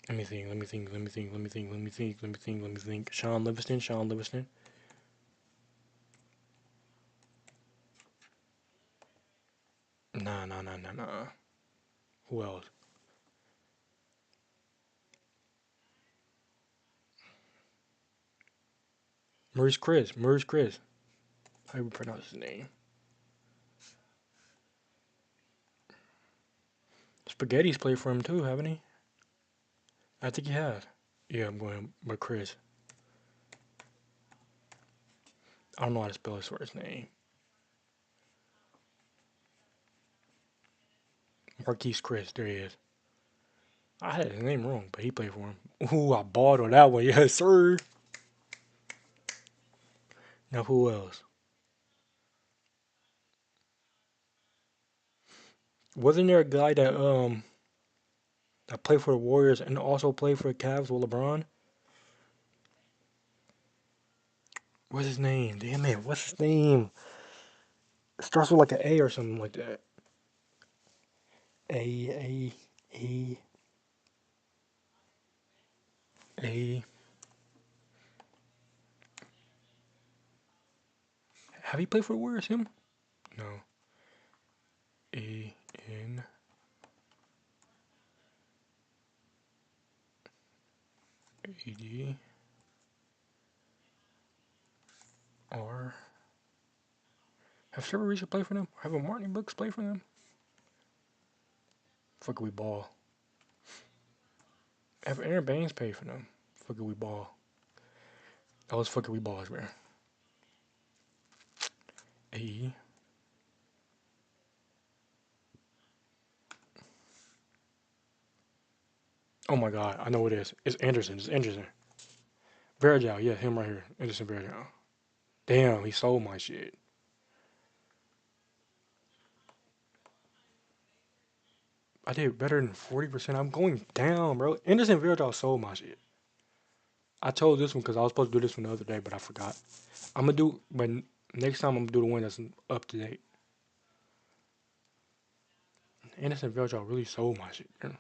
Let me think. Let me think. Let me think. Let me think. Let me think. Let me think. Let me think. Sean Livingston. Sean Livingston. Nah, nah, nah, nah, nah. Who else? Maurice Chris. Maurice Chris. How do you pronounce his name? Spaghetti's played for him too, haven't he? I think he has. Yeah, I'm going with Chris. I don't know how to spell his first name. Marquise Chris. There he is. I had his name wrong, but he played for him. Ooh, I balled on that one. Yes, sir. Now who else? Wasn't there a guy that played for the Warriors and also played for the Cavs with LeBron? What's his name? Damn it, what's his name? It starts with like an A or something like that. A A A. Have he played for the Warriors? Him? No. ANADR. Have Trevor Reese played for them? Have a Martin Brooks played for them? Fuck we ball. Have Aaron Baines played for them? Fuck we ball. That was fucking we balls, man. A. Oh my god, I know what it is. It's Anderson. It's Anderson. Varejao, yeah, him right here. Anderson Varejao. Damn, he sold my shit. I did better than 40%. I'm going down, bro. Anderson Varejao sold my shit. I chose this one because I was supposed to do this one the other day, but I forgot. I'm gonna do, but next time I'm gonna do the one that's up to date. Anderson Varejao really sold my shit. Man.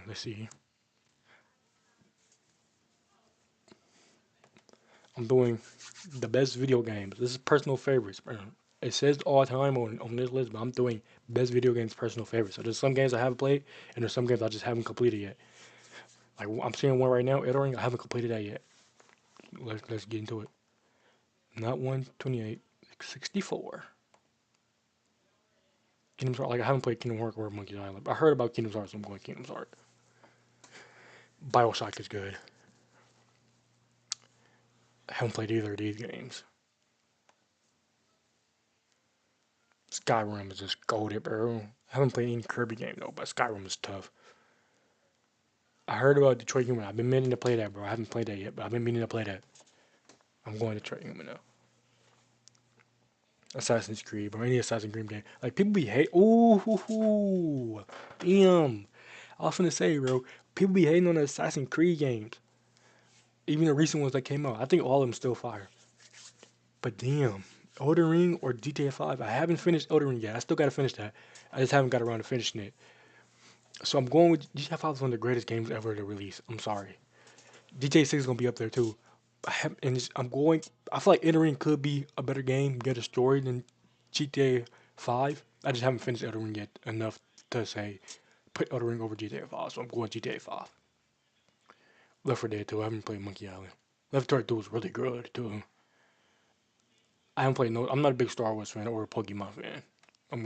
Let's see. I'm doing the best video games. This is personal favorites, bro. It says all time on this list, but I'm doing best video games personal favorites. So there's some games I haven't played, and there's some games I just haven't completed yet. Like I'm seeing one right now, Elden Ring. I haven't completed that yet. Let's get into it. Not 128, 64. Kingdom Hearts. Like I haven't played Kingdom Hearts or Monkey Island. I heard about Kingdom Hearts, so I'm going Kingdom Hearts. Bioshock is good. I haven't played either of these games. Skyrim is just goated, bro. I haven't played any Kirby game though, but Skyrim is tough. I heard about Detroit Human. I've been meaning to play that, bro. I haven't played that yet, but I've been meaning to play that. I'm going to Detroit Human now. Assassin's Creed, bro. Any Assassin's Creed game. Like people be hate. Ooh, damn. I was gonna say, bro. People be hating on the Assassin's Creed games. Even the recent ones that came out. I think all of them still fire. But damn, Elden Ring or GTA 5. I haven't finished Elden Ring yet. I still gotta finish that. I just haven't got around to finishing it. So I'm going with GTA 5 is one of the greatest games ever to release. I'm sorry. GTA 6 is gonna be up there too. I'm going. I feel like Elden Ring could be a better game, better story than GTA 5. I just haven't finished Elden Ring yet enough to say put Elden Ring over GTA 5. So I'm going GTA 5. Left 4 Dead 2. I haven't played Monkey Island. Left 4 Dead 2 is really good too. I haven't played no. I'm not a big Star Wars fan or a Pokemon fan. I'm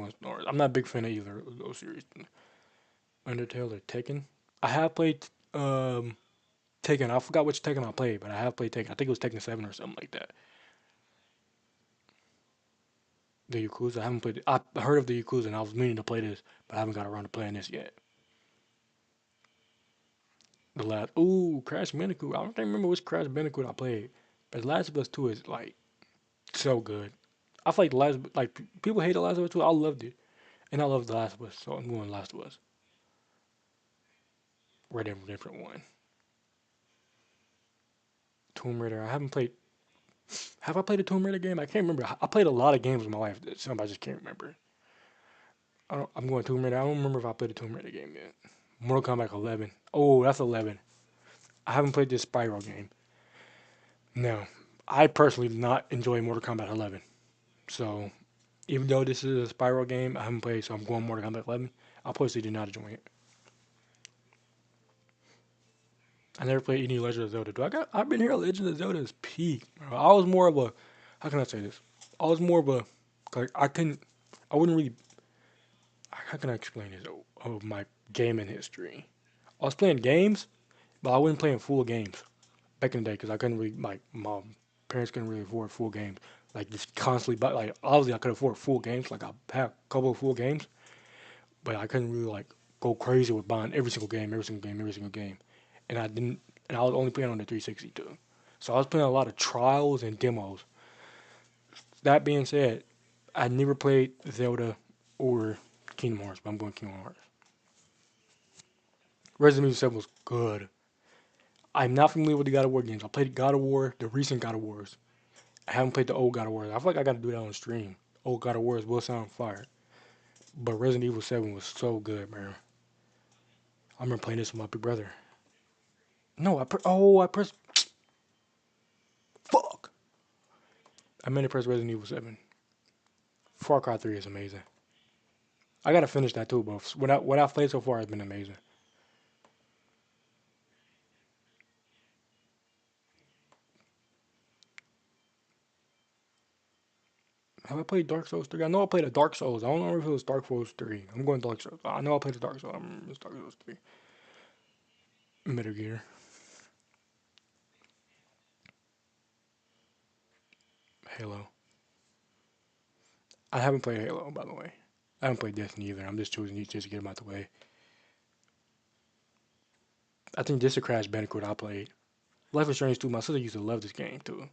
not a big fan of either of those series. Undertale or Tekken. I have played Tekken. I forgot which Tekken I played, but I have played Tekken. I think it was Tekken 7 or something like that. The Yakuza. I haven't played it. I heard of the Yakuza and I was meaning to play this, but I haven't got around to playing this yet. The last. Ooh, Crash Bandicoot. I don't remember which Crash Bandicoot I played. But The Last of Us 2 is like so good. I feel like the last like people hate The Last of Us 2. I loved it. And I love The Last of Us, so I'm going Last of Us. Red Dead Redemption 1. Tomb Raider. I haven't played. Have I played a Tomb Raider game? I can't remember. I played a lot of games in my life. Some I just can't remember. I'm going Tomb Raider. I don't remember if I played a Tomb Raider game yet. Mortal Kombat 11. Oh, that's 11. I haven't played this Spyro game. No, I personally do not enjoy Mortal Kombat 11. So even though this is a Spyro game, I haven't played. So I'm going Mortal Kombat 11. I personally did not enjoy it. I never played any Legend of Zelda. I've been here. Legend of Zelda is peak. Bro. I was more of a. How can I say this? I was more of a. Like I couldn't. I wouldn't really. How can I explain this? Of my gaming history. I was playing games, but I wasn't playing full games back in the day because I couldn't really. My parents couldn't really afford full games. Like just constantly. But like obviously I could afford full games. Like I had a couple of full games, but I couldn't really like go crazy with buying every single game, every single game, every single game. And I didn't, and I was only playing on the 360 too. So I was playing a lot of trials and demos. That being said, I never played Zelda or Kingdom Hearts, but I'm going Kingdom Hearts. Resident Evil 7 was good. I'm not familiar with the God of War games. I played God of War, the recent God of Wars. I haven't played the old God of War. I feel like I got to do that on stream. Old God of Wars will sound fire. But Resident Evil 7 was so good, man. I remember playing this with my big brother. No, I pressed. Fuck. I meant to press Resident Evil 7. Far Cry 3 is amazing. I gotta finish that too, but what I've played so far has been amazing. Have I played Dark Souls 3? I know I played a Dark Souls. I don't know if it was Dark Souls 3. I'm going Dark Souls. I know I played the Dark Souls. I remember it's Dark Souls 3. Metal Gear. Halo. I haven't played Halo, by the way. I haven't played Destiny either. I'm just choosing these just to get them out the way. I think this is a Crash Bandicoot I played. Life is Strange 2. My sister used to love this game too.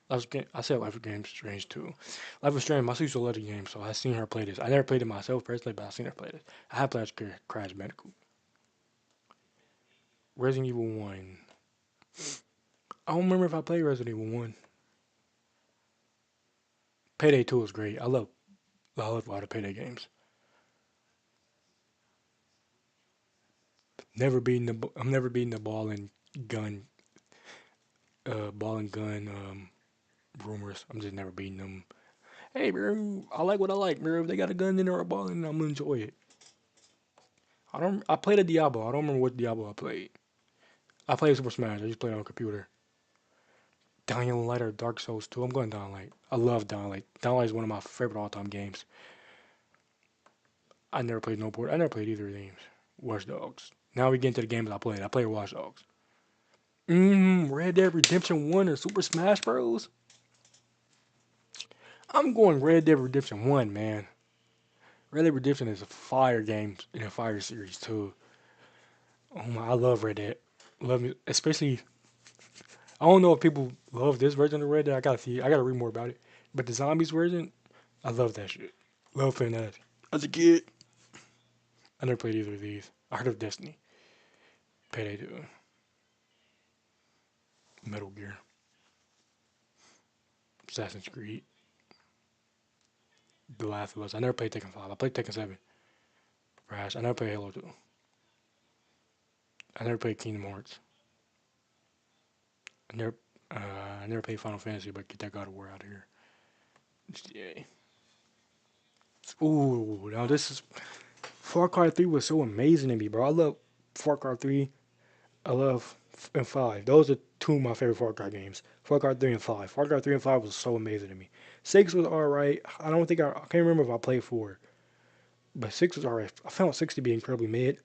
I said Life is Strange too. Life is Strange. My sister used to love the game, so I seen her play this. I never played it myself personally, but I seen her play this. I have played Crash Bandicoot. Resident Evil 1. I don't remember if I played Resident Evil 1. Payday 2 is great. I love a lot of Payday games. I'm never beating the gun, ball and gun rumors. I'm just never beating them. Hey, bro, I like what I like, bro. If they got a gun in there or a ball in there, I'm gonna enjoy it. I played a Diablo. I don't remember what Diablo I played. I played Super Smash. I just played it on a computer. Dying Light or Dark Souls 2. I'm going Dying Light. I love Dying Light. Dying Light is one of my favorite all-time games. I never played no board. I never played either of these. Watch Dogs. Now we get into the games I played. I played Watch Dogs. Red Dead Redemption 1 or Super Smash Bros. I'm going Red Dead Redemption 1, man. Red Dead Redemption is a fire game in a fire series too. Oh my, I love Red Dead. Love me, especially. I don't know if people love this version of Red Dead. I gotta see. I gotta read more about it. But the zombies version, I love that shit. Love playing that as a kid. I never played either of these. I heard of Destiny, Payday 2, Metal Gear, Assassin's Creed, The Last of Us. I never played Tekken 5. I played Tekken 7. Crash. I never played Halo 2. I never played Kingdom Hearts. I never, uh, I never played Final Fantasy, but get that God of War out of here. Yeah. Ooh, now this is Far Cry 3 was so amazing to me, bro. I love Far Cry 3. I love and 5. Those are two of my favorite Far Cry games. Far Cry 3 and 5. Far Cry 3 and 5 was so amazing to me. 6 was alright. I can't remember if I played 4, but 6 was alright. I found 6 to be incredibly mid.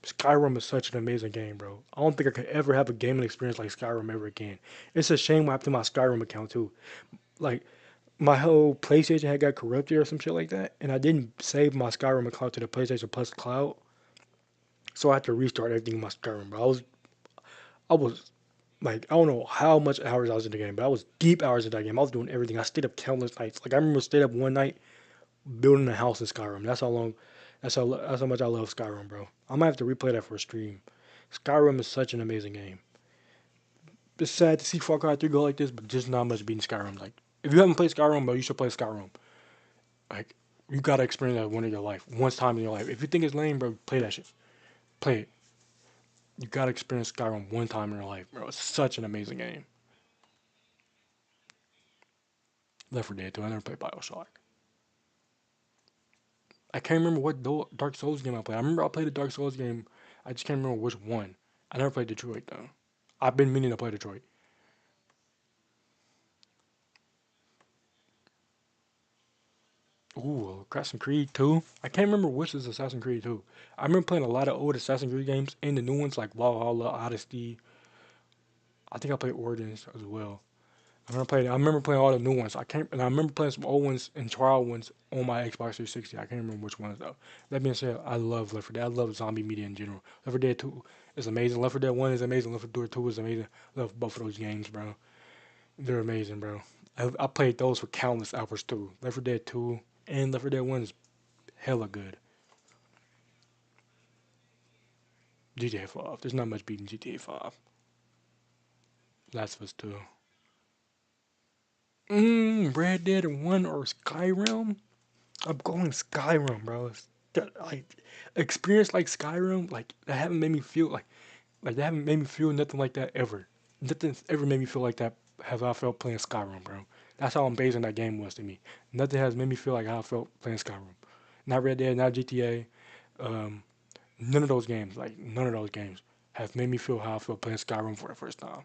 Skyrim is such an amazing game, bro. I don't think I could ever have a gaming experience like Skyrim ever again. It's a shame what happened to my Skyrim account too. Like my whole PlayStation had got corrupted or some shit like that, and I didn't save my Skyrim account to the PlayStation Plus cloud, so I had to restart everything in my Skyrim. Bro, I was like, I don't know how much hours I was in the game, but I was deep hours in that game. I was doing everything. I stayed up countless nights. Like I remember stayed up one night building a house in Skyrim. That's how long. That's how much I love Skyrim, bro. I might have to replay that for a stream. Skyrim is such an amazing game. It's sad to see Far Cry 3 go like this, but just not much beating Skyrim. Like, if you haven't played Skyrim, bro, you should play Skyrim. Like, you gotta experience that one in your life, once time in your life. If you think it's lame, bro, play that shit. Play it. You gotta experience Skyrim one time in your life, bro. It's such an amazing game. Left 4 Dead 2. I never played Bioshock. I can't remember what Dark Souls game I played. I remember I played a Dark Souls game. I just can't remember which one. I never played Detroit though. I've been meaning to play Detroit. Ooh, Assassin's Creed 2. I can't remember which is Assassin's Creed 2. I remember playing a lot of old Assassin's Creed games and the new ones like Valhalla, Odyssey. I think I played Origins as well. I remember playing all the new ones. I remember playing some old ones and trial ones on my Xbox 360. I can't remember which ones though. That being said, I love Left 4 Dead. I love zombie media in general. Left 4 Dead 2 is amazing. Left 4 Dead 1 is amazing. Left 4 Dead 2 is amazing. I love both of those games, bro. They're amazing, bro. I played those for countless hours too. Left 4 Dead 2 and Left 4 Dead 1 is hella good. GTA 5. There's not much beating GTA 5. Last of Us 2. Red Dead 1 or Skyrim? I'm going Skyrim, bro. Like experience like Skyrim, like that haven't made me feel like they haven't made me feel nothing like that ever. Nothing's ever made me feel like that as I felt playing Skyrim, bro. That's how amazing that game was to me. Nothing has made me feel like how I felt playing Skyrim. Not Red Dead, not GTA. Um, none of those games, like none of those games, have made me feel how I felt playing Skyrim for the first time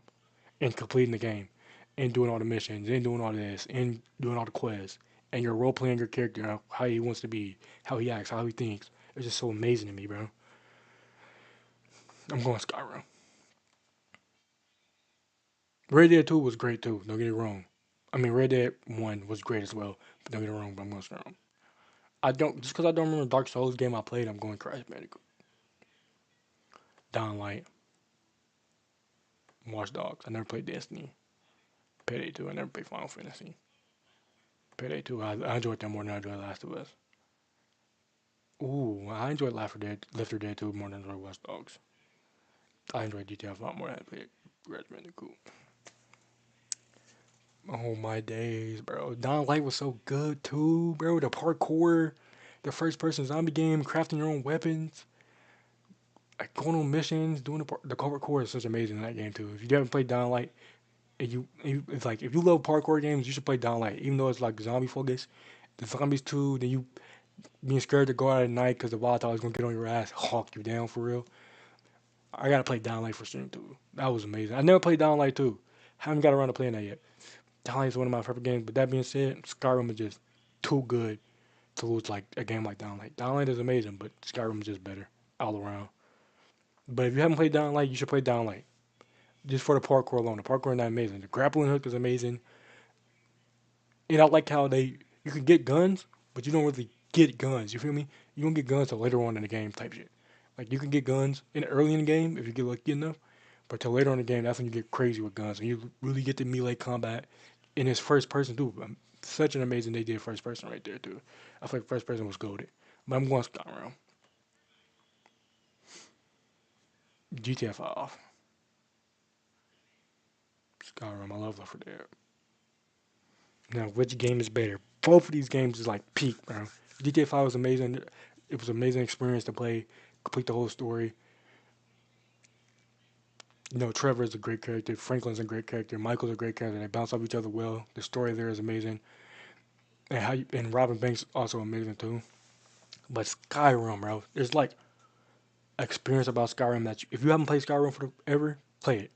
and completing the game and doing all the missions and doing all this and doing all the quests and you're role playing your character how he wants to be, how he acts, how he thinks. It's just so amazing to me, bro. I'm going Skyrim. Red Dead 2 was great too. Don't get it wrong. I mean, Red Dead 1 was great as well. But don't get it wrong. But I'm going Skyrim. I don't just because I don't remember Dark Souls game I played. I'm going Crash Bandicoot, Dying Light, Watch Dogs. I never played Destiny. Payday 2. I never played Final Fantasy. Payday 2. I enjoyed that more than I enjoyed Last of Us. Ooh, I enjoyed Left 4 Dead 2 more than I enjoyed Watch Dogs. I enjoyed GTA 5 more than I played Crash Bandicoot. Oh my days, bro. Dying Light was so good too, bro. The parkour, the first person zombie game, crafting your own weapons. like going on missions, doing the parkour is such amazing in that game too. If you haven't played Dying Light, it's like if you love parkour games, you should play Dying Light. Even though it's like zombie focused, the zombies too. Then you being scared to go out at night because the volatile is gonna get on your ass, hawk you down for real. I gotta play Dying Light for stream too. That was amazing. I never played Dying Light 2. Haven't got around to playing that yet. Dying Light is one of my favorite games. But that being said, Skyrim is just too good to lose like a game like Dying Light. Dying Light is amazing, but Skyrim is just better all around. But if you haven't played Dying Light, you should play Dying Light. Just for the parkour alone. The parkour is not amazing. The grappling hook is amazing. And I like how you can get guns, but you don't really get guns. You feel me? You don't get guns till later on in the game type shit. Like you can get guns in early in the game if you get lucky enough, but till later on in the game, that's when you get crazy with guns and you really get the melee combat. In his first person too. Such an amazing they did first person right there too. I feel like first person was goaded. But I'm going Skyrim. GTA 5. Skyrim. I love Left 4 Dead. Now, which game is better? Both of these games is like peak, bro. GTA 5 was amazing. It was an amazing experience to play, complete the whole story. You know, Trevor is a great character. Franklin's a great character. Michael's a great character. They bounce off each other well. The story there is amazing. And Robin Banks also amazing too. But Skyrim, bro, there's like experience about Skyrim that if you haven't played Skyrim ever, play it.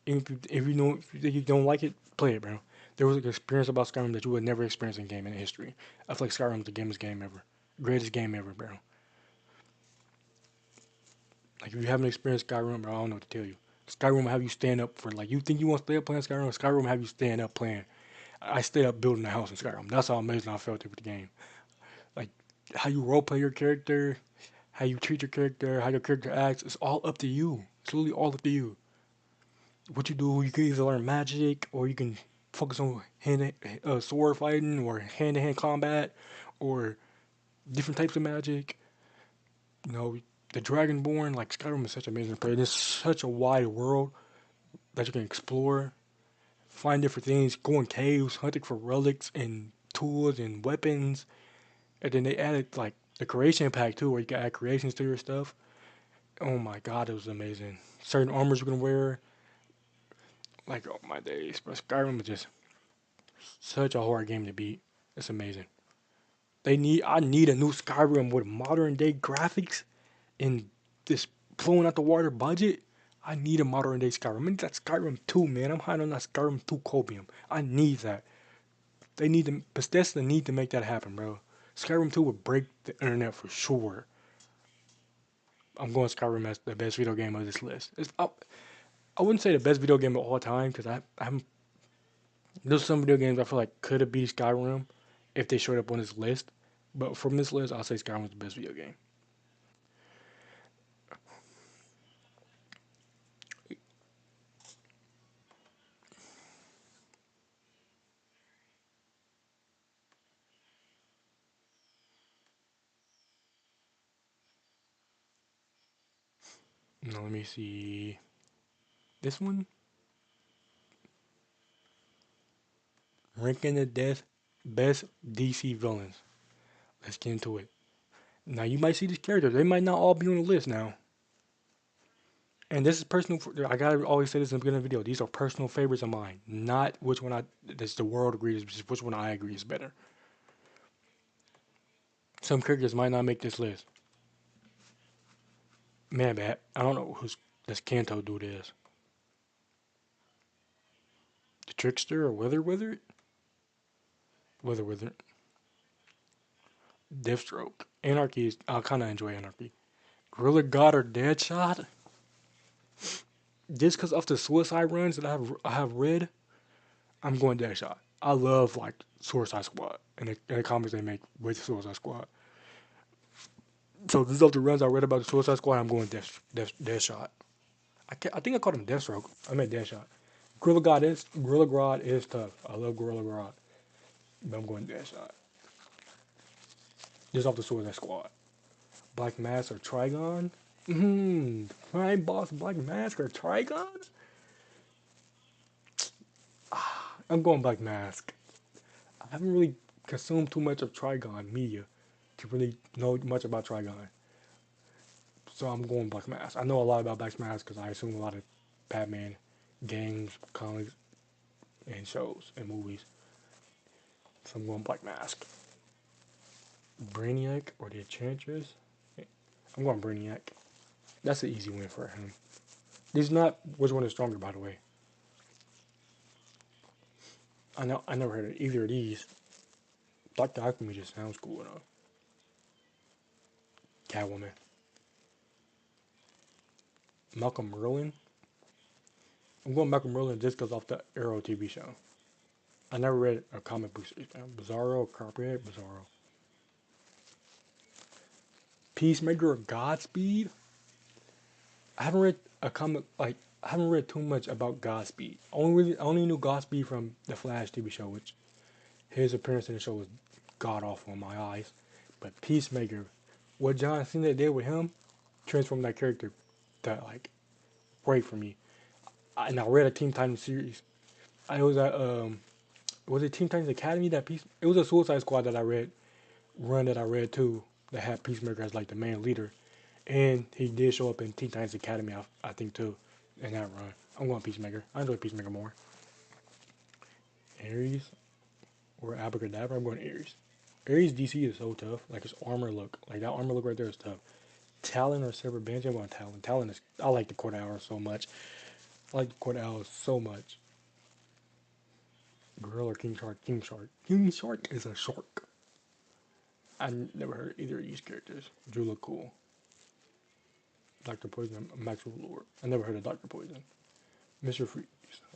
If you know if you don't like it, play it, bro. There was an experience about Skyrim that you would never experience in game in history. I feel like Skyrim's the gamest game ever, greatest game ever, bro. Like if you haven't experienced Skyrim, bro, I don't know what to tell you. Skyrim will have you stand up for like you think you want to stay up playing Skyrim. Skyrim will have you stand up playing. I stayed up building a house in Skyrim. That's how amazing I felt with the game. Like how you roleplay your character, how you treat your character, how your character acts. It's all up to you. It's literally all up to you. What you do, you can either learn magic or you can focus on sword fighting or hand to hand combat or different types of magic. You know, the Dragonborn, like Skyrim is such an amazing place. It's such a wide world that you can explore, find different things, go in caves, hunting for relics and tools and weapons. And then they added like the creation pack too, where you can add creations to your stuff. Oh my god, it was amazing. Certain armors you can wear. Like, oh my days, but Skyrim is just such a hard game to beat. It's amazing. I need a new Skyrim with modern day graphics and this blowing out the water budget. I need a modern day Skyrim. I need that Skyrim 2, man. I'm high on that Skyrim 2 Copium. I need that. Bethesda need to make that happen, bro. Skyrim 2 would break the internet for sure. I'm going Skyrim as the best video game of this list. I wouldn't say the best video game of all time because there's some video games I feel like could have beat Skyrim if they showed up on this list. But from this list, I'll say Skyrim was the best video game. Now let me see. This one, ranking the death best DC villains. Let's get into it. Now you might see these characters; they might not all be on the list now. And this is personal. I gotta always say this in the beginning of the video. These are personal favorites of mine, not which one This the world agrees, which one I agree is better. Some characters might not make this list. Man, bad. I don't know who's this Kanto dude is. The Trickster or Wither Wither? Wither Wither. Deathstroke. Anarchy is. I kind of enjoy Anarchy. Gorilla God or Deadshot? Just because of the suicide runs that I have read, I'm going Deadshot. I love like Suicide Squad and the comics they make with Suicide Squad. So these are the runs I read about the Suicide Squad. I'm going Deathshot. I think I called him Deathstroke. I meant Deadshot. Gorilla God is tough. I love Gorilla God, but I'm going Deadshot. Just off the Suicide Squad. Black Mask or Trigon? Prime Boss Black Mask or Trigon? I'm going Black Mask. I haven't really consumed too much of Trigon media to really know much about Trigon. So I'm going Black Mask. I know a lot about Black Mask because I assume a lot of Batman games, comics, and shows and movies. So I'm going Black Mask. Brainiac or the Enchantress? I'm going Brainiac. That's an easy win for him. These not which one is stronger, by the way. I never heard of either of these. Dr. Alchemy just sounds cool enough. Catwoman. Malcolm Merlin. I'm going Malcolm Merlin just because off the Arrow TV show. I never read a comic book series. Bizarro, Copperhead, Bizarro. Peacemaker or Godspeed? I haven't read a comic I haven't read too much about Godspeed. I only knew Godspeed from the Flash TV show, which his appearance in the show was god awful in my eyes. But Peacemaker, what John Cena did with him, transformed that character to like great for me. And I read a Teen Titans series. I was it Teen Titans Academy that piece? It was a Suicide Squad that I read, run that I read too, that had Peacemaker as like the main leader, and he did show up in Teen Titans Academy, I think too, in that run. I'm going Peacemaker. I enjoy Peacemaker more. Ares or Abracadabra? I'm going Ares. Ares DC is so tough. Like his armor look, like that armor look right there is tough. Talon or Silver Banshee? I'm going Talon. Talon is. I like the Court Owl so much. I like the Court Owl so much. Gorilla or King Shark? King Shark. King Shark is a shark. I never heard either of these characters. Drew look cool. Dr. Poison, Maxwell Lord. I never heard of Dr. Poison. Mr. Freeze.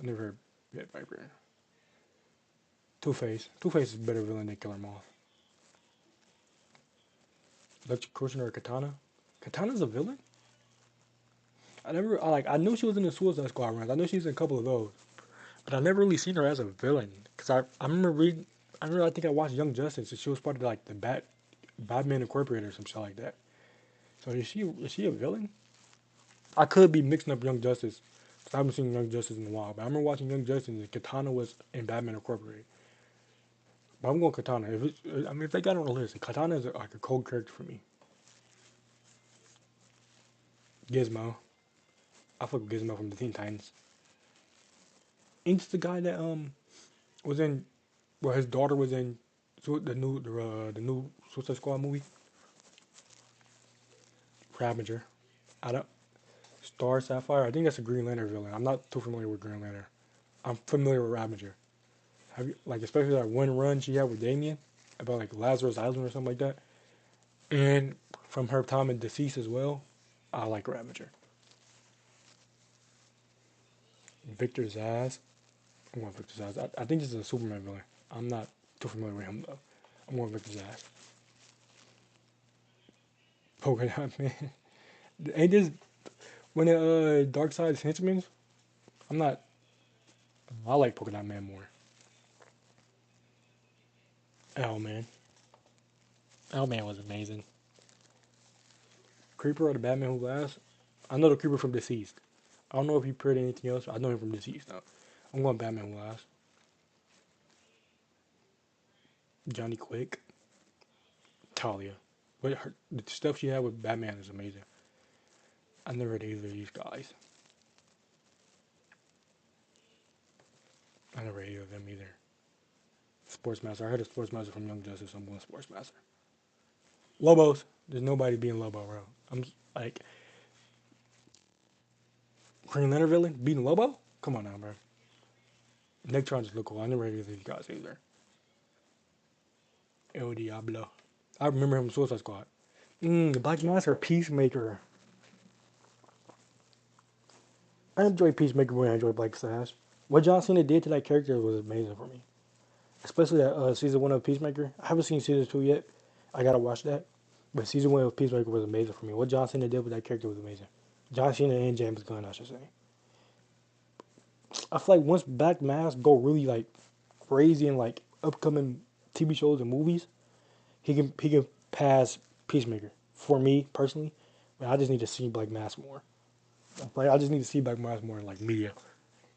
I never heard of Red Viper. Two-Face. Two-Face is a better villain than Killer Moth. Electrocution or Katana? Katana's a villain? I knew she was in the Suicide Squad runs. I know she's in a couple of those. But I never really seen her as a villain. Because I remember reading, I think I watched Young Justice and she was part of like the Batman Incorporated or some shit like that. So is she a villain? I could be mixing up Young Justice. Cause I haven't seen Young Justice in a while. But I remember watching Young Justice and Katana was in Batman Incorporated. But I'm going Katana. If they got it on the list, Katana is like a cold character for me. Gizmo. I fuck with Gizmo from the Teen Titans. Ain't the guy that was in, well, his daughter was in the new Suicide Squad movie. Ravager. I don't. Star Sapphire. I think that's a Green Lantern villain. I'm not too familiar with Green Lantern. I'm familiar with Ravager. Have you like especially that one run she had with Damien about like Lazarus Island or something like that, and from her time in Deceased as well. I like Ravager. Victor Zsasz. I'm going Victor Zsasz. I think this is a Superman villain. I'm not too familiar with him though. I'm going Victor Zsasz. Polka Dot Man. Ain't this when the Dark Side's henchmen? I'm not. I like Polka Dot Man more. Owlman. Owlman was amazing. Creeper or the Batman Who Laughs? I know the Creeper from Deceased. I don't know if he appeared in anything else. I know him from Deceased though. I'm going Batman Who Laughs. Johnny Quick. Talia. But the stuff she had with Batman is amazing. I never heard either of these guys. I never heard either of them either. Sportsmaster. I heard of Sportsmaster from Young Justice. So I'm going Sportsmaster. Lobos. There's nobody being Lobo, bro. I'm like Green Lantern villain beating Lobo. Come on now, bro. Nectron just look cool. I never heard either of these guys either. El Diablo. I remember him from Suicide Squad. The Black Master Peacemaker. I enjoy Peacemaker when I enjoy Black Sash. What John Cena did to that character was amazing for me. Especially that season 1 of Peacemaker. I haven't seen season 2 yet. I gotta watch that. But season 1 of Peacemaker was amazing for me. What John Cena did with that character was amazing. John Cena and James Gunn, I should say. I feel like once Black Mask go really like crazy in like upcoming TV shows and movies, he can pass Peacemaker for me personally. But I just need to see Black Mask more. Like I just need to see Black Mask more in like media,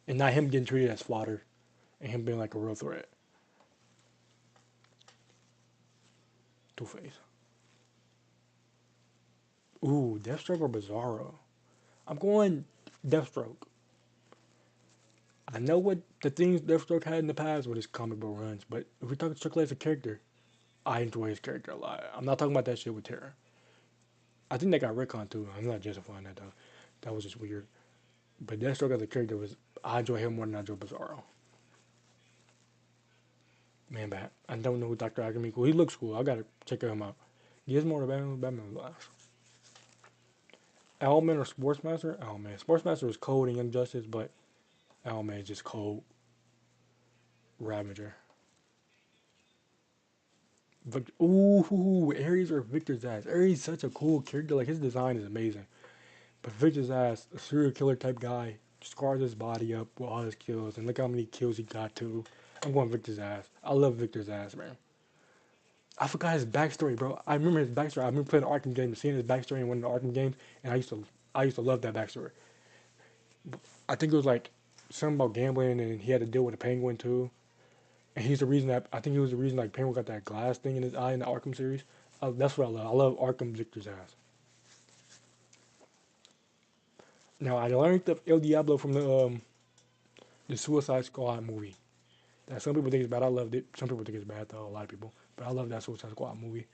and not him getting treated as fodder, and him being like a real threat. Two Face. Ooh, Deathstroke or Bizarro? I'm going Deathstroke. I know what the things Deathstroke had in the past with his comic book runs, but if we're talking strictly as a character, I enjoy his character a lot. I'm not talking about that shit with Terra. I think they got retcon too. I'm not justifying that though. That was just weird. But Deathstroke as a character was I enjoy him more than I enjoy Bizarro. Man, bat. I don't know who Dr. Agamico. He looks cool. I gotta check him out. Gizmo or Batman Blast. Owlman or Sportsmaster? Owlman. Sportsmaster is cold and Young Justice, but Owlman is just cold. Ravager. Ooh, Ares or Victor's ass. Ares is such a cool character. Like his design is amazing. But Victor's ass, a serial killer type guy, scars his body up with all his kills, and look how many kills he got too. I'm going Victor's ass. I love Victor's ass, man. I forgot his backstory, bro. I remember his backstory. I remember playing the Arkham game, seeing his backstory in one of the Arkham games, and I used to love that backstory. I think it was like something about gambling, and he had to deal with a penguin too. And he's the reason that I think he was the reason like Penguin got that glass thing in his eye in the Arkham series. That's what I love. I love Arkham Victor's ass. Now I learned of El Diablo from the Suicide Squad movie. That some people think it's bad. I loved it. Some people think it's bad though. A lot of people, but I love that Suicide Squad movie.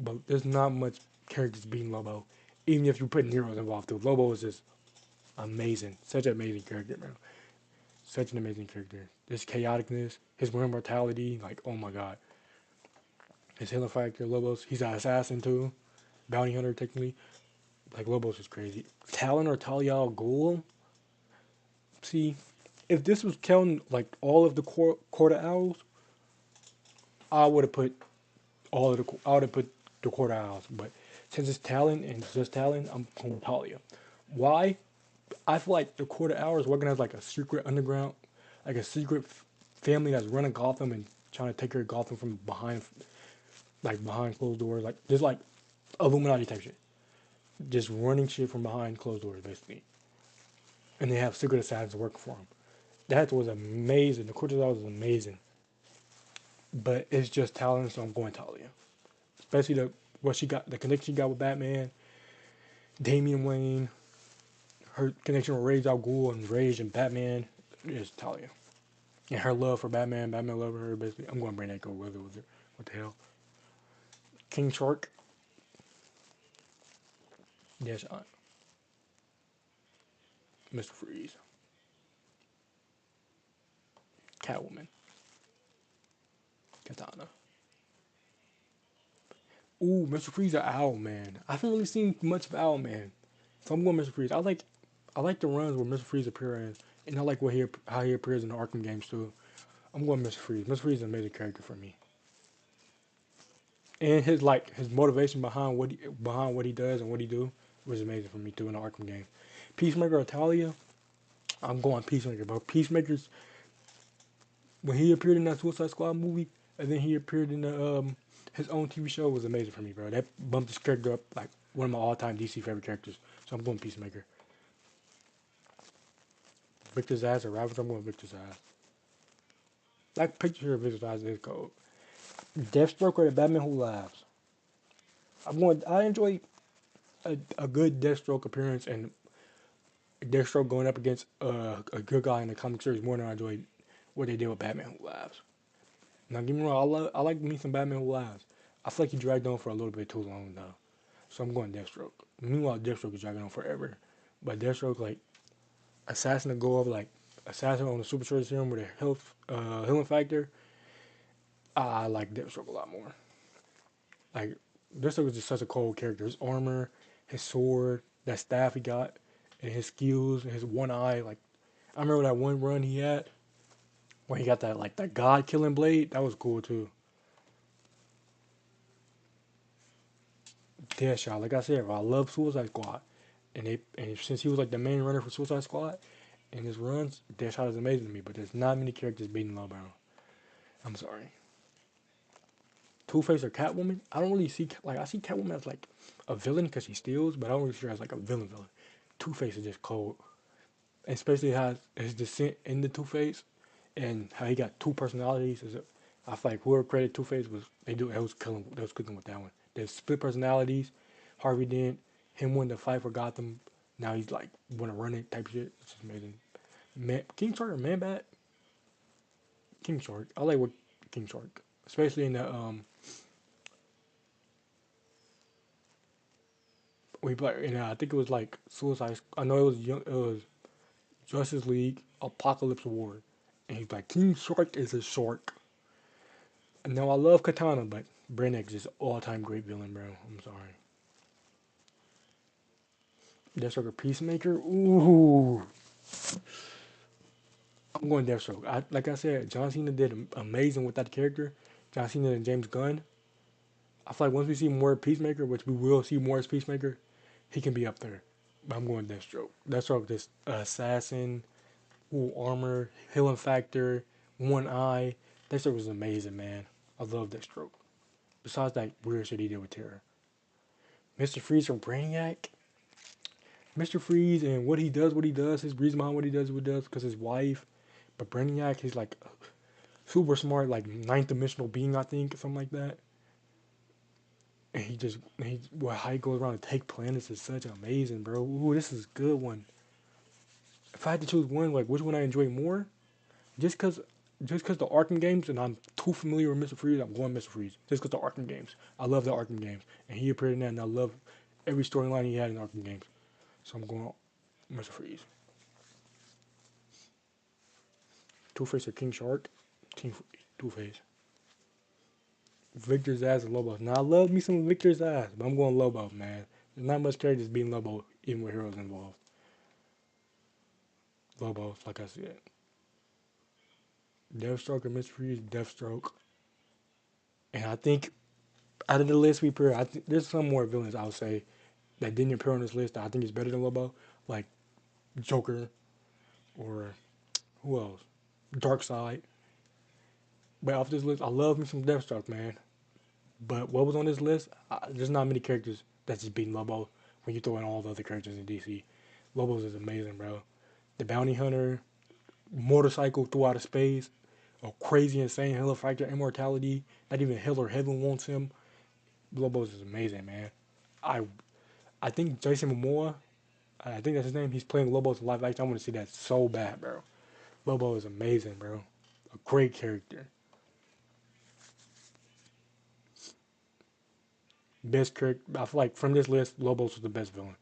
But there's not much characters beating Lobo, even if you put heroes involved too. Lobo is just amazing. Such an amazing character, man. Such an amazing character. His chaoticness, his immortality, like oh my god. His healing factor, Lobos. He's an assassin too, bounty hunter technically. Like Lobos is crazy. Talon or Talia al Ghul. See, if this was counting like all of the quarter owls, I would have put I would have put the quarter owls. But since it's Talon and it's just Talon, I'm going Talia. Why? I feel like the quarter owls working as like a secret underground, like a secret family that's running Gotham and trying to take care of Gotham from behind, like behind closed doors, like just like Illuminati type shit. Just running shit from behind closed doors, basically. And they have secret assassins working for them. That was amazing. The Cortez was amazing. But it's just talent, so I'm going Talia. Especially what she got, the connection she got with Batman, Damian Wayne, her connection with Ra's al Ghul and Rage and Batman is Talia. And her love for Batman loving her, basically. I'm going to bring that go with it. What the hell? King Shark, Deadshot, Mr. Freeze, Catwoman, Katana. Ooh, Mr. Freeze or Owlman. I haven't really seen much of Owlman, so I'm going Mr. Freeze. I like the runs where Mr. Freeze appears in, and I like how he appears in the Arkham games too. I'm going Mr. Freeze. Mr. Freeze is an amazing character for me, and his motivation behind what he does and what he do was amazing for me too in the Arkham game. Peacemaker or Talia, I'm going Peacemaker, bro. Peacemaker's when he appeared in that Suicide Squad movie, and then he appeared in the his own TV show was amazing for me, bro. That bumped his character up like one of my all-time DC favorite characters. So I'm going Peacemaker. Victor's ass or Ravage, I'm going Victor's ass. That picture of Victor's ass is cold. Deathstroke or the Batman Who Laughs. I enjoy a good Deathstroke appearance and Deathstroke going up against a good guy in the comic series more than I enjoy what they did with Batman Who Laughs. Now, get me wrong, I like me some Batman Who Laughs. I feel like he dragged on for a little bit too long, though. So I'm going Deathstroke. Meanwhile, Deathstroke is dragging on forever. But Deathstroke, like, Assassin to go over, like, Assassin on the Super Short Serum with a healing factor, I like Deathstroke a lot more. Like, Deathstroke is just such a cold character. His armor, his sword, that staff he got, and his skills, and his one eye. Like, I remember that one run he had where he got that, like, that god killing blade. That was cool, too. Deadshot, like I said, I love Suicide Squad, and since he was like the main runner for Suicide Squad, in his runs, Deadshot is amazing to me. But there's not many characters beating Lobo. I'm sorry. Two Face or Catwoman? I don't really see like I see Catwoman as like a villain because she steals, but I don't really see her as like a villain. Two Face is just cold, especially how his descent in the Two Face and how he got two personalities. I feel like whoever created Two Face was they was cooking with that one. There's split personalities. Harvey Dent Him winning the fight for Gotham. Now he's like want to run it type shit. It's just amazing. King Shark or Man Bat? King Shark. I like what King Shark, especially in the we play. And I think it was like Suicide. I know it was young. It was Justice League Apocalypse War, and he's like King Shark is a shark. And now I love Katana, but Brainiac is all time great villain, bro. I'm sorry. Deathstroke Peacemaker. Ooh, I'm going Deathstroke. Like I said, John Cena did amazing with that character. John Cena and James Gunn. I feel like once we see more Peacemaker, which we will see more as Peacemaker, he can be up there. But I'm going Deathstroke. Deathstroke, this assassin, full armor, healing factor, one eye. Deathstroke was amazing, man. I love Deathstroke. Besides that weird shit he did with Terra. Mr. Freeze from Brainiac. Mr. Freeze and what he does, his reason behind what he does, because his wife. But Brainiac, he's like super smart, like ninth dimensional being, I think, something like that. And how he goes around and take planets is such amazing, bro. Ooh, this is a good one. If I had to choose one, like which one I enjoy more, just cause, just cause the Arkham games, and I'm too familiar with Mr. Freeze, I'm going Mr. Freeze. Just cause the Arkham games, I love the Arkham games, and he appeared in that, and I love every storyline he had in Arkham games. So I'm going Mr. Freeze. Two Face or King Shark, Two Face. Victor's ass and Lobo. Now I love me some Victor's ass, but I'm going Lobo, man. There's not much characters being Lobo, even with heroes involved. Lobo, like I said. Deathstroke or Mr. Freeze, Deathstroke. And I think out of the list we put, I think there's some more villains I would say that didn't appear on this list that I think is better than Lobo, like Joker or who else? Darkseid. But off this list, I love me some Deathstroke, man. But what was on this list? There's not many characters that's just beating Lobo when you throw in all the other characters in DC. Lobo's is amazing, bro. The Bounty Hunter, motorcycle through outer space, a crazy, insane Hella Factor immortality. Not even hell or heaven wants him. Lobo's is amazing, man. I I think Jason Momoa, I think that's his name. He's playing Lobo's in live action. I want to see that so bad, bro. Lobo is amazing, bro. A great character. Best character. I feel like from this list, Lobos was the best villain.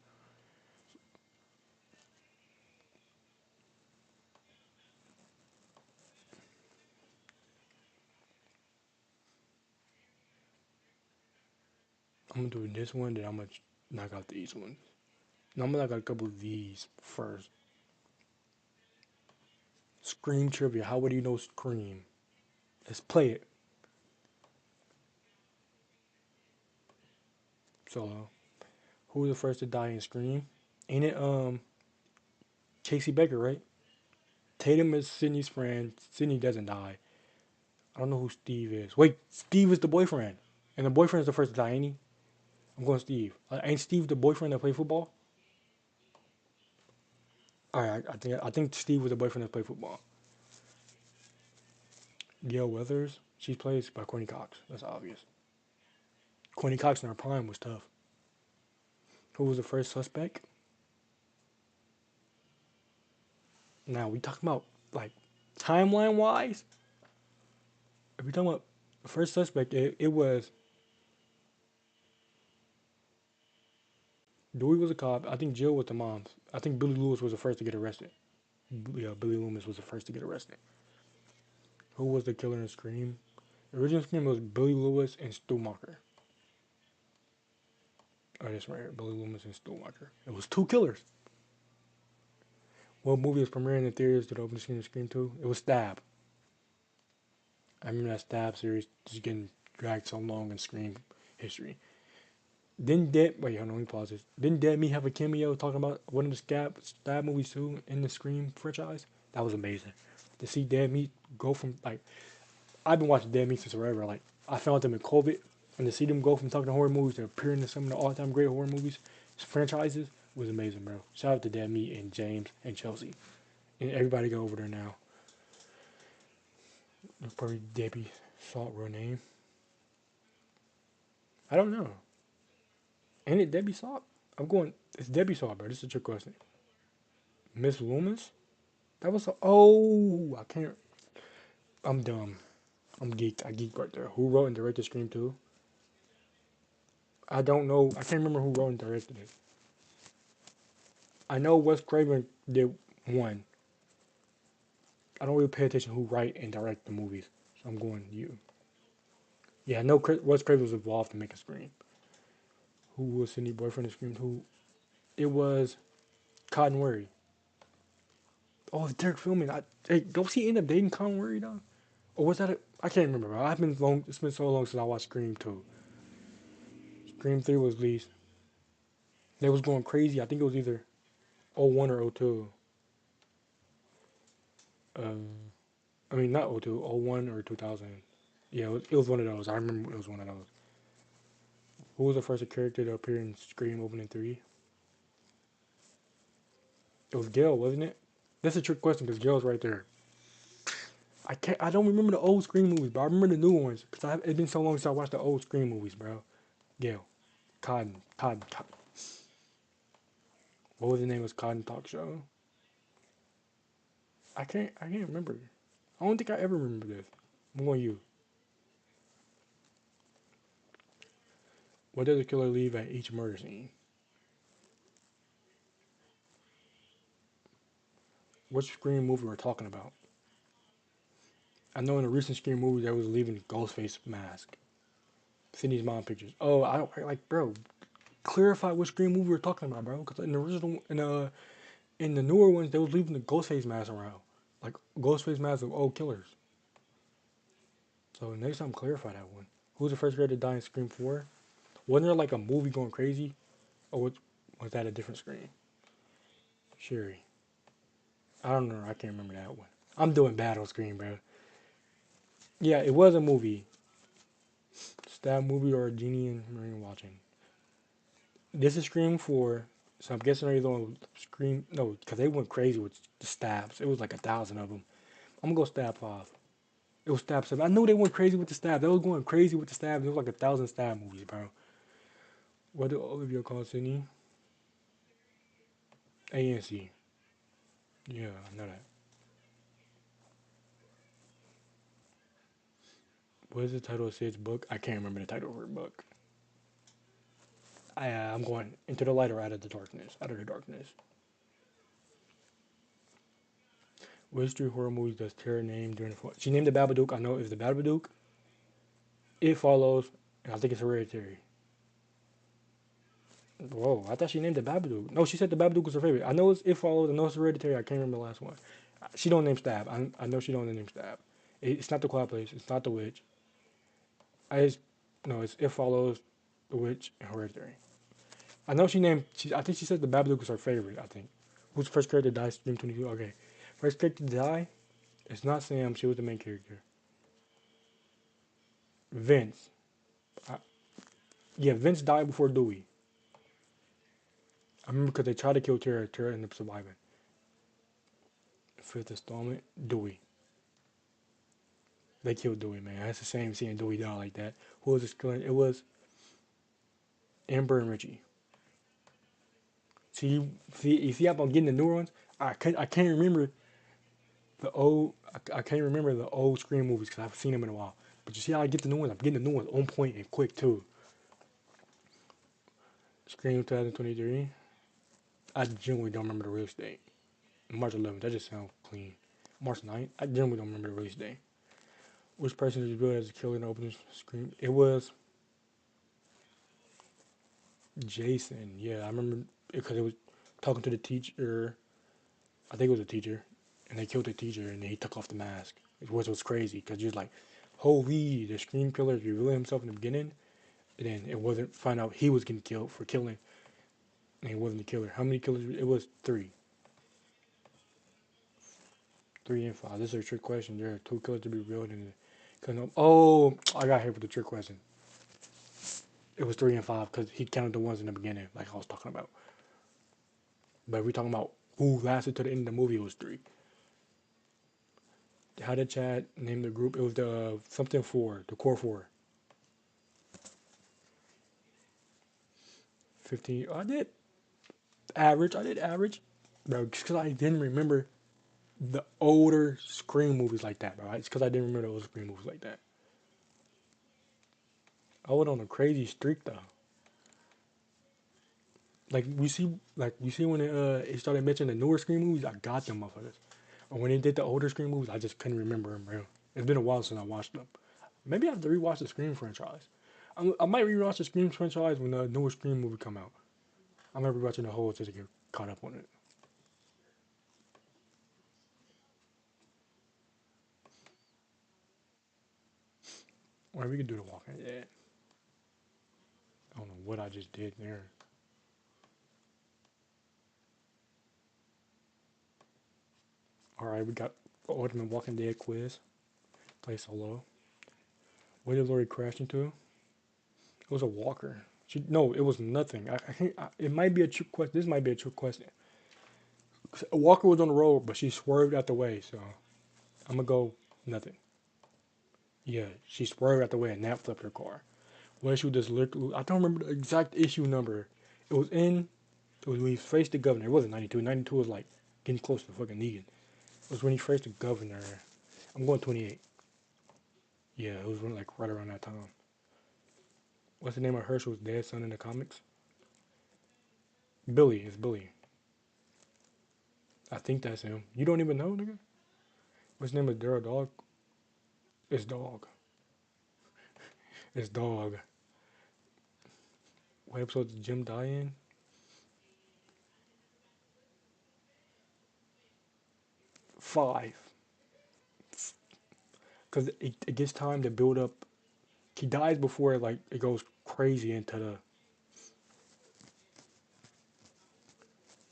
I'm gonna do this one, then I'm gonna knock out these ones. Now I'm gonna knock out a couple of these first. Scream trivia. How would you know Scream? Let's play it. So, who was the first to die in Scream? Ain't it Casey Baker, right? Tatum is Sydney's friend. Sydney doesn't die. I don't know who Steve is. Wait, Steve is the boyfriend, and the boyfriend is the first to die, ain't he? I'm going Steve. Ain't Steve the boyfriend that played football? All right, I think Steve was the boyfriend that played football. Gail Weathers, she plays by Courtney Cox. That's obvious. Courtney Cox in her prime was tough. Who was the first suspect? Now we talking about like timeline wise. If we talking about the first suspect, it was Dewey was a cop. I think Jill was the mom. I think Billy Lewis was the first to get arrested. Yeah, Billy Loomis was the first to get arrested. Who was the killer in Scream? The original Scream was Billy Lewis and Stuhlmacher. Oh, that's right here. Billy Loomis and Stuhlmacher. It was two killers. What movie was premiering in theaters to the opening scene of Scream 2? It was Stab. I remember that Stab series just getting dragged so long in Scream history. Didn't hold on, let me pause this. Didn't Dead Meat have a cameo talking about one of the Stab movies too in the Scream franchise? That was amazing. To see Dead Meat go from like I've been watching Dead Meat since forever. Like I found them in COVID, and to see them go from talking horror movies to appearing in some of the all-time great horror movies franchises was amazing, bro. Shout out to Dead Meat and James and Chelsea, and everybody go over there now. That's probably Debbie Salt real name. I don't know. Ain't it Debbie Salt? I'm going. It's Debbie Saw, bro. This is a trick question. Miss Loomis? That was. Oh, I can't. I'm dumb. I'm geeked. I geeked right there. Who wrote and directed Scream 2? I don't know. I can't remember who wrote and directed it. I know Wes Craven did one. I don't really pay attention who write and direct the movies. So I'm going you. Yeah, I know Wes Craven was involved in making Scream. Who was Cindy boyfriend in Scream 2? It was Cotton Weary. Oh, it's Derek Filming. Hey, don't he end up dating Cotton Weary though? Or was that I can't remember, bro. It's been so long since I watched Scream 2. Scream 3 was released. They was going crazy. I think it was either '01 or '02. I mean, not '02, '01 or 2000. Yeah, it was one of those. I remember it was one of those. Who was the first character to appear in Scream Opening 3? It was Gale, wasn't it? That's a trick question because Gale's right there. I don't remember the old Scream movies, but I remember the new ones because it's been so long since I watched the old Scream movies, bro. Gale. Cotton. What was the name of his Cotton talk show? I can't remember. I don't think I ever remember this. I'm going you. What does the killer leave at each murder scene? Which Scream movie we're talking about? I know in a recent Scream movie there was leaving Ghostface mask. Sydney's mom pictures. Oh, like, bro. Clarify which Scream movie we're talking about, bro. Because in the original, in the newer ones, they was leaving the Ghostface mask around, like Ghostface masks of old killers. So next time, clarify that one. Who's the first girl to die in Scream 4? Wasn't there like a movie going crazy, or was that a different Scream? Sherry. I don't know. I can't remember that one. I'm doing bad on Scream, bro. Yeah, it was a movie. Stab movie or Genie and Marine watching. This is Scream 4, so I'm guessing they're going Scream. No, because they went crazy with the stabs. It was like 1,000 of them. I'm gonna go stab 5. It was stab 7. I knew they went crazy with the stab. They was going crazy with the stab. There was like 1,000 stab movies, bro. What do Olivia call Sydney? ANC. Yeah, I know that. What is the title of Sid's book? I can't remember the title of her book. I'm going into the light or out of the darkness. Out of the darkness. Which three horror movies does Tara name during the fall? She named the Babadook. I know it's the Babadook. It Follows, and I think it's Hereditary. Whoa, I thought she named the Babadook. No, she said the Babadook was her favorite. I know it's It Follows. I know it's Hereditary. I can't remember the last one. She don't name Stab. I know she don't name Stab. It's not the Quiet Place. It's not the Witch. I just no. It's It Follows, the Witch, and Hereditary. I know she named. I think she said the Babadook was her favorite. I think. Who's the first character to die? Scream 22. Okay, first character to die. It's not Sam. She was the main character. Vince. I, yeah, Vince died before Dewey. I remember because they tried to kill Tara. Tara ended up surviving. Fifth installment, Dewey. They killed Dewey, man. That's the same seeing Dewey die like that. Who was this killing? It was Amber and Richie. You see, I'm getting the newer ones. I can't remember I can't remember the old Scream movies because I've seen them in a while. But you see how I get the new ones? I'm getting the new ones on point and quick too. Scream 2023. I genuinely don't remember the release date. March 11th. That just sounds clean. March 9th. I genuinely don't remember the release date. Which person is revealed as a killer in the opening Scream? It was Jason. Yeah, I remember because it was talking to the teacher. I think it was a teacher, and they killed the teacher, and then he took off the mask, which was crazy because you're like, holy, the Scream killer is revealing himself in the beginning, and then it wasn't. Find out he was getting killed for killing, and he wasn't the killer. How many killers? It was 3. 3 and 5. This is a trick question. There are 2 killers to be revealed, and oh, I got hit with the trick question. It was 3 and 5 because he counted the ones in the beginning, like I was talking about. But if we're talking about who lasted to the end of the movie, it was 3. How did Chad name the group? It was the something 4, the core 4. 15. Oh, I did. Average. I did average, bro. Just because I didn't remember the older Scream movies like that, bro. It's because I didn't remember the older Scream movies like that. I went on a crazy streak though. Like we see when it started mentioning the newer Scream movies, I got them motherfuckers. Or when they did the older Scream movies, I just couldn't remember them, bro. It's been a while since I watched them. Maybe I have to rewatch the Scream franchise. I might rewatch the Scream franchise when the newer Scream movie come out. I'm gonna rewatching the whole just to get caught up on it. Or we could do the Walking Dead. I don't know what I just did there. All right, we got the Ultimate Walking Dead quiz. Play solo. What did Lori crash into? It was a walker. No, it was nothing. I think it might be a trick question. This might be a trick question. A walker was on the road, but she swerved out the way. So I'm gonna go nothing. Yeah, she swerved out the way and that flipped her car. What issue does literally? I don't remember the exact issue number. It was in. It was when he faced the governor. It wasn't 92. 92 was like getting close to fucking Negan. It was when he faced the governor. I'm going 28. Yeah, it was like right around that time. What's the name of Herschel's dead son in the comics? Billy. It's Billy. I think that's him. You don't even know, nigga? What's the name of Daryl Dog? It's Dog. It's Dog. What episode did Jim die in? 5. Because it gets time to build up. He dies before like it goes crazy into the.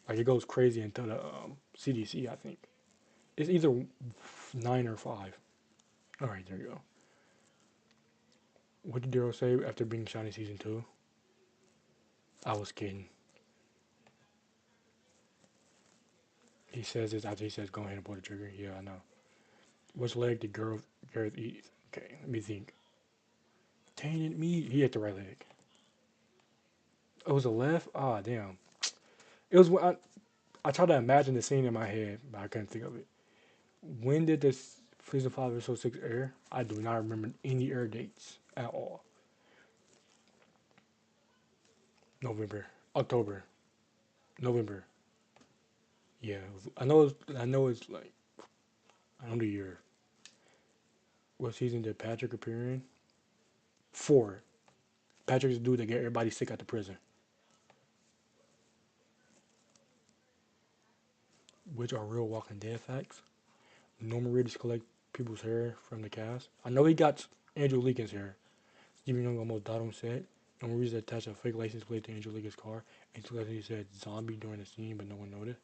Like it goes crazy into the CDC, I think. It's either 9 or 5. All right, there you go. What did Daryl say after being shot in season 2? I was kidding. He says this after he says, "Go ahead and pull the trigger." Yeah, I know. Which leg did Gareth eat? Okay, let me think. Tainted meat. He hit the right leg. It was a left. Ah, damn. It was when I tried to imagine the scene in my head, but I couldn't think of it. When did this season 5 episode 6 air? I do not remember any air dates at all. November, October, November. Yeah, I know. I know it's like I know the year. What season did Patrick appear in? 4. Patrick's the dude that get everybody sick at the prison. Which are real Walking Dead facts? Norman Reedus collect people's hair from the cast. I know he got Andrew Lincoln's hair. Stephen Young almost died on set. Norman Reedus attached a fake license plate to Andrew Lincoln's car. And he said zombie during the scene, but no one noticed.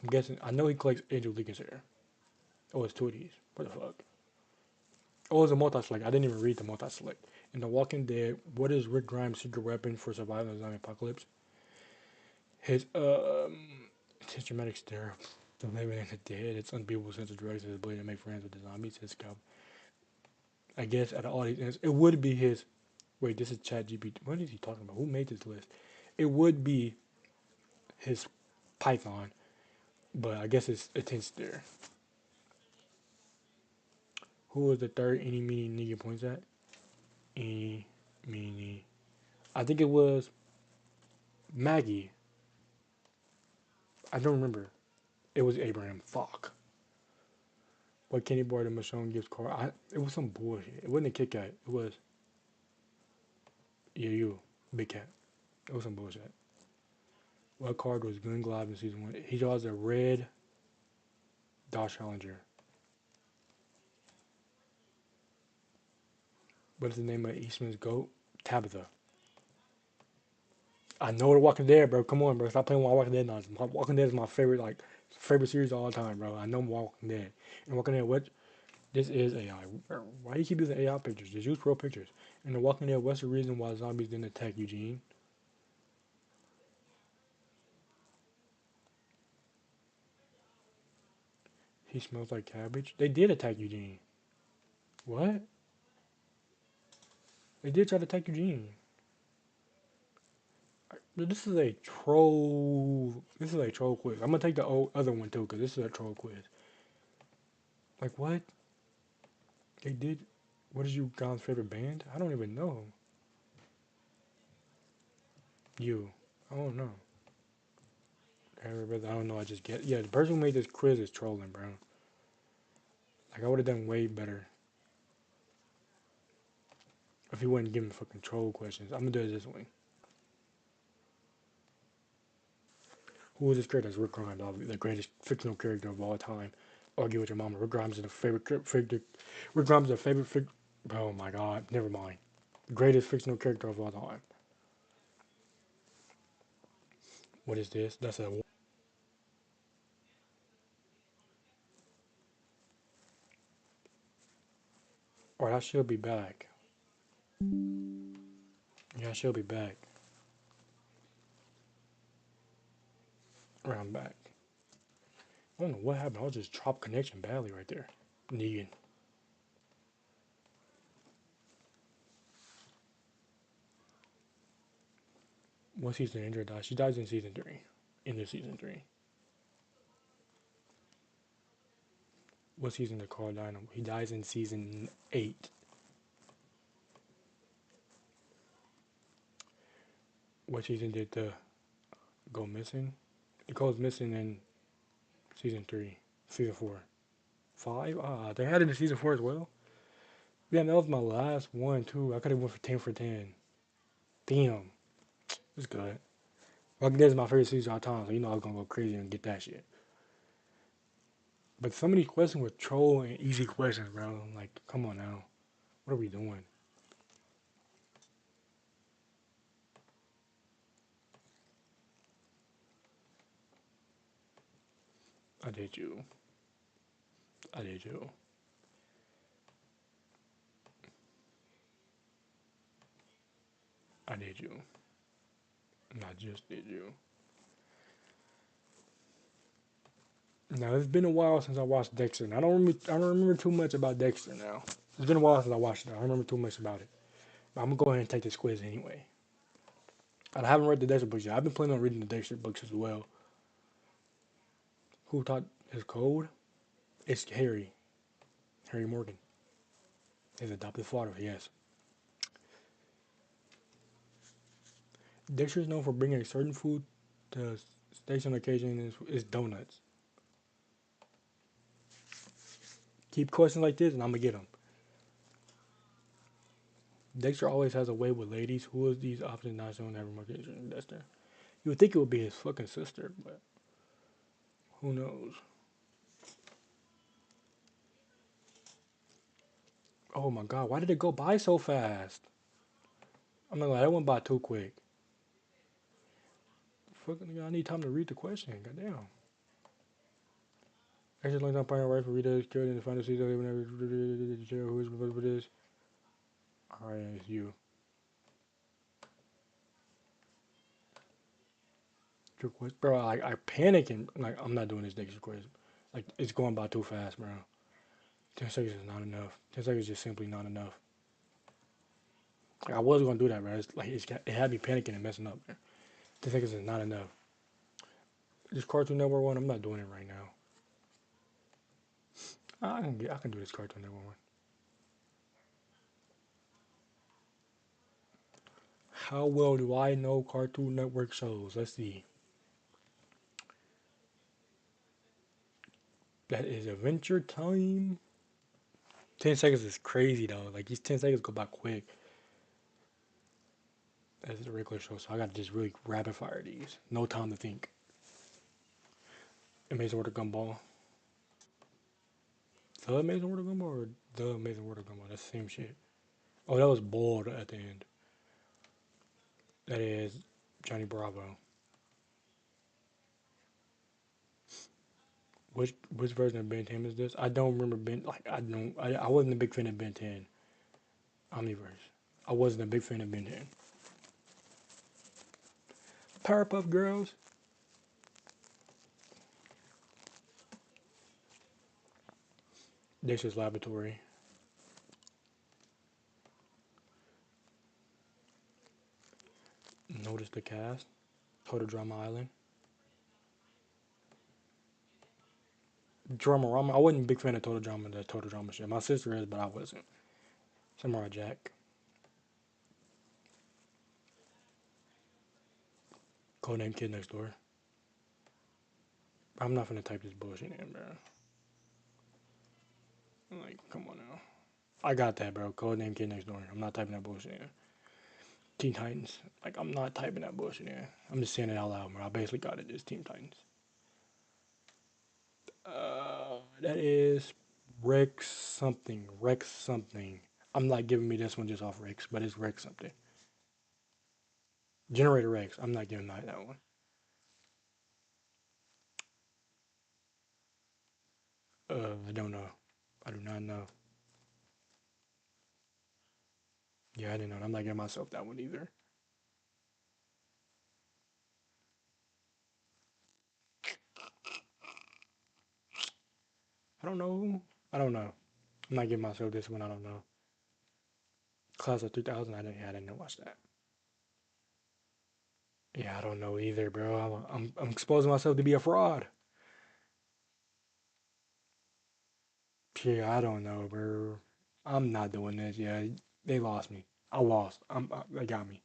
I'm guessing. I know he collects Andrew Lincoln's hair. Oh, it's two of these. What the fuck? Oh, it's a multi-select. I didn't even read the multi-select. In The Walking Dead, what is Rick Grimes' secret weapon for surviving the zombie apocalypse? His dramatic stare, the living and the dead, its unbeatable sense of drugs, his ability to make friends with the zombies, his scalp. I guess out of all these answers, it would be his. Wait, this is Chat GPT. What is he talking about? Who made this list? It would be his Python, but I guess it's his there. Who was the third any meeny nigga points at? Any meeny. I think it was Maggie. I don't remember. It was Abraham. Fuck. What candy bar did Michonne gives Carl? It was some bullshit. It wasn't a Kit Kat. It was yeah, you Big Cat. It was some bullshit. What card was Glenn Glide in season 1? He draws a red Dodge Challenger. What is the name of Eastman's goat? Tabitha. I know The Walking Dead, bro. Come on, bro. Stop playing Walking Dead nonsense. Walking Dead is my favorite series of all time, bro. I know Walking Dead. And Walking Dead, what? This is AI. Why do you keep using AI pictures? Just use real pictures. And The Walking Dead, what's the reason why zombies didn't attack Eugene? He smells like cabbage. They did attack Eugene. What? They did try to attack Eugene. This is a troll. This is a troll quiz. I'm gonna take the other one too, cause this is a troll quiz. Like what? They did. What is you guys' favorite band? I don't even know. You. I don't know. Everybody, I don't know. I just get. Yeah, the person who made this quiz is trolling, bro. Like I would have done way better if he wasn't giving fucking troll questions. I'm gonna do it this way. Who is this character? Rick Grimes, the greatest fictional character of all time. Argue with your mama. Rick Grimes is the favorite. Rick Grimes is a favorite. Oh my god. Never mind. Greatest fictional character of all time. What is this? That's a. Or I should be back. Yeah, I should be back. Or I'm back. I don't know what happened. I was just dropped connection badly right there. Negan. What season Indra dies? She dies in season 3. End of season 3. What season did Carl die in? He dies in season 8. What season did the go missing? It goes missing in season 3. Season 4. 5? Ah, they had it in season 4 as well? Yeah, that was my last one too. I could have went for 10 for 10. Damn. It's good. Walking Dead is my favorite season of all time, so you know I was gonna go crazy and get that shit. But some of these questions were troll and easy questions, bro. Like, come on now. What are we doing? I did you. I did you. I did you. And I just did you. Now it's been a while since I watched Dexter. And I don't remember too much about Dexter now. It's been a while since I watched it. I don't remember too much about it. But I'm gonna go ahead and take this quiz anyway. I haven't read the Dexter books yet. I've been planning on reading the Dexter books as well. Who taught his code? It's Harry. Harry Morgan. His adopted father, yes. Dexter is known for bringing a certain food to station on occasion is donuts. Keep questions like this and I'm gonna get them. Dexter always has a way with ladies. Who is these options not shown every market in Dexter? You would think it would be his fucking sister, but who knows? Oh my god, why did it go by so fast? I'm not like that went by too quick. Fucking, I need time to read the question. Goddamn. Actually, long time partner wife Rita is killed in the final season. Who is for this? Alright, it's you. Bro, I panic and like I'm not doing this next quiz. Like it's going by too fast, bro. 10 seconds is not enough. 10 seconds is just simply not enough. Like, I was gonna do that, bro. It had me panicking and messing up, man. 10 seconds is not enough. This Cartoon Network one, I'm not doing it right now. I can do this Cartoon Network one. How well do I know Cartoon Network shows? Let's see. That is Adventure Time. 10 seconds is crazy though. Like these 10 seconds go by quick. That's the regular show, so I gotta just really rapid fire these. No time to think. Amazing World of Gumball. The Amazing World of Gumball or The Amazing World of Gumball? That's the same shit. Oh, that was Bald at the end. That is Johnny Bravo. Which version of Ben 10 is this? I don't remember Ben. Like I wasn't a big fan of Ben 10. Omniverse. I wasn't a big fan of Ben 10. Powerpuff Girls. Dexter's Laboratory. Notice the cast. Total Drama Island. Drama Rama. I wasn't a big fan of Total Drama, the Total Drama shit. My sister is, but I wasn't. Samurai Jack. Codename Kid Next Door. I'm not gonna type this bullshit in, bro. Like, come on now. I got that, bro. Codename Kid Next Door. I'm not typing that bullshit in. Teen Titans. Like, I'm not typing that bullshit in. I'm just saying it out loud, bro. I basically got it. It's Teen Titans. That is Rex something. Rex something. I'm not giving me this one just off Rex, but it's Rex something. Generator Rex. I'm not giving that one. I don't know. I do not know. Yeah, I didn't know. I'm not giving myself that one either. I don't know. I don't know. I'm not giving myself this one. I don't know. Class of 2000. I didn't watch that. Yeah, I don't know either, bro. I'm exposing myself to be a fraud. Yeah, I don't know, bro. I'm not doing this. Yeah, they lost me. I lost. They got me.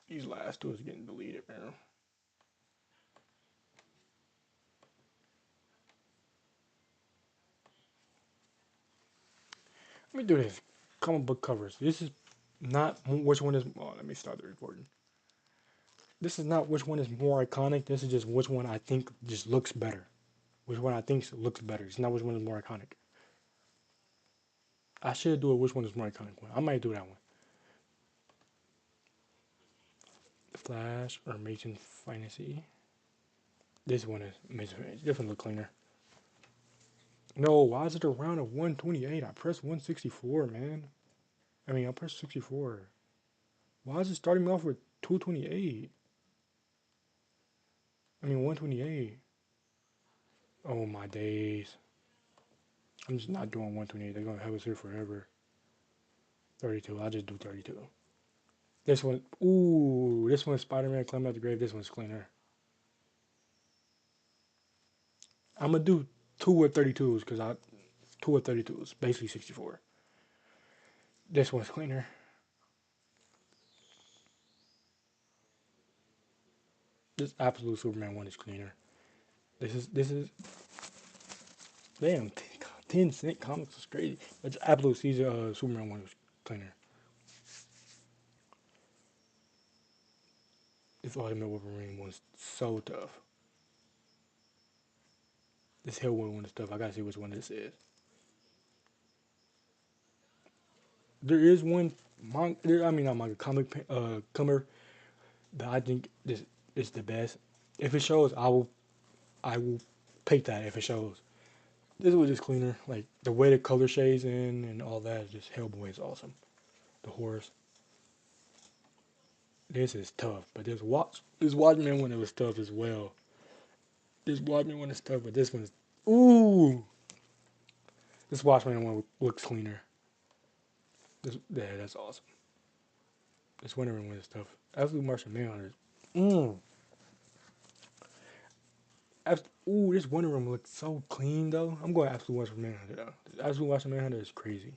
These last two is getting deleted, man. Let me do this. Comic book covers. This is not which one is. Oh, let me start the recording. This is not which one is more iconic. This is just which one I think just looks better. Which one I think looks better. It's not which one is more iconic. I should do a which one is more iconic one. I might do that one. Flash or Amazing Fantasy. This one is Amazing Fantasy. This one look cleaner. No, why is it around a 128? I pressed 164, man. I pressed 64. Why is it starting me off with 228? 128. Oh my days. I'm just not doing 128. They're gonna have us here forever. 32. I'll just do 32. This one. Ooh, this one's Spider-Man Climb Out the Grave. This one's cleaner. I'm gonna do two of 32s because I two of 32s, basically 64. This one's cleaner. This absolute Superman one is cleaner. This is damn 10 cent comics is crazy. But absolute Caesar Superman one is cleaner. This Ultimate Wolverine one's so tough. This Hellboy one is tough. I gotta see which one this is. There is one not manga comic comer that I think this is the best. If it shows, I will pick that if it shows. This was just cleaner. Like the way the color shades in and all that is just Hellboy is awesome. The horse. This is tough, but this Watchmen one it was tough as well. This Watchmen one is tough, but this one's ooh. This Watchmen one looks cleaner. That's awesome. This Wonder Woman one is tough. Absolute Martian Manhunter. Mmm. Ooh, this Wonder Woman looks so clean though. I'm going Absolute Martian Manhunter though. This Absolute Martian Manhunter is crazy.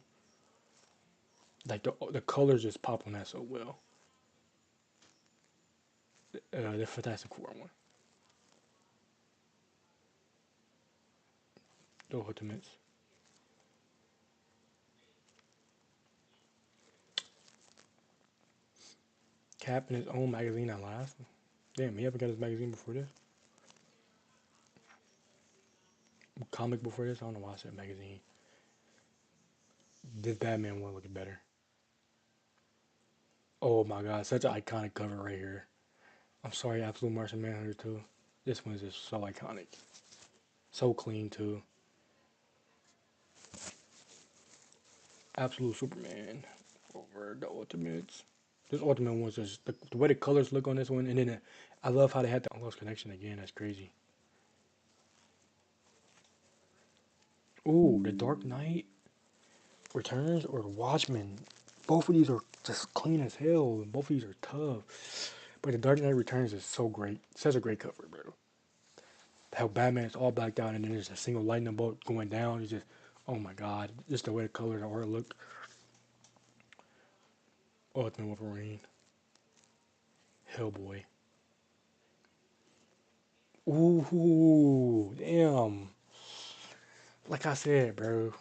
Like the colors just pop on that so well. The Fantastic Four one. The Ultimates. Cap in his own magazine at last. Damn, he ever got his magazine before this? Comic before this? I don't know why I said magazine. This Batman one looks better. Oh my god, such an iconic cover right here. I'm sorry, Absolute Martian Manhunter too. This one is just so iconic. So clean too. Absolute Superman over the Ultimates. This Ultimate one's just the way the colors look on this one, and then I love how they had the Lost Connection again. That's crazy. Ooh, the Dark Knight Returns or Watchmen. Both of these are just clean as hell, and both of these are tough. But the Dark Knight Returns is so great. Such a great cover, bro. How Batman is all blacked out, and then there's a single lightning bolt going down. It's just, oh my god, just the way the colors, the art look. Ultimate Wolverine, Hellboy. Ooh, damn. Like I said, bro,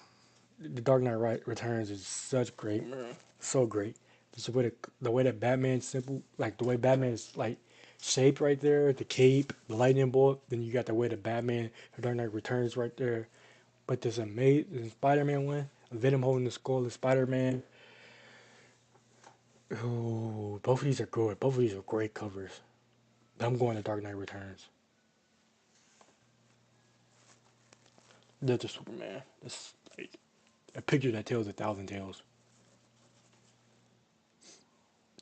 the Dark Knight Returns is such great, man. So great. Just the way that Batman's simple, like the way Batman is like shaped right there, the cape, the lightning bolt. Then you got the way the Batman, the Dark Knight Returns right there. But this amazing Spider-Man one, Venom holding the skull of Spider-Man. Oh, both of these are good. Both of these are great covers. I'm going to Dark Knight Returns. That's a Superman. That's like a picture that tells 1,000 tales.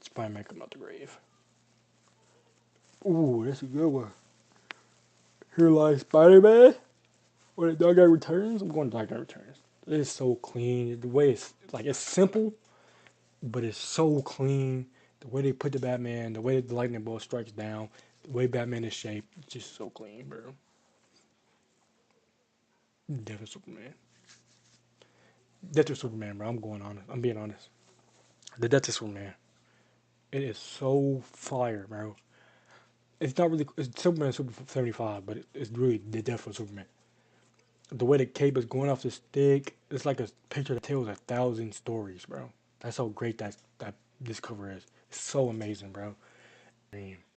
Spider-Man come out the grave. Ooh, that's a good one. Here lies Spider-Man. When the Dark Knight Returns, I'm going to Dark Knight Returns. It is so clean. The way it's like it's simple, but it's so clean. The way they put the Batman, the way the lightning bolt strikes down, the way Batman is shaped, it's just so clean, bro. Death of Superman. Death of Superman, bro. I'm going honest. I'm being honest. The Death of Superman. It is so fire, bro. It's not really it's Superman Super 75, but it's really the Death of Superman. The way the cape is going off the stick, it's like a picture that tells 1,000 stories, bro. That's how great that this cover is. It's so amazing, bro.